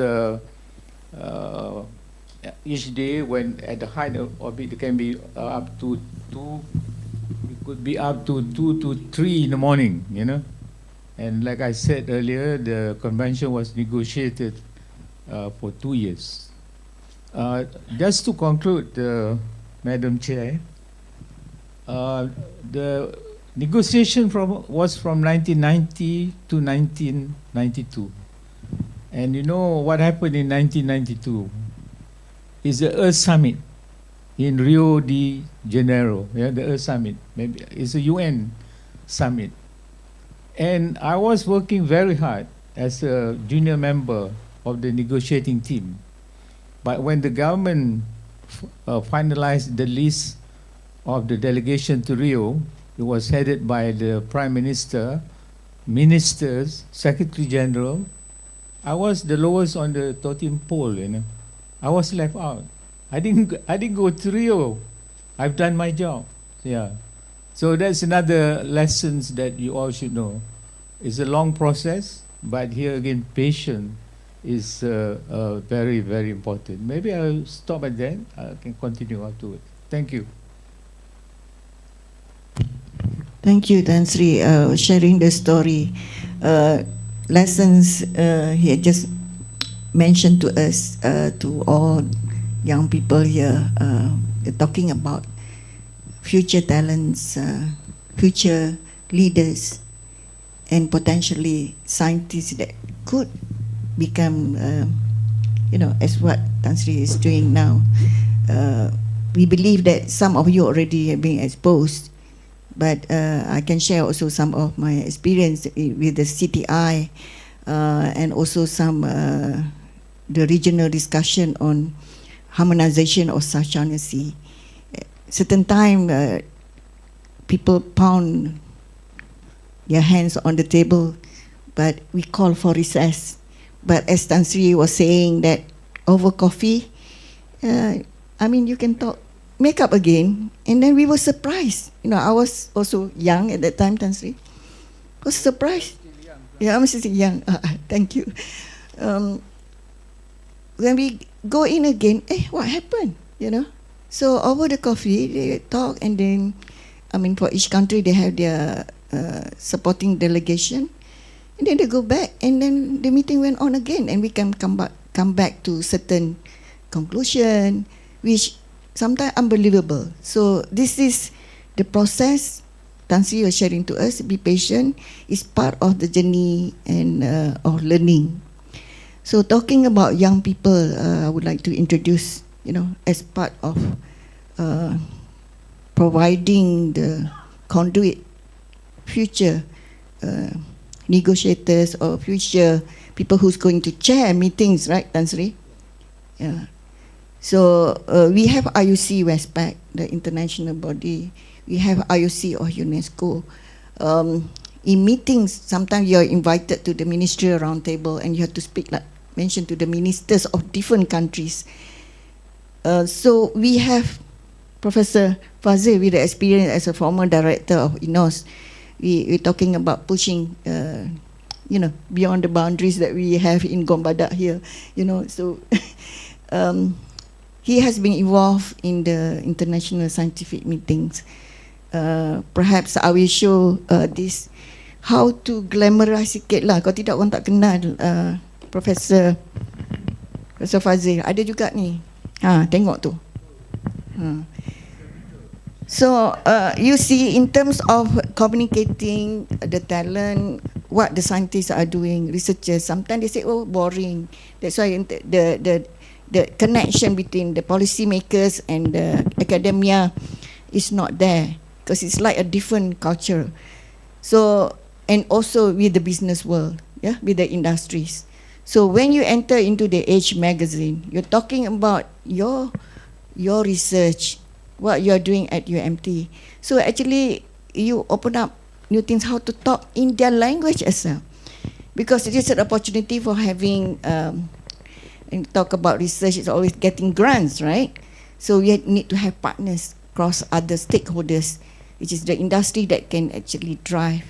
each day, when at the height of it can be up to 2, it could be up to 2 to 3 in the morning, And like I said earlier, the convention was negotiated for 2 years. Just to conclude, Madam Chair, the negotiation was from 1990 to 1992. And you know what happened in 1992 is the Earth Summit in Rio de Janeiro. Yeah, the Earth Summit. Maybe it's a UN summit. And I was working very hard as a junior member of the negotiating team. But when the government finalized the list of the delegation to Rio, it was headed by the Prime Minister, ministers, Secretary General. I was the lowest on the totem pole, I was left out. I didn't go to Rio. I've done my job. Yeah. So that's another lessons that you all should know. It's a long process, but here again, patience is very, very important. Maybe I'll stop at that. I can continue afterwards. Thank you. Thank you, Tan Sri, sharing the story. Lessons he had just mentioned to us, to all young people here, talking about future talents, future leaders and potentially scientists that could become, as what Tan Sri is doing now. We believe that some of you already have been exposed, but I can share also some of my experience with the CTI and also some the regional discussion on harmonization of South China Sea. Certain time, people pound their hands on the table, but we call for recess. But as Tan Sri was saying that over coffee, you can talk, make up again, and then we were surprised. I was also young at that time, Tan Sri. Was surprised. Yeah, I'm still young. Thank you. When we go in again, what happened? So over the coffee, they talk, and then, for each country, they have their supporting delegation, and then they go back, and then the meeting went on again, and we can come back to certain conclusion, which sometimes unbelievable. So this is the process. Tan Sri was sharing to us. Be patient is part of the journey and of learning. So talking about young people, I would like to introduce, as part of providing the conduit, future negotiators or future people who's going to chair meetings, right, Tan Sri? Yeah. So we have IUC Westpac, the international body. We have IOC or UNESCO. In meetings, sometimes you are invited to the ministerial roundtable and you have to speak, like mention to the ministers of different countries. So we have Professor Fazil with the experience as a former director of INOS. We're talking about pushing, beyond the boundaries that we have in Gombadak here. So he has been involved in the international scientific meetings. Perhaps I will show this, how to glamorize sikit lah. Kalau tidak orang tak kenal Professor Fazil. Ada juga ni. Tengok tu. So you see, in terms of communicating the talent, what the scientists are doing, researchers, sometimes they say, oh, boring. That's why the connection between the policymakers and the academia is not there, because it's like a different culture. So, and also with the business world, with the industries. So when you enter into the Age magazine, you're talking about your research, what you're doing at UMT. So actually, you open up new things, how to talk in their language as well. Because it is an opportunity for having, and talk about research, it's always getting grants, right? So we need to have partners across other stakeholders, which is the industry that can actually drive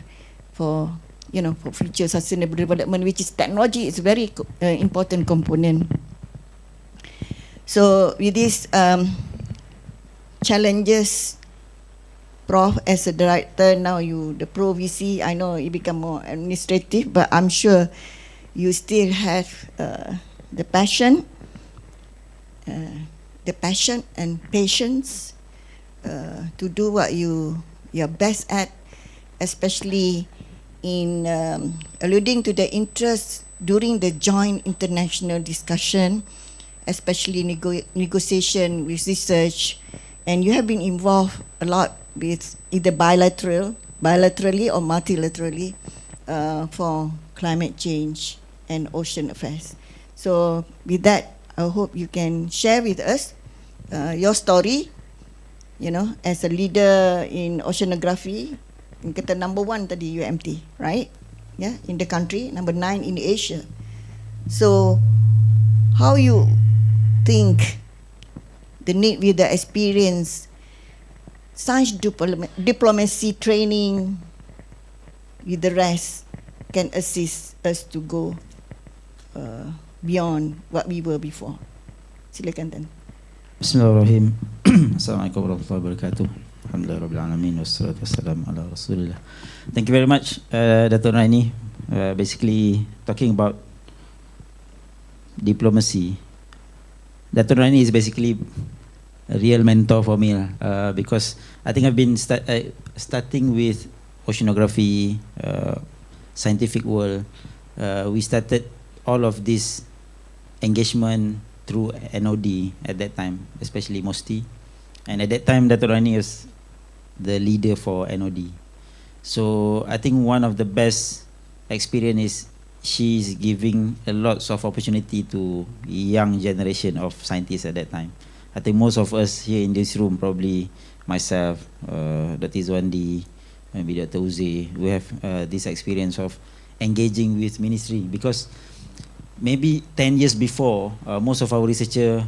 for, for future sustainable development, which is technology is very important component. So with these challenges, Prof, as a director, now the Pro VC, I know it become more administrative, but I'm sure you still have the passion and patience to do what you're best at, especially in alluding to the interest during the joint international discussion, especially negotiation with research, and you have been involved a lot with either bilaterally or multilaterally for climate change and ocean affairs. So with that, I hope you can share with us your story, as a leader in oceanography. Kata number 1 tadi UMT, right? Yeah, in the country, number 9 in Asia. So how you think the need with the experience, science diplomacy training with the rest can assist us to go beyond what we were before. Silakan, Tan. Bismillahirrahmanirrahim. Assalamualaikum warahmatullahi wabarakatuh. Alhamdulillah rabbil alamin wassalatu wassalamu ala rasulillah. Thank you very much, Dato' Raini. Basically talking about diplomacy. Dato' Raini is basically a real mentor for me, because I think I've been starting with oceanography, scientific world. We started all of this engagement through NOD at that time, especially Mosti. And at that time, Dato' Rani was the leader for NOD. So I think one of the best experience is she's giving a lots of opportunity to young generation of scientists at that time. I think most of us here in this room, probably myself, Dr. Izwandi, maybe Dr. Uzi, we have this experience of engaging with ministry, because maybe 10 years before, most of our researcher,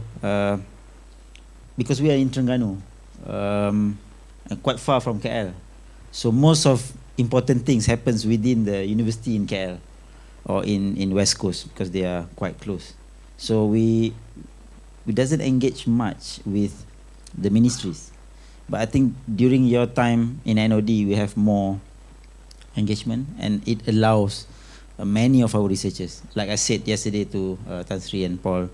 because we are in Terengganu, quite far from KL, so most of important things happens within the university in KL or in West Coast, because they are quite close. So we doesn't engage much with the ministries. But I think during your time in NOD, we have more engagement, and it allows many of our researchers, like I said yesterday to Tan Sri and Paul,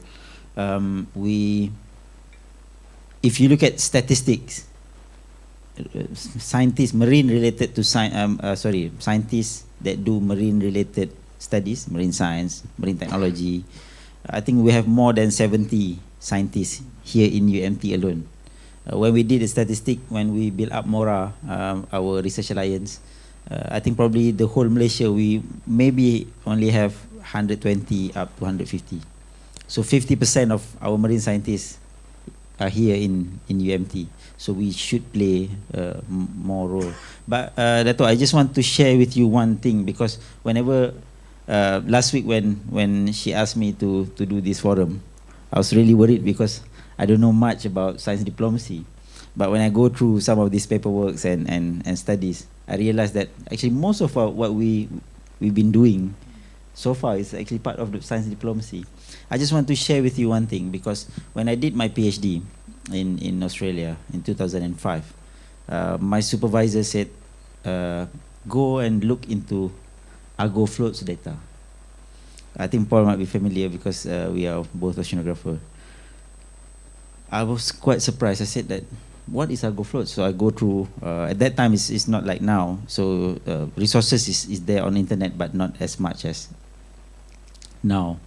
if you look at statistics, scientists, marine related to scientists that do marine related studies, marine science, marine technology, I think we have more than 70 scientists here in UMT alone. When we did the statistic, when we built up MORA, our research alliance, I think probably the whole Malaysia, we maybe only have 120 up to 150. So 50% of our marine scientists are here in UMT. So we should play more role. But Dato', I just want to share with you one thing, because whenever, last week when she asked me to do this forum, I was really worried because I don't know much about science diplomacy. But when I go through some of these paperwork and studies, I realized that actually most of what we've been doing so far is actually part of the science diplomacy. I just want to share with you one thing, because when I did my PhD in Australia in 2005, my supervisor said, go and look into Ogos floats data. I think Paul might be familiar because we are both oceanographers. I was quite surprised. I said that, what is Ogos float? So I go through, at that time it's not like now, so resources is there on internet, but not as much as now.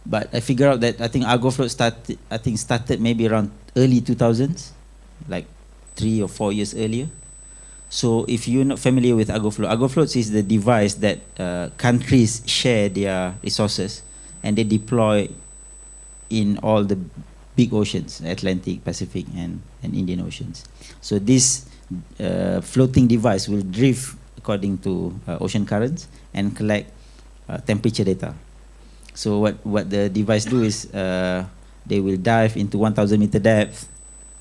But I figure out that I think Ogos float started maybe around early 2000s, like 3 or 4 years earlier. So if you're not familiar with Ogos floats is the device that countries share their resources and they deploy in all the big oceans, Atlantic, Pacific, and Indian Oceans. So this floating device will drift according to ocean currents and collect temperature data. So what the device do is they will dive into 1,000 meter depth,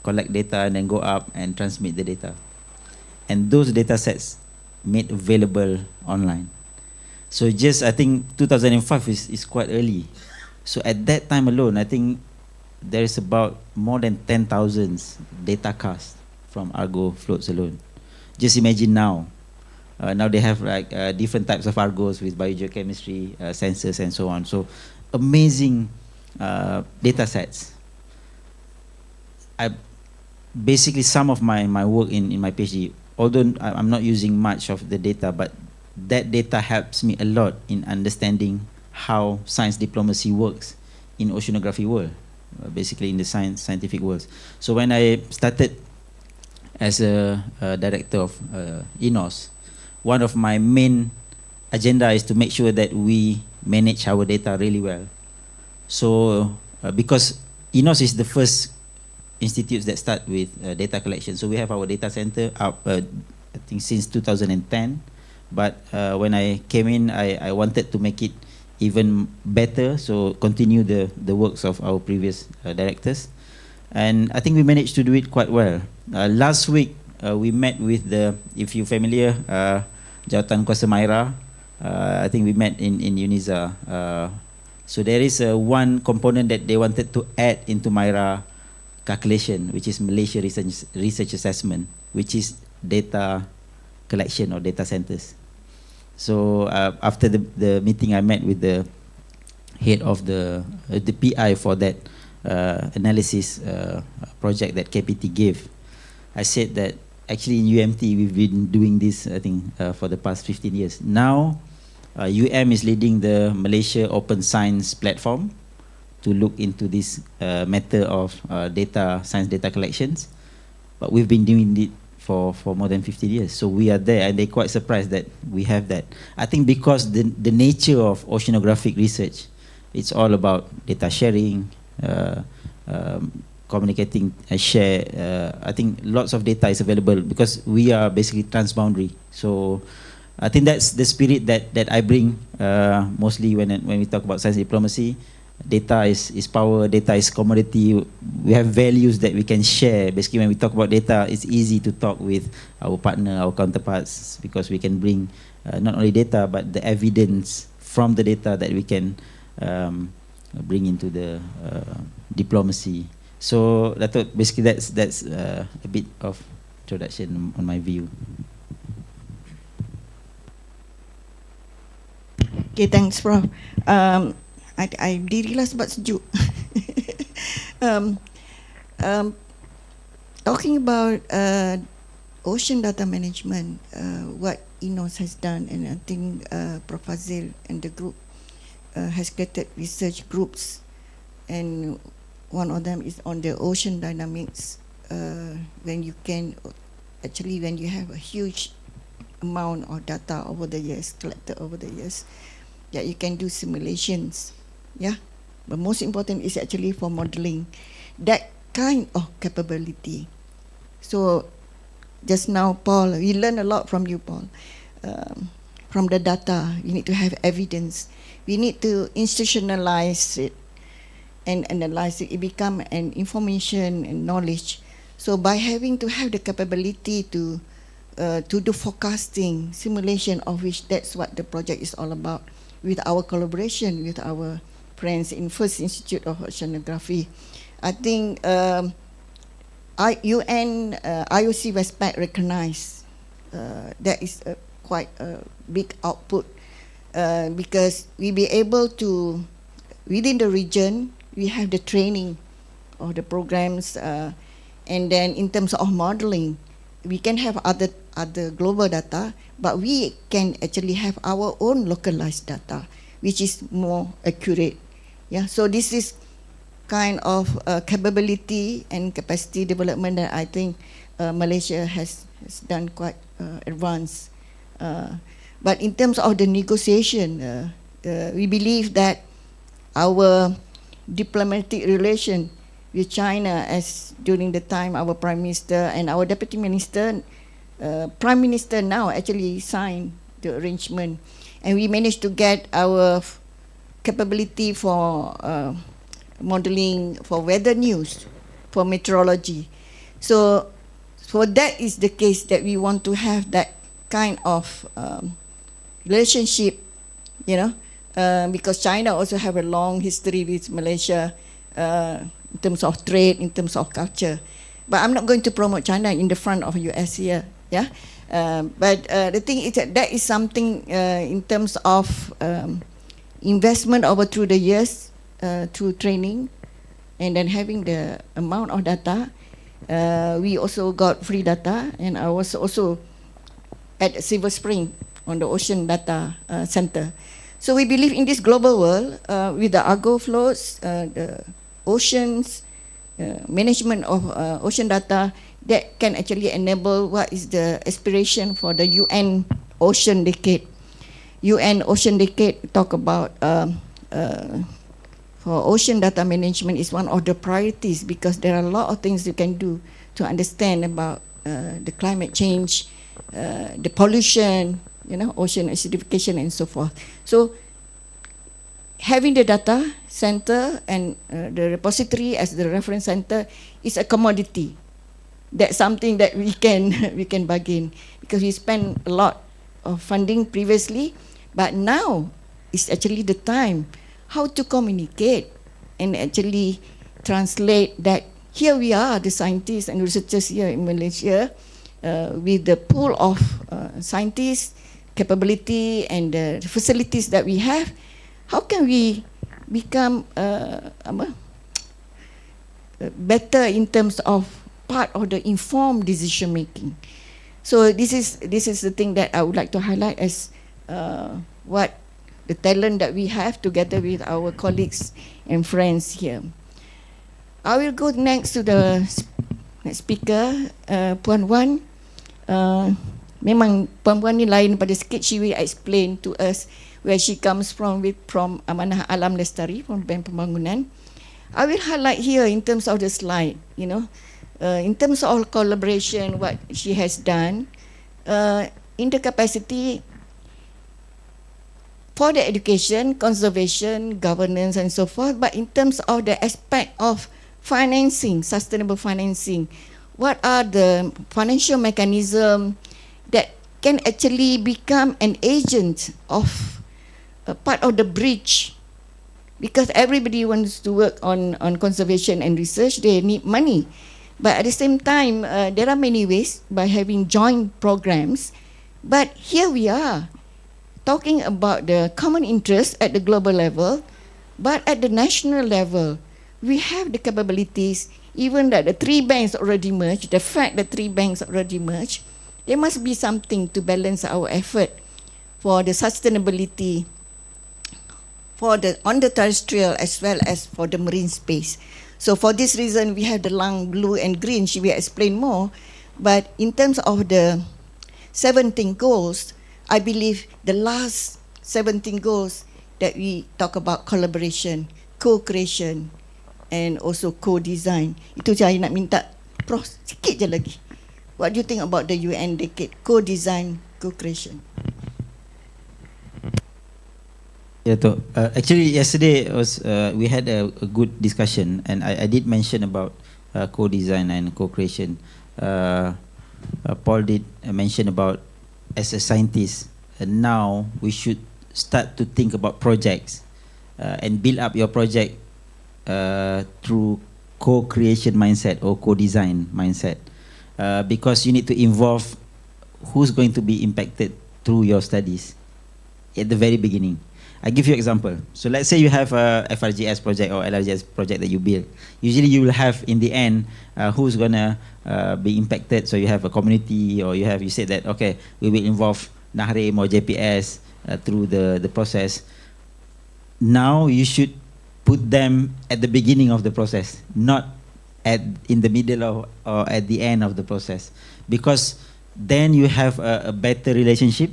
collect data, and then go up and transmit the data. And those data sets made available online. So just, I think 2005 is quite early. So at that time alone, I think there is about more than 10,000 data cast from Ogos floats alone. Just imagine now. Now they have like different types of Ogos with biogeochemistry, sensors, and so on. So amazing data sets. Basically, some of my work in my PhD, although I'm not using much of the data, but that data helps me a lot in understanding how science diplomacy works in oceanography world, basically in the scientific world. So when I started as a director of ENOS, one of my main agenda is to make sure that we manage our data really well. So because ENOS is the first institutes that start with data collection. So we have our data center up, I think since 2010. But when I came in, I wanted to make it even better, so continue the works of our previous directors. And I think we managed to do it quite well. Last week, we met with if you're familiar, Jawatan Kuasa Maira. I think we met in UNISA. So there is one component that they wanted to add into Maira calculation, which is Malaysia Research Assessment, which is data collection or data centers. So after the meeting, I met with the head of the PI for that analysis project that KPT gave. I said that actually in UMT we've been doing this, I think, for the past 15 years. Now, UM is leading the Malaysia Open Science platform to look into this matter of science data collections. But we've been doing it for more than 15 years. So we are there, and they're quite surprised that we have that. I think because the nature of oceanographic research, it's all about data sharing, communicating, share. I think lots of data is available because we are basically transboundary. So I think that's the spirit that I bring mostly when we talk about science diplomacy. Data is power, data is commodity. We have values that we can share. Basically, when we talk about data, it's easy to talk with our partner, our counterparts, because we can bring not only data, but the evidence from the data that we can bring into the diplomacy. So basically that's a bit of introduction on my view. Okay, thanks, Prof. I dirilah sebab sejuk. Talking about ocean data management, what INOS has done, and I think Prof. Fazil and the group has created research groups, and one of them is on the ocean dynamics. When you have a huge amount of data over the years, collected over the years, that you can do simulations, yeah. But most important is actually for modeling that kind of capability. So just now, Paul, we learned a lot from you, Paul. From the data, we need to have evidence. We need to institutionalize it and analyze it. It become an information and knowledge. So by having to have the capability to do forecasting, simulation, of which that's what the project is all about, with our collaboration with our friends in First Institute of Oceanography. I think UN IOC Westpac recognized that is quite a big output because we be able to, within the region, we have the training or the programs, and then in terms of modeling, we can have other global data, but we can actually have our own localized data, which is more accurate. Yeah, so this is kind of capability and capacity development that I think Malaysia has done quite advanced. But in terms of the negotiation, we believe that our diplomatic relation with China, as during the time our Prime Minister and our Deputy Minister, Prime Minister now actually signed the arrangement, and we managed to get our capability for modeling, for weather news, for meteorology. So that is the case that we want to have that kind of relationship, you know, because China also have a long history with Malaysia in terms of trade, in terms of culture. But I'm not going to promote China in the front of US here, yeah. But the thing is that is something in terms of investment over through the years, through training, and then having the amount of data. We also got free data, and I was also at Silver Spring on the Ocean Data Center. So we believe in this global world with the Ogos flows, the oceans, management of ocean data, that can actually enable what is the aspiration for the UN Ocean Decade. UN Ocean Decade talk about for ocean data management is one of the priorities, because there are a lot of things you can do to understand about the climate change, the pollution, you know, ocean acidification and so forth. So having the data center and the repository as the reference center is a commodity. That's something that we can bargain, because we spent a lot of funding previously, but now is actually the time how to communicate and actually translate that. Here we are, the scientists and researchers here in Malaysia, with the pool of scientists, capability, and the facilities that we have. How can we become better in terms of part of the informed decision making? So this is the thing that I would like to highlight as what the talent that we have together with our colleagues and friends here. I will go next to the next speaker, Puan Wan. Memang Puan Wan ni lain pada sikit. She will explain to us where she comes from from Amanah Alam Lestari, from Bank Pembangunan. I will highlight here in terms of the slide, you know, in terms of collaboration, what she has done in the capacity for the education, conservation, governance and so forth, but in terms of the aspect of financing, sustainable financing, what are the financial mechanism that can actually become an agent of a part of the bridge, because everybody wants to work on conservation and research, they need money. But at the same time, there are many ways by having joint programs. But here we are, talking about the common interest at the global level, but at the national level, we have the capabilities, even that the three banks already merged, the fact that three banks already merged, there must be something to balance our effort for the sustainability for the on the terrestrial as well as for the marine space. So for this reason, we have the lung, blue and green. She will explain more. But in terms of the 17 goals, I believe the last 17 goals that we talk about collaboration, co-creation and also co-design. Itu saya nak minta Prof sikit je lagi. What do you think about the UN decade? Co-design, co-creation. Yeah, actually yesterday was we had a good discussion, and I did mention about co-design and co-creation. Paul did mention about, as a scientist, now we should start to think about projects and build up your project through co-creation mindset or co-design mindset, because you need to involve who's going to be impacted through your studies at the very beginning. I give you an example. So let's say you have a FRGS project or LRGS project that you build. Usually you will have in the end who's gonna be impacted. So you have a community, or you said that, okay, we will involve Nahrim or JPS through the process. Now you should put them at the beginning of the process, not in the middle or at the end of the process, because then you have a better relationship.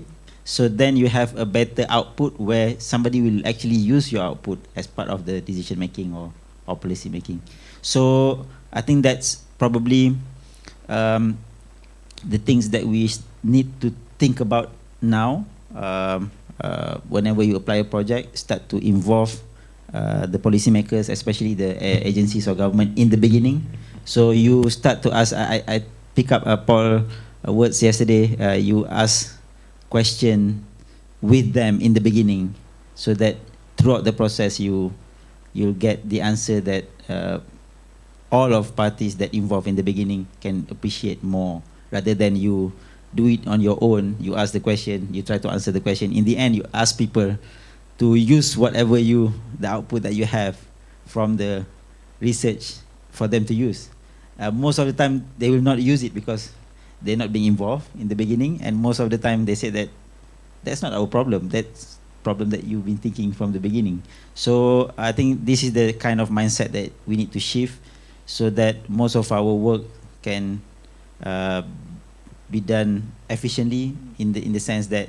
So then you have a better output where somebody will actually use your output as part of the decision making or policy making. So I think that's probably the things that we need to think about now. Whenever you apply a project, start to involve the policymakers, especially the agencies or government in the beginning. So you start to ask, I pick up Paul words yesterday, you ask question with them in the beginning, so that throughout the process you'll get the answer that all of parties that involved in the beginning can appreciate more, rather than you do it on your own. You ask the question, you try to answer the question. In the end, you ask people to use whatever the output that you have from the research for them to use. Most of the time, they will not use it because they're not being involved in the beginning, and most of the time they say that that's not our problem, that's problem that you've been thinking from the beginning. So I think this is the kind of mindset that we need to shift, so that most of our work can be done efficiently, in the sense that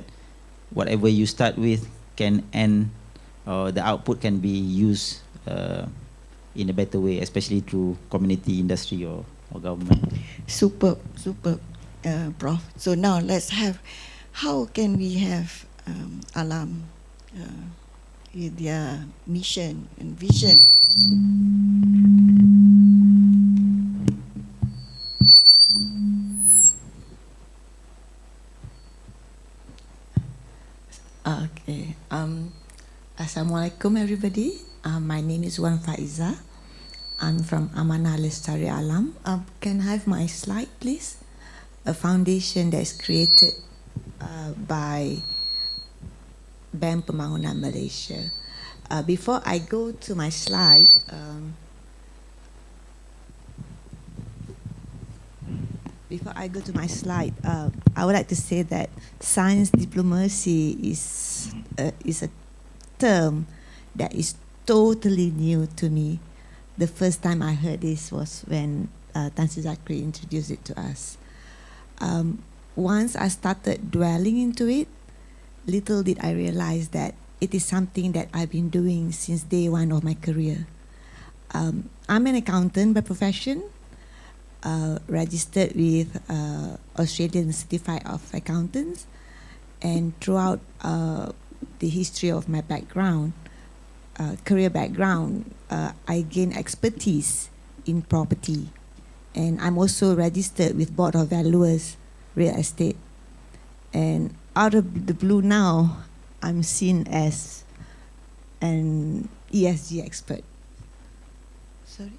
whatever you start with can end, or the output can be used in a better way, especially through community, industry or government. Super, Prof. So now let's have, how can we have Alam with their mission and vision? Okay. Assalamualaikum everybody. My name is Wan Faiza. I'm from Amanah Lestari Alam. Can I have my slide, please? A foundation that is created by Bank Pembangunan Malaysia. Before I go to my slide, Before I go to my slide, I would like to say that science diplomacy is a term that is totally new to me. The first time I heard this was when Tan Sri Zakri introduced it to us. Once I started dwelling into it, little did I realize that it is something that I've been doing since day one of my career. I'm an accountant by profession, registered with Australian Certified of Accountants, and throughout the history of my background, career background, I gained expertise in property, and I'm also registered with Board of Valuers, Real Estate, and out of the blue now, I'm seen as an ESG expert. Sorry.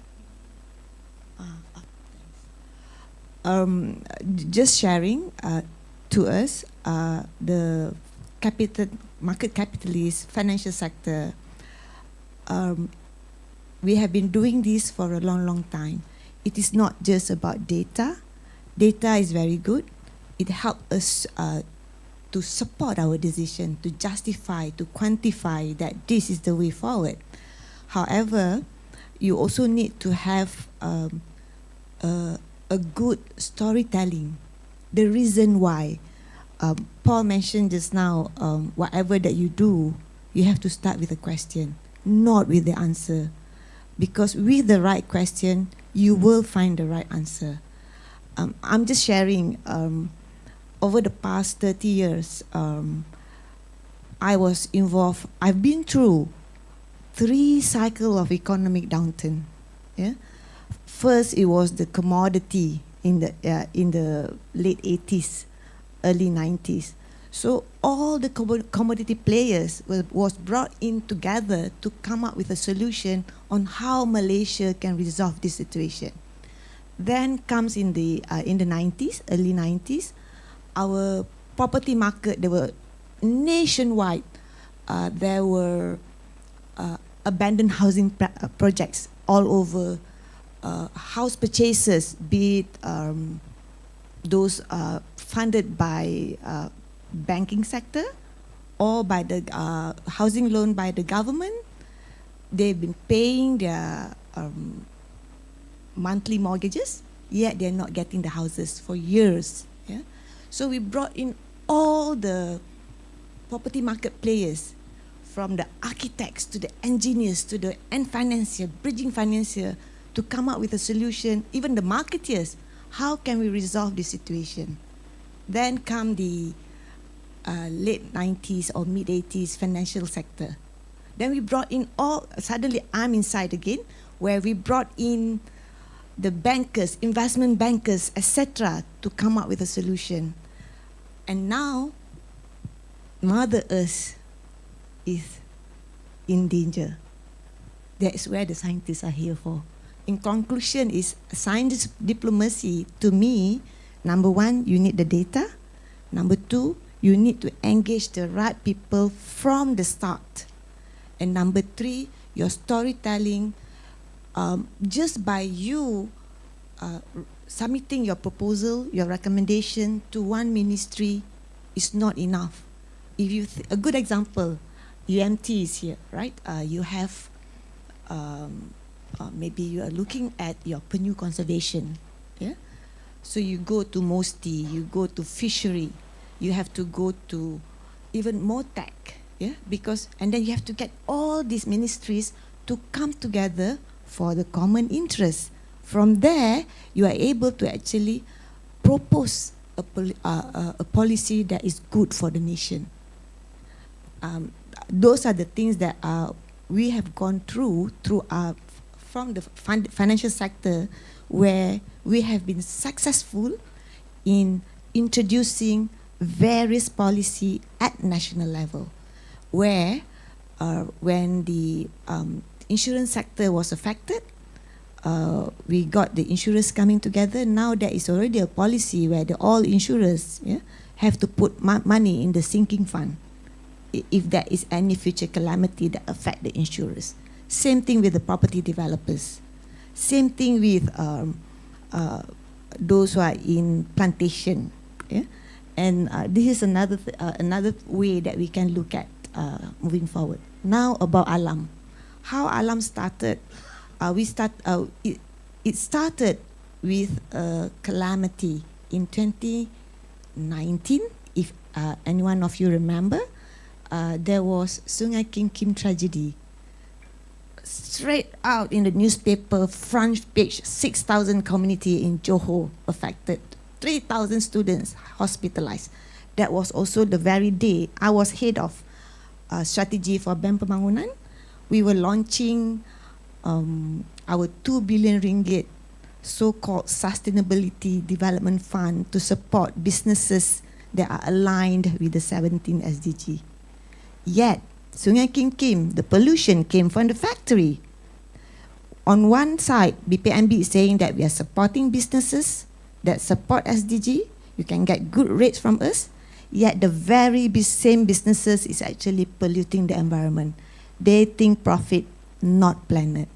Just sharing to us the market capitalist financial sector. We have been doing this for a long time. It is not just about data. Data is very good. It helps us to support our decision, to justify, to quantify that this is the way forward. However, you also need to have a good storytelling. The reason why, Paul mentioned just now, whatever that you do, you have to start with a question, not with the answer. Because with the right question, you will find the right answer. I'm just sharing, over the past 30 years, I was involved, I've been through 3 cycles of economic downturn. Yeah? First, it was the commodity in the late 80s, early 90s. So all the commodity players was brought in together to come up with a solution on how Malaysia can resolve this situation. Then comes in the 90s, early 90s, our property market, there were nationwide, there were abandoned housing projects all over, house purchases, be it those funded by banking sector or by the housing loan by the government. They've been paying their monthly mortgages, yet they're not getting the houses for years. Yeah? So we brought in all the property market players, from the architects to the engineers to the end financier, bridging financier, to come up with a solution, even the marketeers. How can we resolve this situation? Then come the late 90s or mid 80s financial sector. Then we brought in suddenly I'm inside again, where we brought in the bankers, investment bankers, etc., to come up with a solution. And now, Mother Earth is in danger. That is where the scientists are here for. In conclusion, is science diplomacy, to me, number 1, you need the data. Number 2, you need to engage the right people from the start. And number 3, your storytelling, just by you submitting your proposal, your recommendation to one ministry is not enough. If you a good example, UMT is here, right? You have, maybe you are looking at your penyu conservation, yeah? So you go to MOSTI, you go to fishery, you have to go to even more tech, yeah? Because, and then you have to get all these ministries to come together for the common interest. From there, you are able to actually propose a policy that is good for the nation. Those are the things that we have gone through from the financial sector, where we have been successful in introducing various policy at national level, where when the insurance sector was affected, we got the insurers coming together. Now there is already a policy where all insurers, yeah, have to put money in the sinking fund if there is any future calamity that affect the insurers. Same thing with the property developers. Same thing with those who are in plantation. Yeah? And this is another way that we can look at moving forward. Now about Alam. How Alam started, it started with a calamity in 2019, if any one of you remember. There was Sungai King Kim tragedy. Straight out in the newspaper, front page, 6,000 community in Johor affected, 3,000 students hospitalized. That was also the very day I was head of strategy for BEM Pembangunan. We were launching our 2 billion ringgit so-called Sustainability Development Fund to support businesses that are aligned with the 17 SDG. Yet, Sungai King Kim, the pollution came from the factory. On one side, BPMB is saying that we are supporting businesses that support SDG. You can get good rates from us. Yet the very same businesses is actually polluting the environment. They think profit, not planet.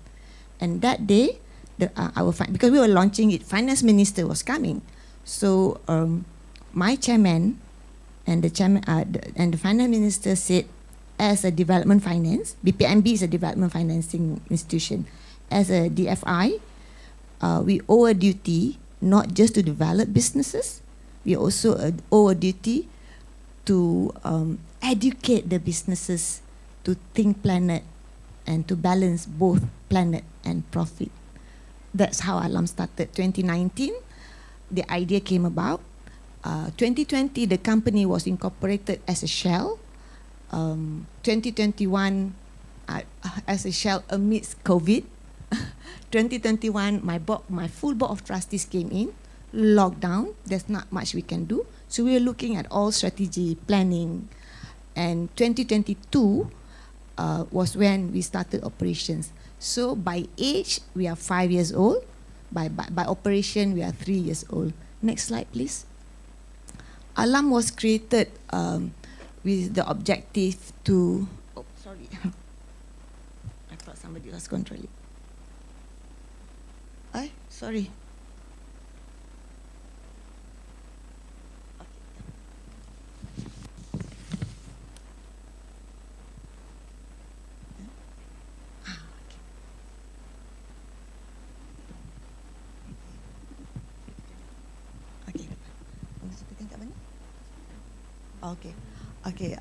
And that day, because we were launching it, finance minister was coming. So my chairman and the chairman and the finance minister said, as a development finance, BPMB is a development financing institution. As a DFI, we owe a duty not just to develop businesses, we also owe a duty to educate the businesses to think planet and to balance both planet and profit. That's how Alam started. 2019, the idea came about. 2020, the company was incorporated as a shell. 2021, as a shell amidst COVID. 2021, my full board of trustees came in, lockdown, there's not much we can do. So we are looking at all strategy, planning. And 2022 was when we started operations. So by age, we are 5 years old. By operation, we are 3 years old. Next slide, please. Alam was created with the objective to... Oh, sorry. I thought somebody was controlling. Sorry. Okay. Okay.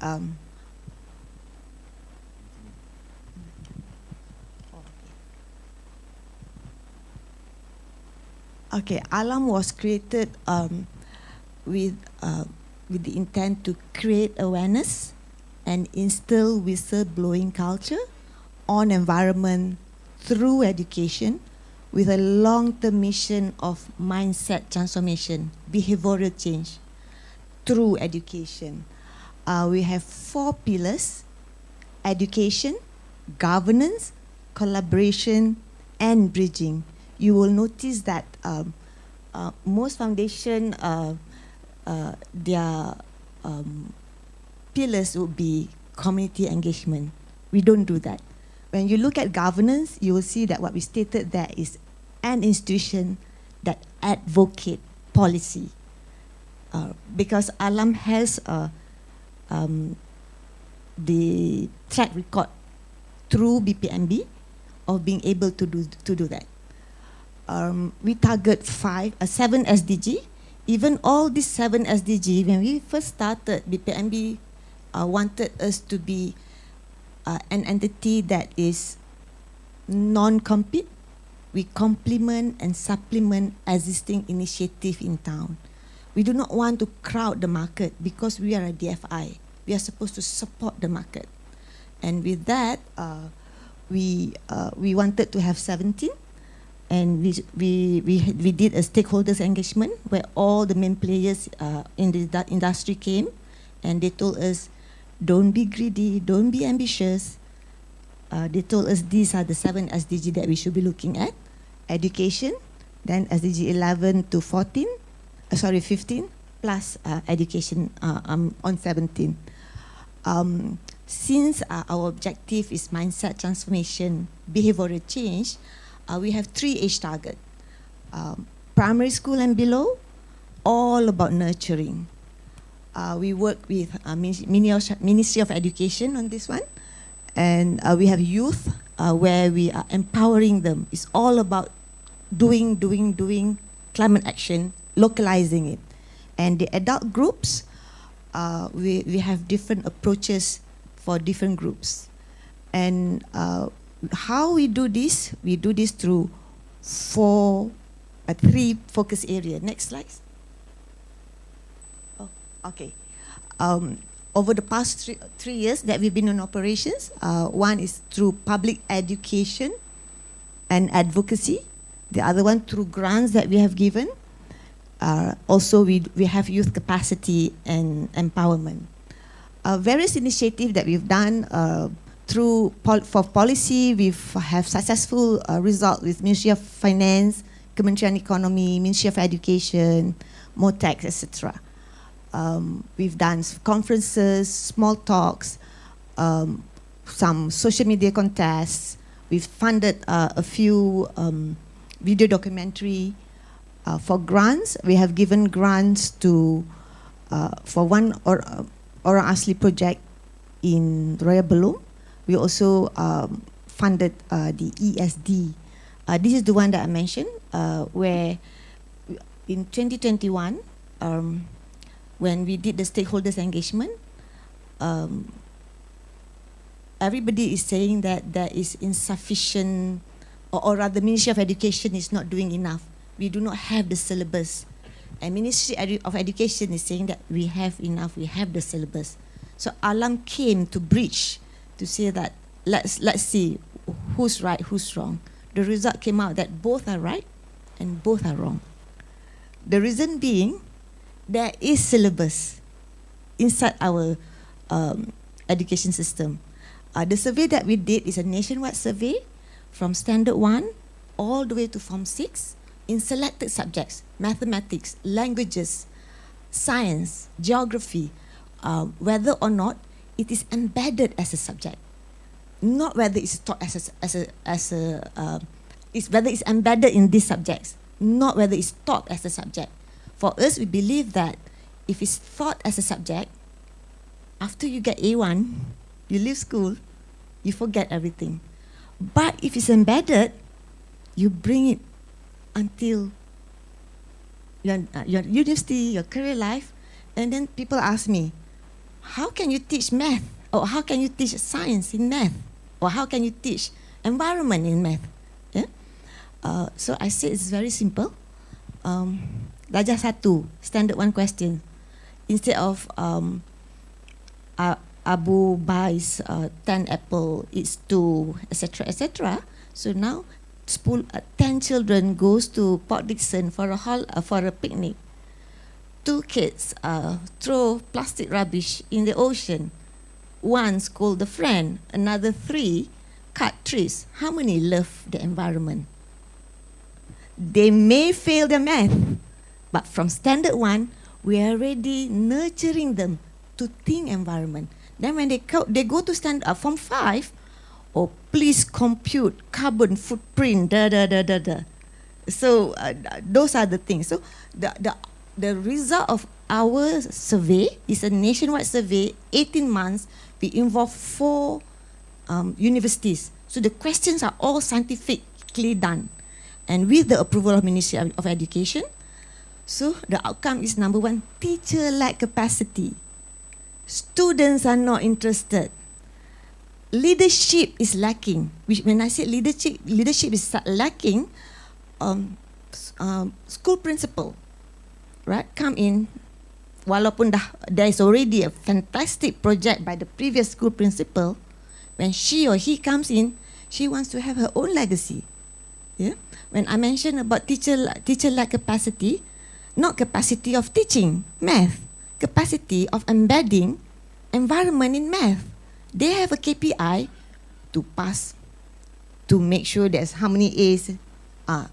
Okay. Alam was created with the intent to create awareness and instill whistleblowing culture on environment through education, with a long-term mission of mindset transformation, behavioral change through education. We have 4 pillars: education, governance, collaboration, and bridging. You will notice that most foundation, their pillars will be community engagement. We don't do that. When you look at governance, you will see that what we stated there is an institution that advocate policy. Because Alam has the track record through BPMB of being able to do that. We target 7 SDG. Even all these 7 SDG, when we first started, BPMB wanted us to be an entity that is non-compete. We complement and supplement existing initiative in town. We do not want to crowd the market because we are a DFI. We are supposed to support the market. And with that, we wanted to have 17. And we did a stakeholders engagement where all the main players in the industry came, and they told us, don't be greedy, don't be ambitious. They told us these are the 7 SDG that we should be looking at. Education, then SDG 11 to 15, plus education on 17. Since our objective is mindset transformation, behavioral change, we have 3 H target. primary school and below, all about nurturing. We work with Ministry of Education on this one, and we have youth where we are empowering them. It's all about doing climate action, localizing it. And the adult groups, we have different approaches for different groups. And how we do this through three focus areas. Next slide. Oh, okay. Over the past 3 years that we've been in operations, one is through public education and advocacy. The other one through grants that we have given. Also, we have youth capacity and empowerment. Various initiatives that we've done for policy, we have successful result with Ministry of Finance, Kementerian Ekonomi, Ministry of Education, MOTEX, etc. We've done conferences, small talks, some social media contests. We've funded a few video documentary. For grants, we have given grants for one Orang Asli project in Raya Belum. We also funded the ESD. This is the one that I mentioned, where in 2021, when we did the stakeholders engagement, everybody is saying that there is insufficient, or rather Ministry of Education is not doing enough. We do not have the syllabus. And Ministry of Education is saying that we have enough, we have the syllabus. So Alam came to bridge to say that let's see who's right, who's wrong. The result came out that both are right and both are wrong. The reason being, there is syllabus inside our education system. The survey that we did is a nationwide survey from Standard 1 all the way to Form 6 in selected subjects, mathematics, languages, science, geography, whether or not it is embedded as a subject. Not whether it's taught whether it's embedded in these subjects, not whether it's taught as a subject. For us, we believe that if it's taught as a subject, after you get A1, you leave school, you forget everything. But if it's embedded, you bring it until your university, your career life, and then people ask me, how can you teach math? Or how can you teach science in math? Or how can you teach environment in math? Yeah? So I say it's very simple. Darjah 1, Standard 1 question. Instead of Abu buys 10 apple, eats 2, etc., etc. So now 10 children goes to Port Dickson for a picnic. 2 kids throw plastic rubbish in the ocean. 1 scold a friend. Another 3 cut trees. How many love the environment? They may fail their math, but from Standard 1, we are already nurturing them to think environment. Then when they go to Form 5, oh, please compute carbon footprint, So those are the things. So the result of our survey is a nationwide survey, 18 months. We involve 4 universities. So the questions are all scientifically done. And with the approval of Ministry of Education, so the outcome is number 1, teacher lack capacity. Students are not interested. Leadership is lacking. When I say leadership is lacking, school principal, right, come in, walaupun there is already a fantastic project by the previous school principal, when she or he comes in, she wants to have her own legacy. Yeah. When I mentioned about teacher lack capacity, not capacity of teaching math, capacity of embedding environment in math. They have a KPI to pass, to make sure there's how many A's.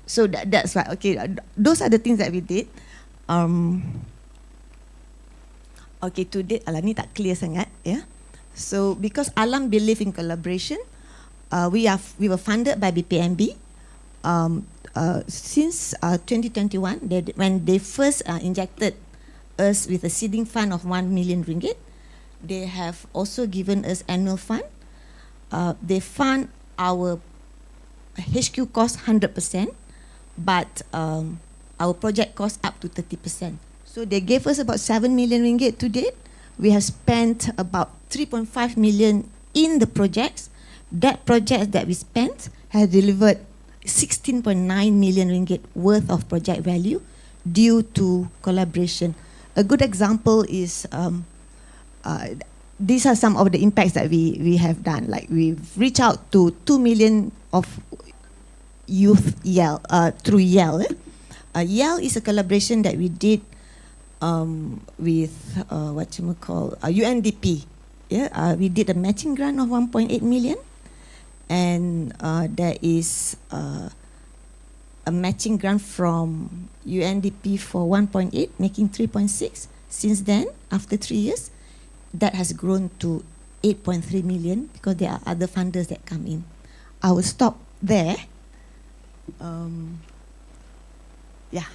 So that's right. Okay, those are the things that we did. Okay, to date, ni tak clear sangat, yeah. So because Alam believe in collaboration, we were funded by BPMB. since 2021, when they first injected us with a seeding fund of 1 million ringgit, they have also given us annual fund. They fund our HQ cost 100%, but our project cost up to 30%. So they gave us about 7 million ringgit to date. We have spent about 3.5 million in the projects. That project that we spent has delivered 16.9 million ringgit worth of project value due to collaboration. A good example is these are some of the impacts that we have done. Like we've reached out to 2 million of youth YEL through YEL. YEL is a collaboration that we did with UNDP. Yeah, we did a matching grant of 1.8 million, and there is a matching grant from UNDP for 1.8, making 3.6. Since then, after 3 years, that has grown to 8.3 million because there are other funders that come in. I will stop there. Yeah.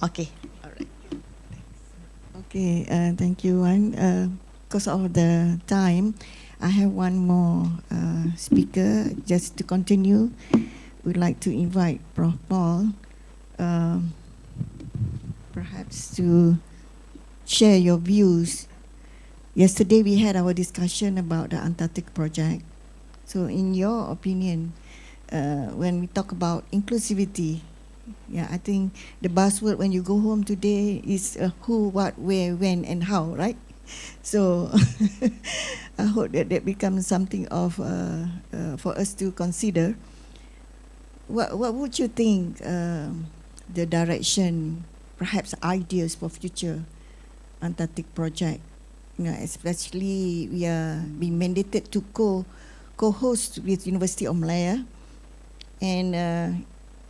Okay. All right. Okay, thank you, Wan. Because of the time, I have one more speaker. Just to continue, we'd like to invite Prof. Paul, perhaps to share your views. Yesterday we had our discussion about the Antarctic project. So in your opinion, when we talk about inclusivity, yeah, I think the buzzword when you go home today is who, what, where, when, and how, right? So I hope that becomes something of for us to consider. What would you think the direction, perhaps ideas for future Antarctic project? You know, especially we are being mandated to co-host with University of Malaya, and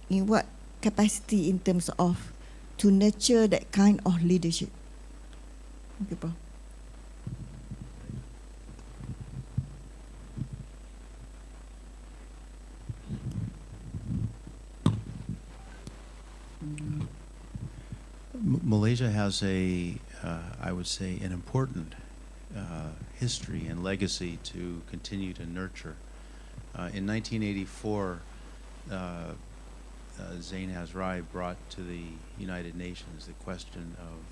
in what capacity in terms of to nurture that kind of leadership? Okay, Prof. Malaysia has I would say, an important history and legacy to continue to nurture. In 1984, Zain Azrai brought to the United Nations the question of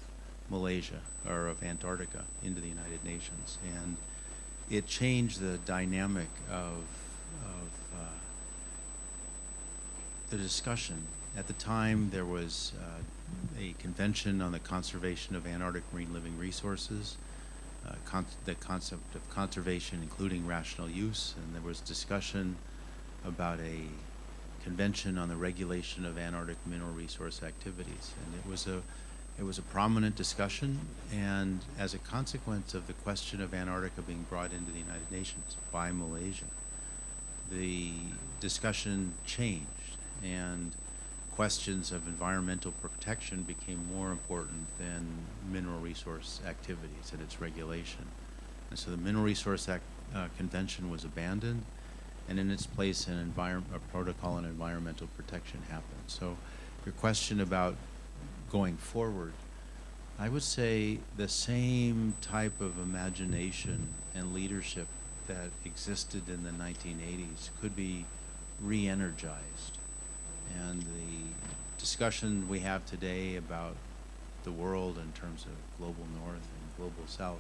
Malaysia, or of Antarctica, into the United Nations, and it changed the dynamic of the discussion. At the time, there was a convention on the conservation of Antarctic marine living resources, the concept of conservation including rational use, and there was discussion about a convention on the regulation of Antarctic mineral resource activities, and it was a prominent discussion, and as a consequence of the question of Antarctica being brought into the United Nations by Malaysia, the discussion changed, and questions of environmental protection became more important than mineral resource activities and its regulation. And so the Mineral Resource Convention was abandoned, and in its place a protocol on environmental protection happened. So your question about going forward, I would say the same type of imagination and leadership that existed in the 1980s could be re-energized. And the discussion we have today about the world in terms of global north and global south,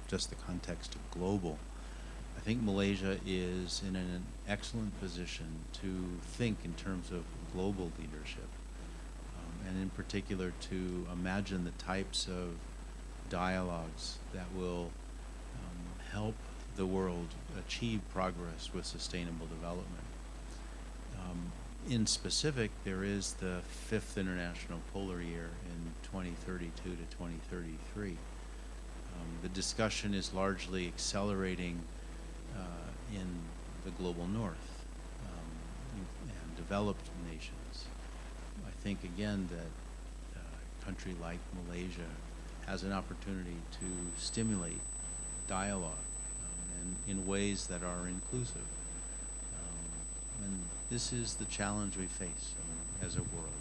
just the context of global, I think Malaysia is in an excellent position to think in terms of global leadership, and in particular to imagine the types of dialogues that will help the world achieve progress with sustainable development. In specific, there is the 5th International Polar Year in 2032 to 2033. The discussion is largely accelerating in the global north and developed nations. I think again that a country like Malaysia has an opportunity to stimulate dialogue and in ways that are inclusive. And this is the challenge we face as a world.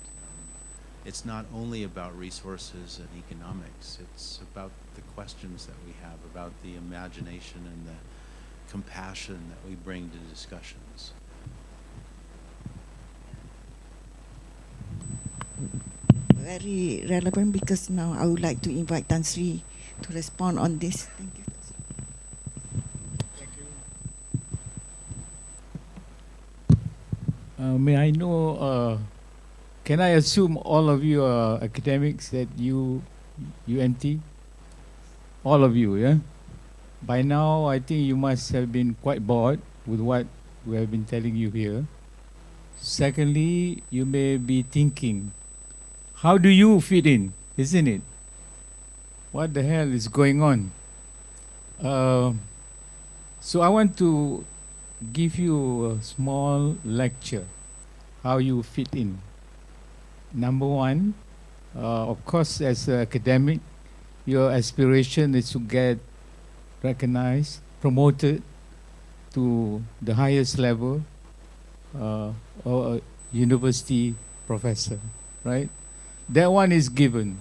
It's not only about resources and economics, it's about the questions that we have, about the imagination and the compassion that we bring to discussions. Very relevant, because now I would like to invite Tan Sri to respond on this. Thank you. May I know, can I assume all of you are academics at UNT? All of you, yeah? By now, I think you must have been quite bored with what we have been telling you here. Secondly, you may be thinking, how do you fit in, isn't it? What the hell is going on? So I want to give you a small lecture, how you fit in. Number one, of course, as an academic, your aspiration is to get recognized, promoted to the highest level, or a university professor, right? That one is given.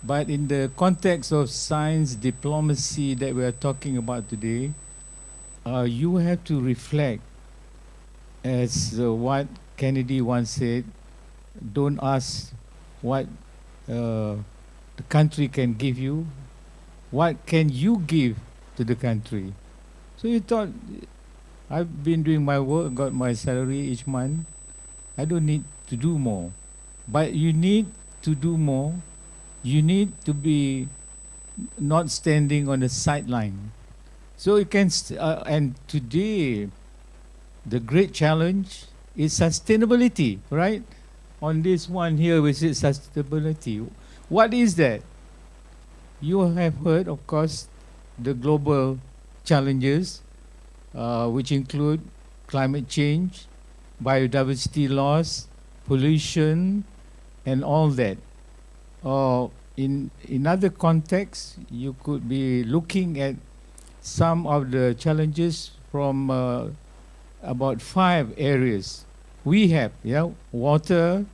But in the context of science diplomacy that we are talking about today, you have to reflect, as what Kennedy once said, don't ask what the country can give you, what can you give to the country? So you thought, I've been doing my work, got my salary each month, I don't need to do more. But you need to do more. You need to be not standing on the sideline. So you can, and today, the great challenge is sustainability, right? On this one here, we say sustainability. What is that? You have heard, of course, the global challenges, which include climate change, biodiversity loss, pollution, and all that. In other contexts, you could be looking at some of the challenges from about 5 areas. We have, water,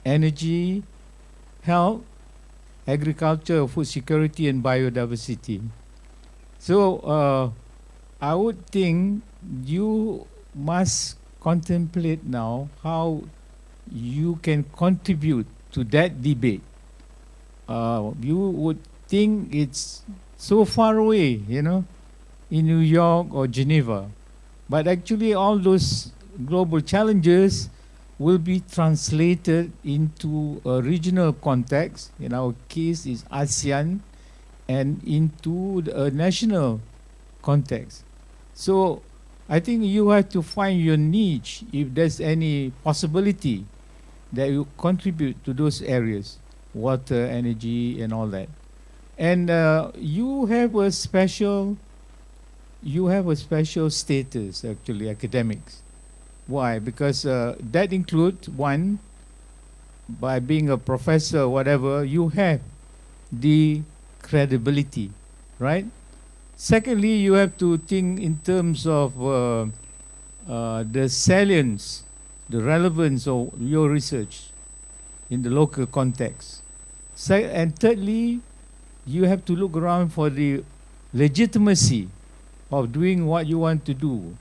energy, health, agriculture, food security, and biodiversity. So I would think you must contemplate now how you can contribute to that debate. You would think it's so far away, in New York or Geneva. But actually all those global challenges will be translated into a regional context. In our case is ASEAN, and into a national context. So I think you have to find your niche if there's any possibility that you contribute to those areas, water, energy, and all that. And you have a special status, actually, academics. Why? Because that includes, one, by being a professor, whatever, you have the credibility, right? Secondly, you have to think in terms of the salience, the relevance of your research in the local context. And thirdly, you have to look around for the legitimacy of doing what you want to do.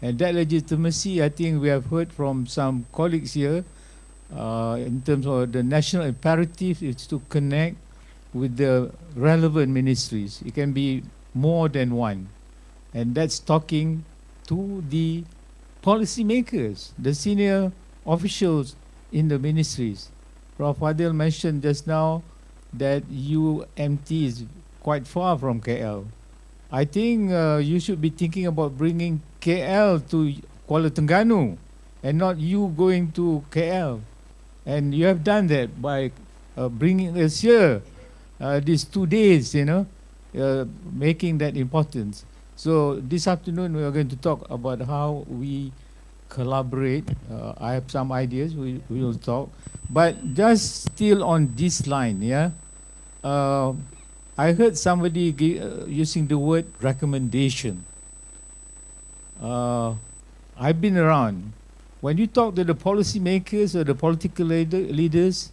And that legitimacy, I think we have heard from some colleagues here, in terms of the national imperative is to connect with the relevant ministries. It can be more than one. And that's talking to the policymakers, the senior officials in the ministries. Prof. Adil mentioned just now that UMT is quite far from KL. I think you should be thinking about bringing KL to Kuala Terengganu and not you going to KL. And you have done that by bringing us here these 2 days, making that importance. So this afternoon we are going to talk about how we collaborate. I have some ideas, we will talk. But just still on this line, I heard somebody using the word recommendation. I've been around. When you talk to the policymakers or the political leaders,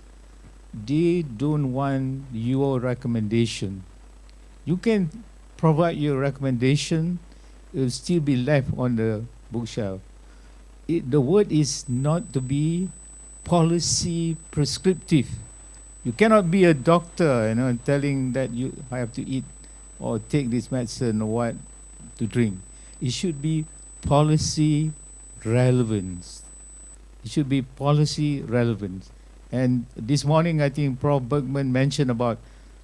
they don't want your recommendation. You can provide your recommendation, it will still be left on the bookshelf. The word is not to be policy prescriptive. You cannot be a doctor, telling that you have to eat or take this medicine or what to drink. It should be policy relevance. It should be policy relevance. And this morning, I think Prof. Bergman mentioned about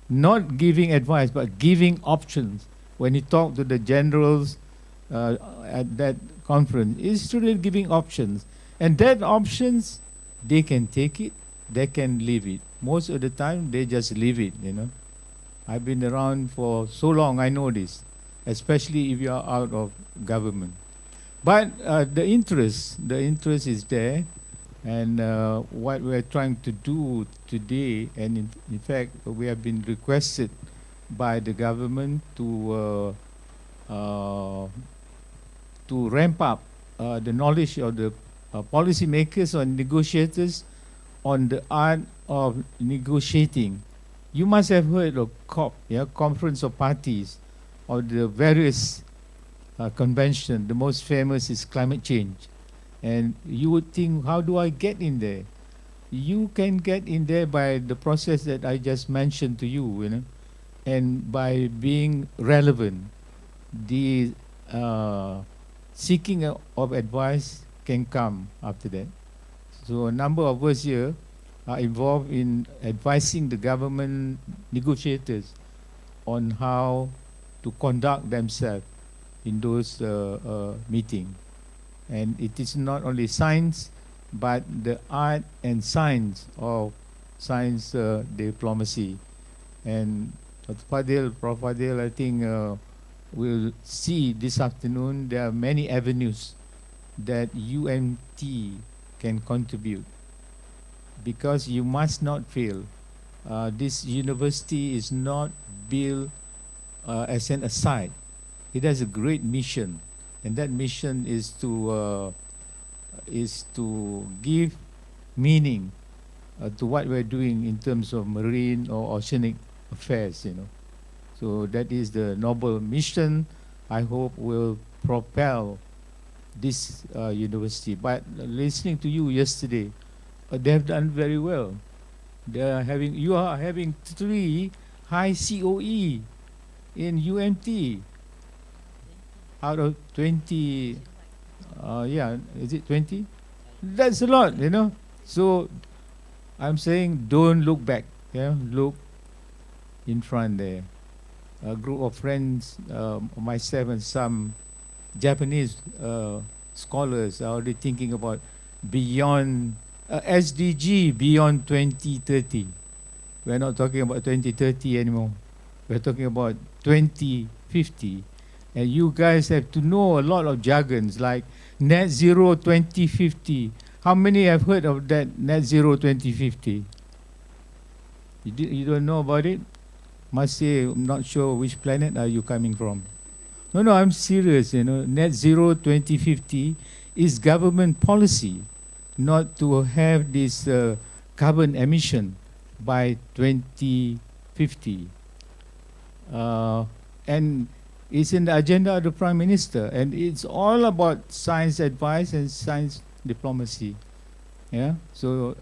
not giving advice, but giving options. When he talked to the generals at that conference, it's really giving options. And that options, they can take it, they can leave it. Most of the time, they just leave it, I've been around for so long, I know this, especially if you are out of government. But the interest is there. And what we're trying to do today, and in fact, we have been requested by the government to ramp up the knowledge of the policymakers or negotiators on the art of negotiating. You must have heard of COP, Conference of Parties, or the various convention. The most famous is climate change. And you would think, how do I get in there? You can get in there by the process that I just mentioned to you, and by being relevant. The seeking of advice can come after that. So a number of us here are involved in advising the government negotiators on how to conduct themselves in those meetings. And it is not only science, but the art and science of science diplomacy. And Prof. Fadil, I think we'll see this afternoon, there are many avenues that UMT can contribute, because you must not fail. This university is not built as an aside. It has a great mission. And that mission is to give meaning to what we're doing in terms of marine or oceanic affairs, So that is the noble mission I hope will propel this university. But listening to you yesterday, they have done very well. You are having 3 high COE in UMT. Out of 20, is it 20? That's a lot, So I'm saying don't look back, look in front there. A group of friends, myself and some Japanese scholars are already thinking about beyond SDG, beyond 2030. We're not talking about 2030 anymore. We're talking about 2050. And you guys have to know a lot of jargons like net zero 2050. How many have heard of that net zero 2050? You don't know about it? Must say, I'm not sure which planet are you coming from. No, I'm serious, Net zero 2050 is government policy, not to have this carbon emission by 2050. And it's in the agenda of the Prime Minister, and it's all about science advice and science diplomacy. So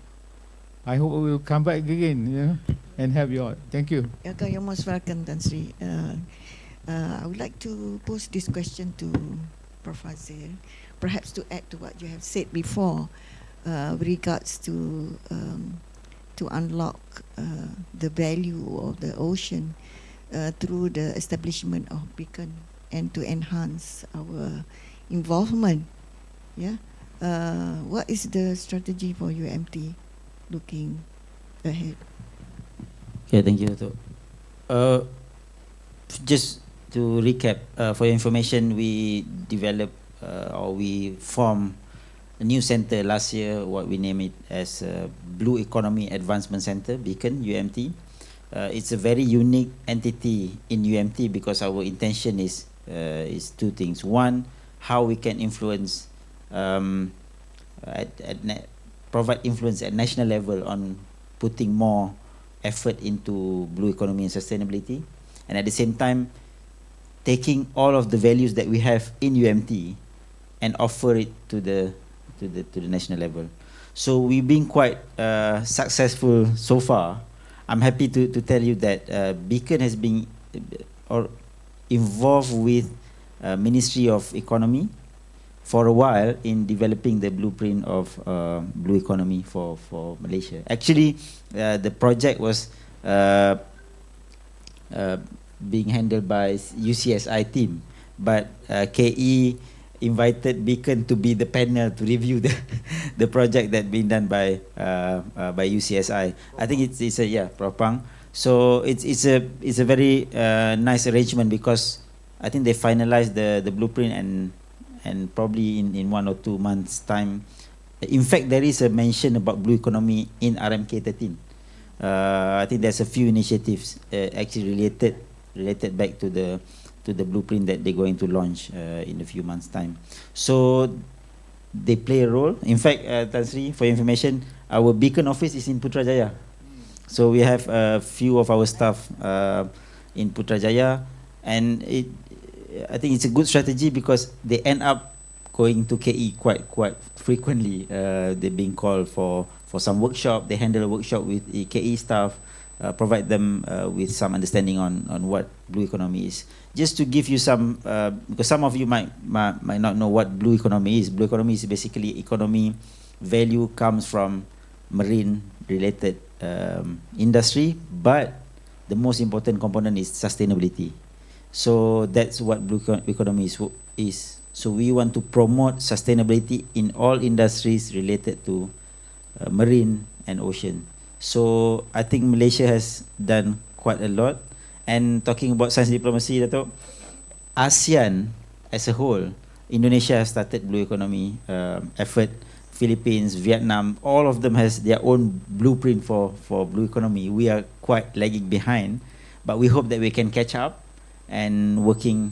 I hope we will come back again, and have you all. Thank you. You're most welcome, Tan Sri. I would like to pose this question to Professor, perhaps to add to what you have said before, with regards to unlock the value of the ocean through the establishment of beacon and to enhance our involvement. What is the strategy for UMT looking ahead? Okay, thank you, Dato'. Just to recap, for your information, we developed or we formed a new center last year, what we name it as Blue Economy Advancement Center, Beacon, UMT. It's a very unique entity in UMT because our intention is 2 things. One, how we can influence um, provide influence at national level on putting more effort into blue economy and sustainability, and at the same time taking all of the values that we have in UMT and offer it to the national level. So we've been quite successful so far. I'm happy to tell you that Beacon has been or involved with Ministry of Economy for a while in developing the blueprint of blue economy for Malaysia. Actually, the project was being handled by UCSI team, but KE invited Beacon to be the panel to review the project that being done by UCSI. I think it's a Propang. So it's a very nice arrangement because I think they finalized the blueprint and probably in 1 or 2 months time. In fact, there is a mention about blue economy in RMK 13. I think there's a few initiatives actually related back to the blueprint that they're going to launch in a few months' time. So they play a role. In fact, Tan Sri, for your information, our Beacon office is in Putrajaya. So we have a few of our staff in Putrajaya, and I think it's a good strategy because they end up going to KE quite frequently. They're being called for some workshop. They handle a workshop with the KE staff, provide them with some understanding on what blue economy is. Just to give you some, because some of you might not know what blue economy is. Blue economy is basically economy value comes from marine related industry, but the most important component is sustainability. So that's what blue economy is. So we want to promote sustainability in all industries related to marine and ocean. So I think Malaysia has done quite a lot. And talking about science diplomacy, Dato', ASEAN as a whole, Indonesia has started blue economy effort. Philippines, Vietnam, all of them has their own blueprint for blue economy. We are quite lagging behind, but we hope that we can catch up and working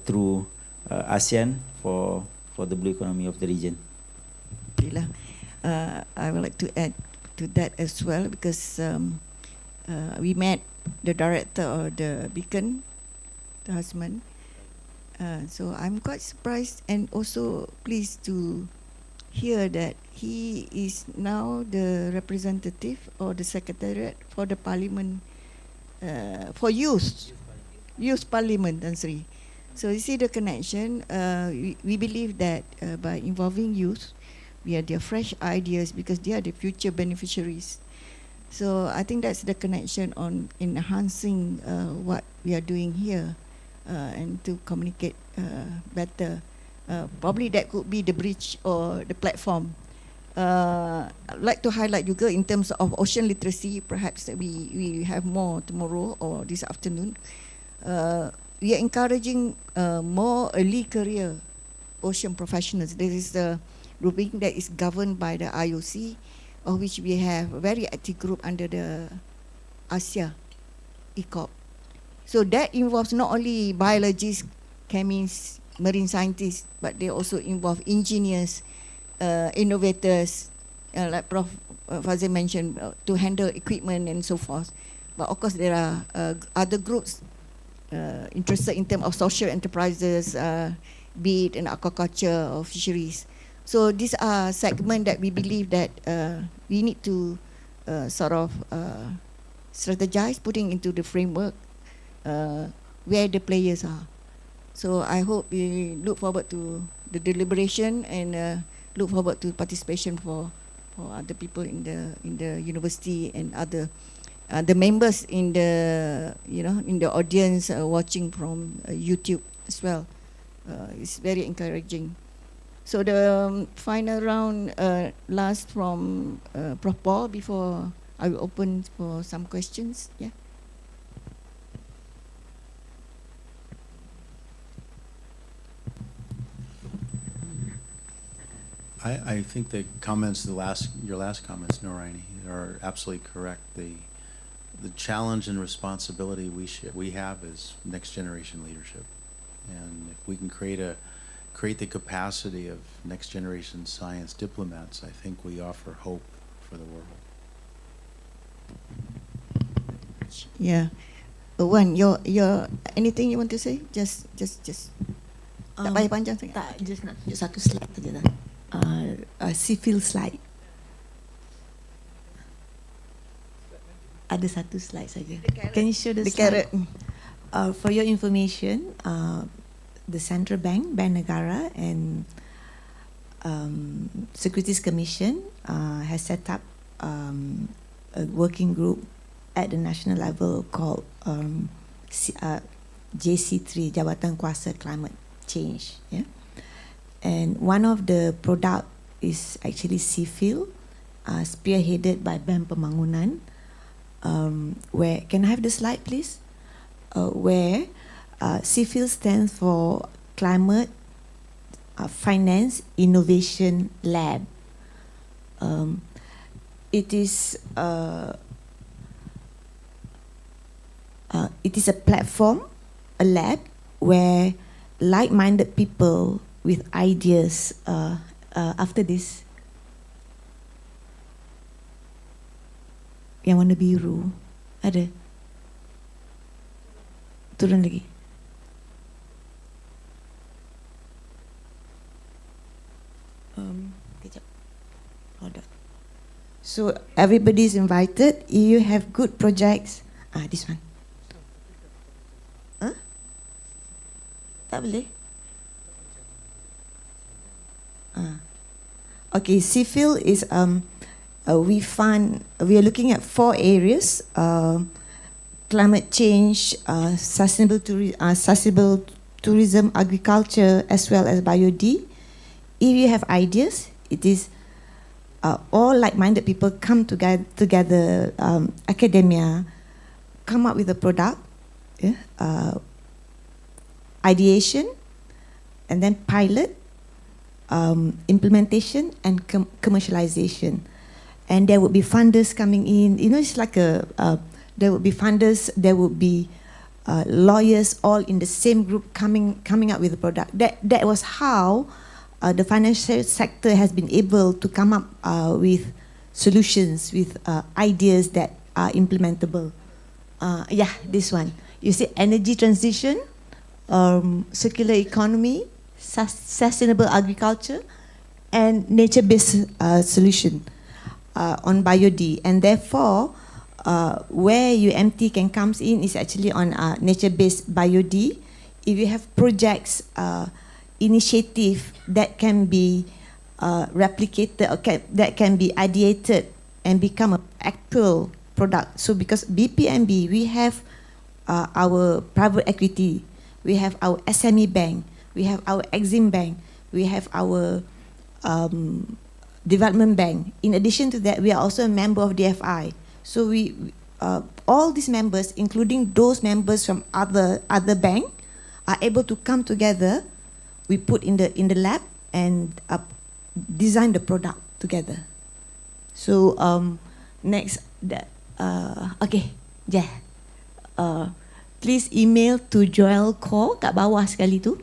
through ASEAN for the blue economy of the region. I would like to add to that as well because we met the director of the Beacon, the husband. So I'm quite surprised and also pleased to hear that he is now the representative or the secretariat for the parliament for youth parliament, Tan Sri. So you see the connection. We believe that by involving youth, we are their fresh ideas because they are the future beneficiaries. So I think that's the connection on enhancing what we are doing here and to communicate better. Probably that could be the bridge or the platform. I'd like to highlight juga in terms of ocean literacy, perhaps that we have more tomorrow or this afternoon. We are encouraging more early career ocean professionals. There is a grouping that is governed by the IOC, of which we have a very active group under the ASEA ECOP. So that involves not only biologists, chemists, marine scientists, but they also involve engineers, innovators, like Prof. Fazil mentioned, to handle equipment and so forth. But of course, there are other groups interested in terms of social enterprises, be it in aquaculture or fisheries. So these are segments that we believe that we need to sort of strategize, putting into the framework where the players are. So I hope we look forward to the deliberation and look forward to participation for other people in the university and other the members in the in the audience watching from YouTube as well. It's very encouraging. So the final round last from Prof. Paul before I will open for some questions. Yeah. I think the comments, your last comments, Noraini, are absolutely correct. The challenge and responsibility we have is next generation leadership, and if we can create a create the capacity of next generation science diplomats, I think we offer hope for the world. Yeah. Wan, your anything you want to say? Just. Tak payah panjang sangat. Tak, just nak tunjuk satu slide saja dah. Civil slide. Ada satu slide saja. Can you show the slide? carrot. For your information, the Central Bank, Bank Negara, and Securities Commission has set up a working group at the national level called JC3, Jabatan Kuasa Climate Change. Yeah, and one of the product is actually CFIL, spearheaded by Bank Pembangunan. Where can I have the slide, please? Where CFIL stands for Climate Finance Innovation Lab. It is a platform, a lab where like-minded people with ideas. After this, yang warna biru ada. Turun lagi. Kejap. Hold on. So everybody is invited. You have good projects. This one. Huh? Tak boleh. Okay, CFIL is we are looking at 4 areas: climate change, sustainable tourism, agriculture, as well as biod. If you have ideas, it is all like-minded people come together, academia, come up with a product, ideation, and then pilot, implementation, and commercialization. And there would be funders coming in. You know, it's like there would be funders, there would be lawyers, all in the same group coming up with a product. That was how the financial sector has been able to come up with solutions, with ideas that are implementable. Yeah, this one. You see, energy transition, circular economy, sustainable agriculture, and nature-based solution on biod. And therefore, where UMT can comes in is actually on nature-based biod. If you have projects, initiative that can be replicated, or that can be ideated and become an actual product. So because BPMB, we have our private equity, we have our SME bank, we have our Exim bank, we have our development bank. In addition to that, we are also a member of DFI. So we all these members, including those members from other bank, are able to come together. We put in the lab and design the product together. So next, okay, yeah. Please email to Joel Ko kat bawah sekali tu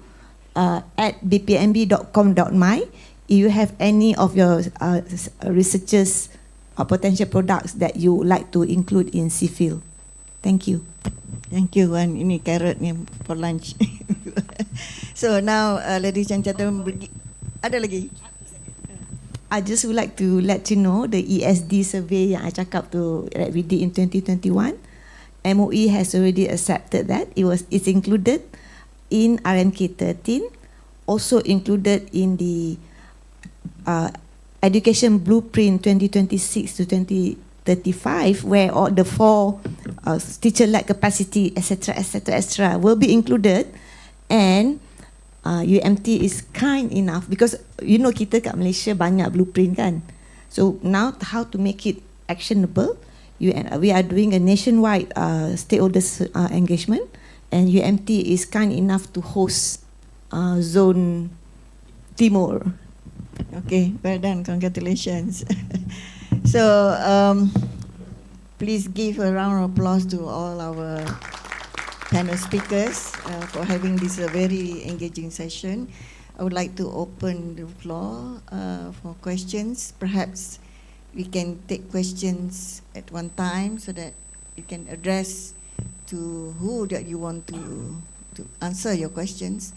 at bpmb.com.my if you have any of your researchers or potential products that you would like to include in CFIL. Thank you. Thank you, Wan. Ini carrot ni for lunch. So now, ladies and gentlemen, ada lagi? I just would like to let you know the ESD survey yang I cakap tu that we did in 2021. MOE has already accepted that. It's included in RMK 13, also included in the Education Blueprint 2026 to 2035, where all the 4 teacher-led capacity, etc., will be included. And UMT is kind enough, because you know kita kat Malaysia banyak blueprint kan. So now how to make it actionable, we are doing a nationwide stakeholders engagement, and UMT is kind enough to host Zone Timur. Okay, well done, congratulations. So please give a round of applause to all our panel speakers for having this very engaging session. I would like to open the floor for questions. Perhaps we can take questions at one time so that you can address to who that you want to answer your questions.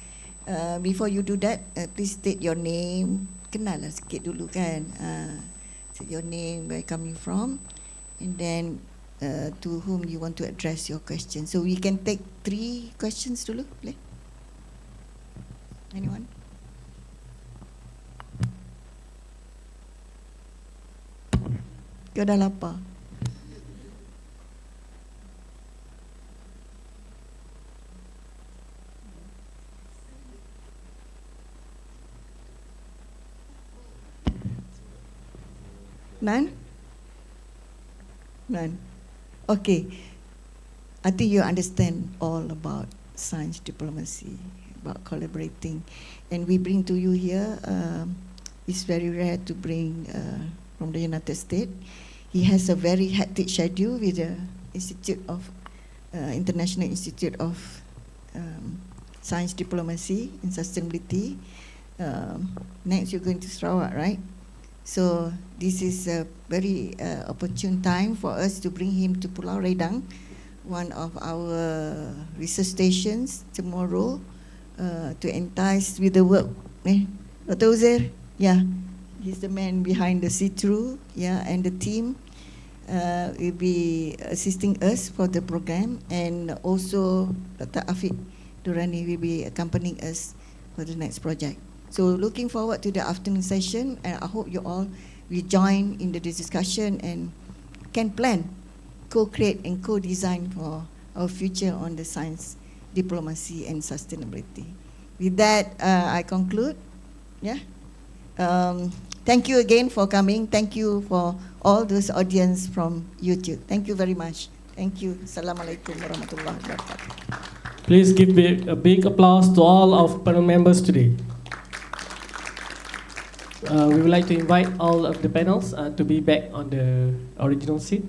Before you do that, please state your name. Kenal lah sikit dulu kan. State your name, where you coming from, and then to whom you want to address your question. So we can take 3 questions dulu, boleh? Anyone? Kau dah lapar? None? None. Okay. I think you understand all about science diplomacy, about collaborating. And we bring to you here, it's very rare to bring from the United States. He has a very hectic schedule with the Institute of International Institute of Science Diplomacy and Sustainability. Next, you're going to Sarawak, right? So this is a very opportune time for us to bring him to Pulau Redang, one of our research stations tomorrow, to entice with the work. Dr. Uzair, yeah, he's the man behind the see-through, yeah, and the team will be assisting us for the program, and also Dr. Afiq Durrani will be accompanying us for the next project. So looking forward to the afternoon session, and I hope you all will join in the discussion and can plan, co-create and co-design for our future on the science, diplomacy and sustainability. With that, I conclude. Yeah. Thank you again for coming. Thank you for all those audience from YouTube. Thank you very much. Thank you. Assalamualaikum warahmatullahi wabarakatuh. Please give a big applause to all of panel members today. We would like to invite all of the panels to be back on the original seat.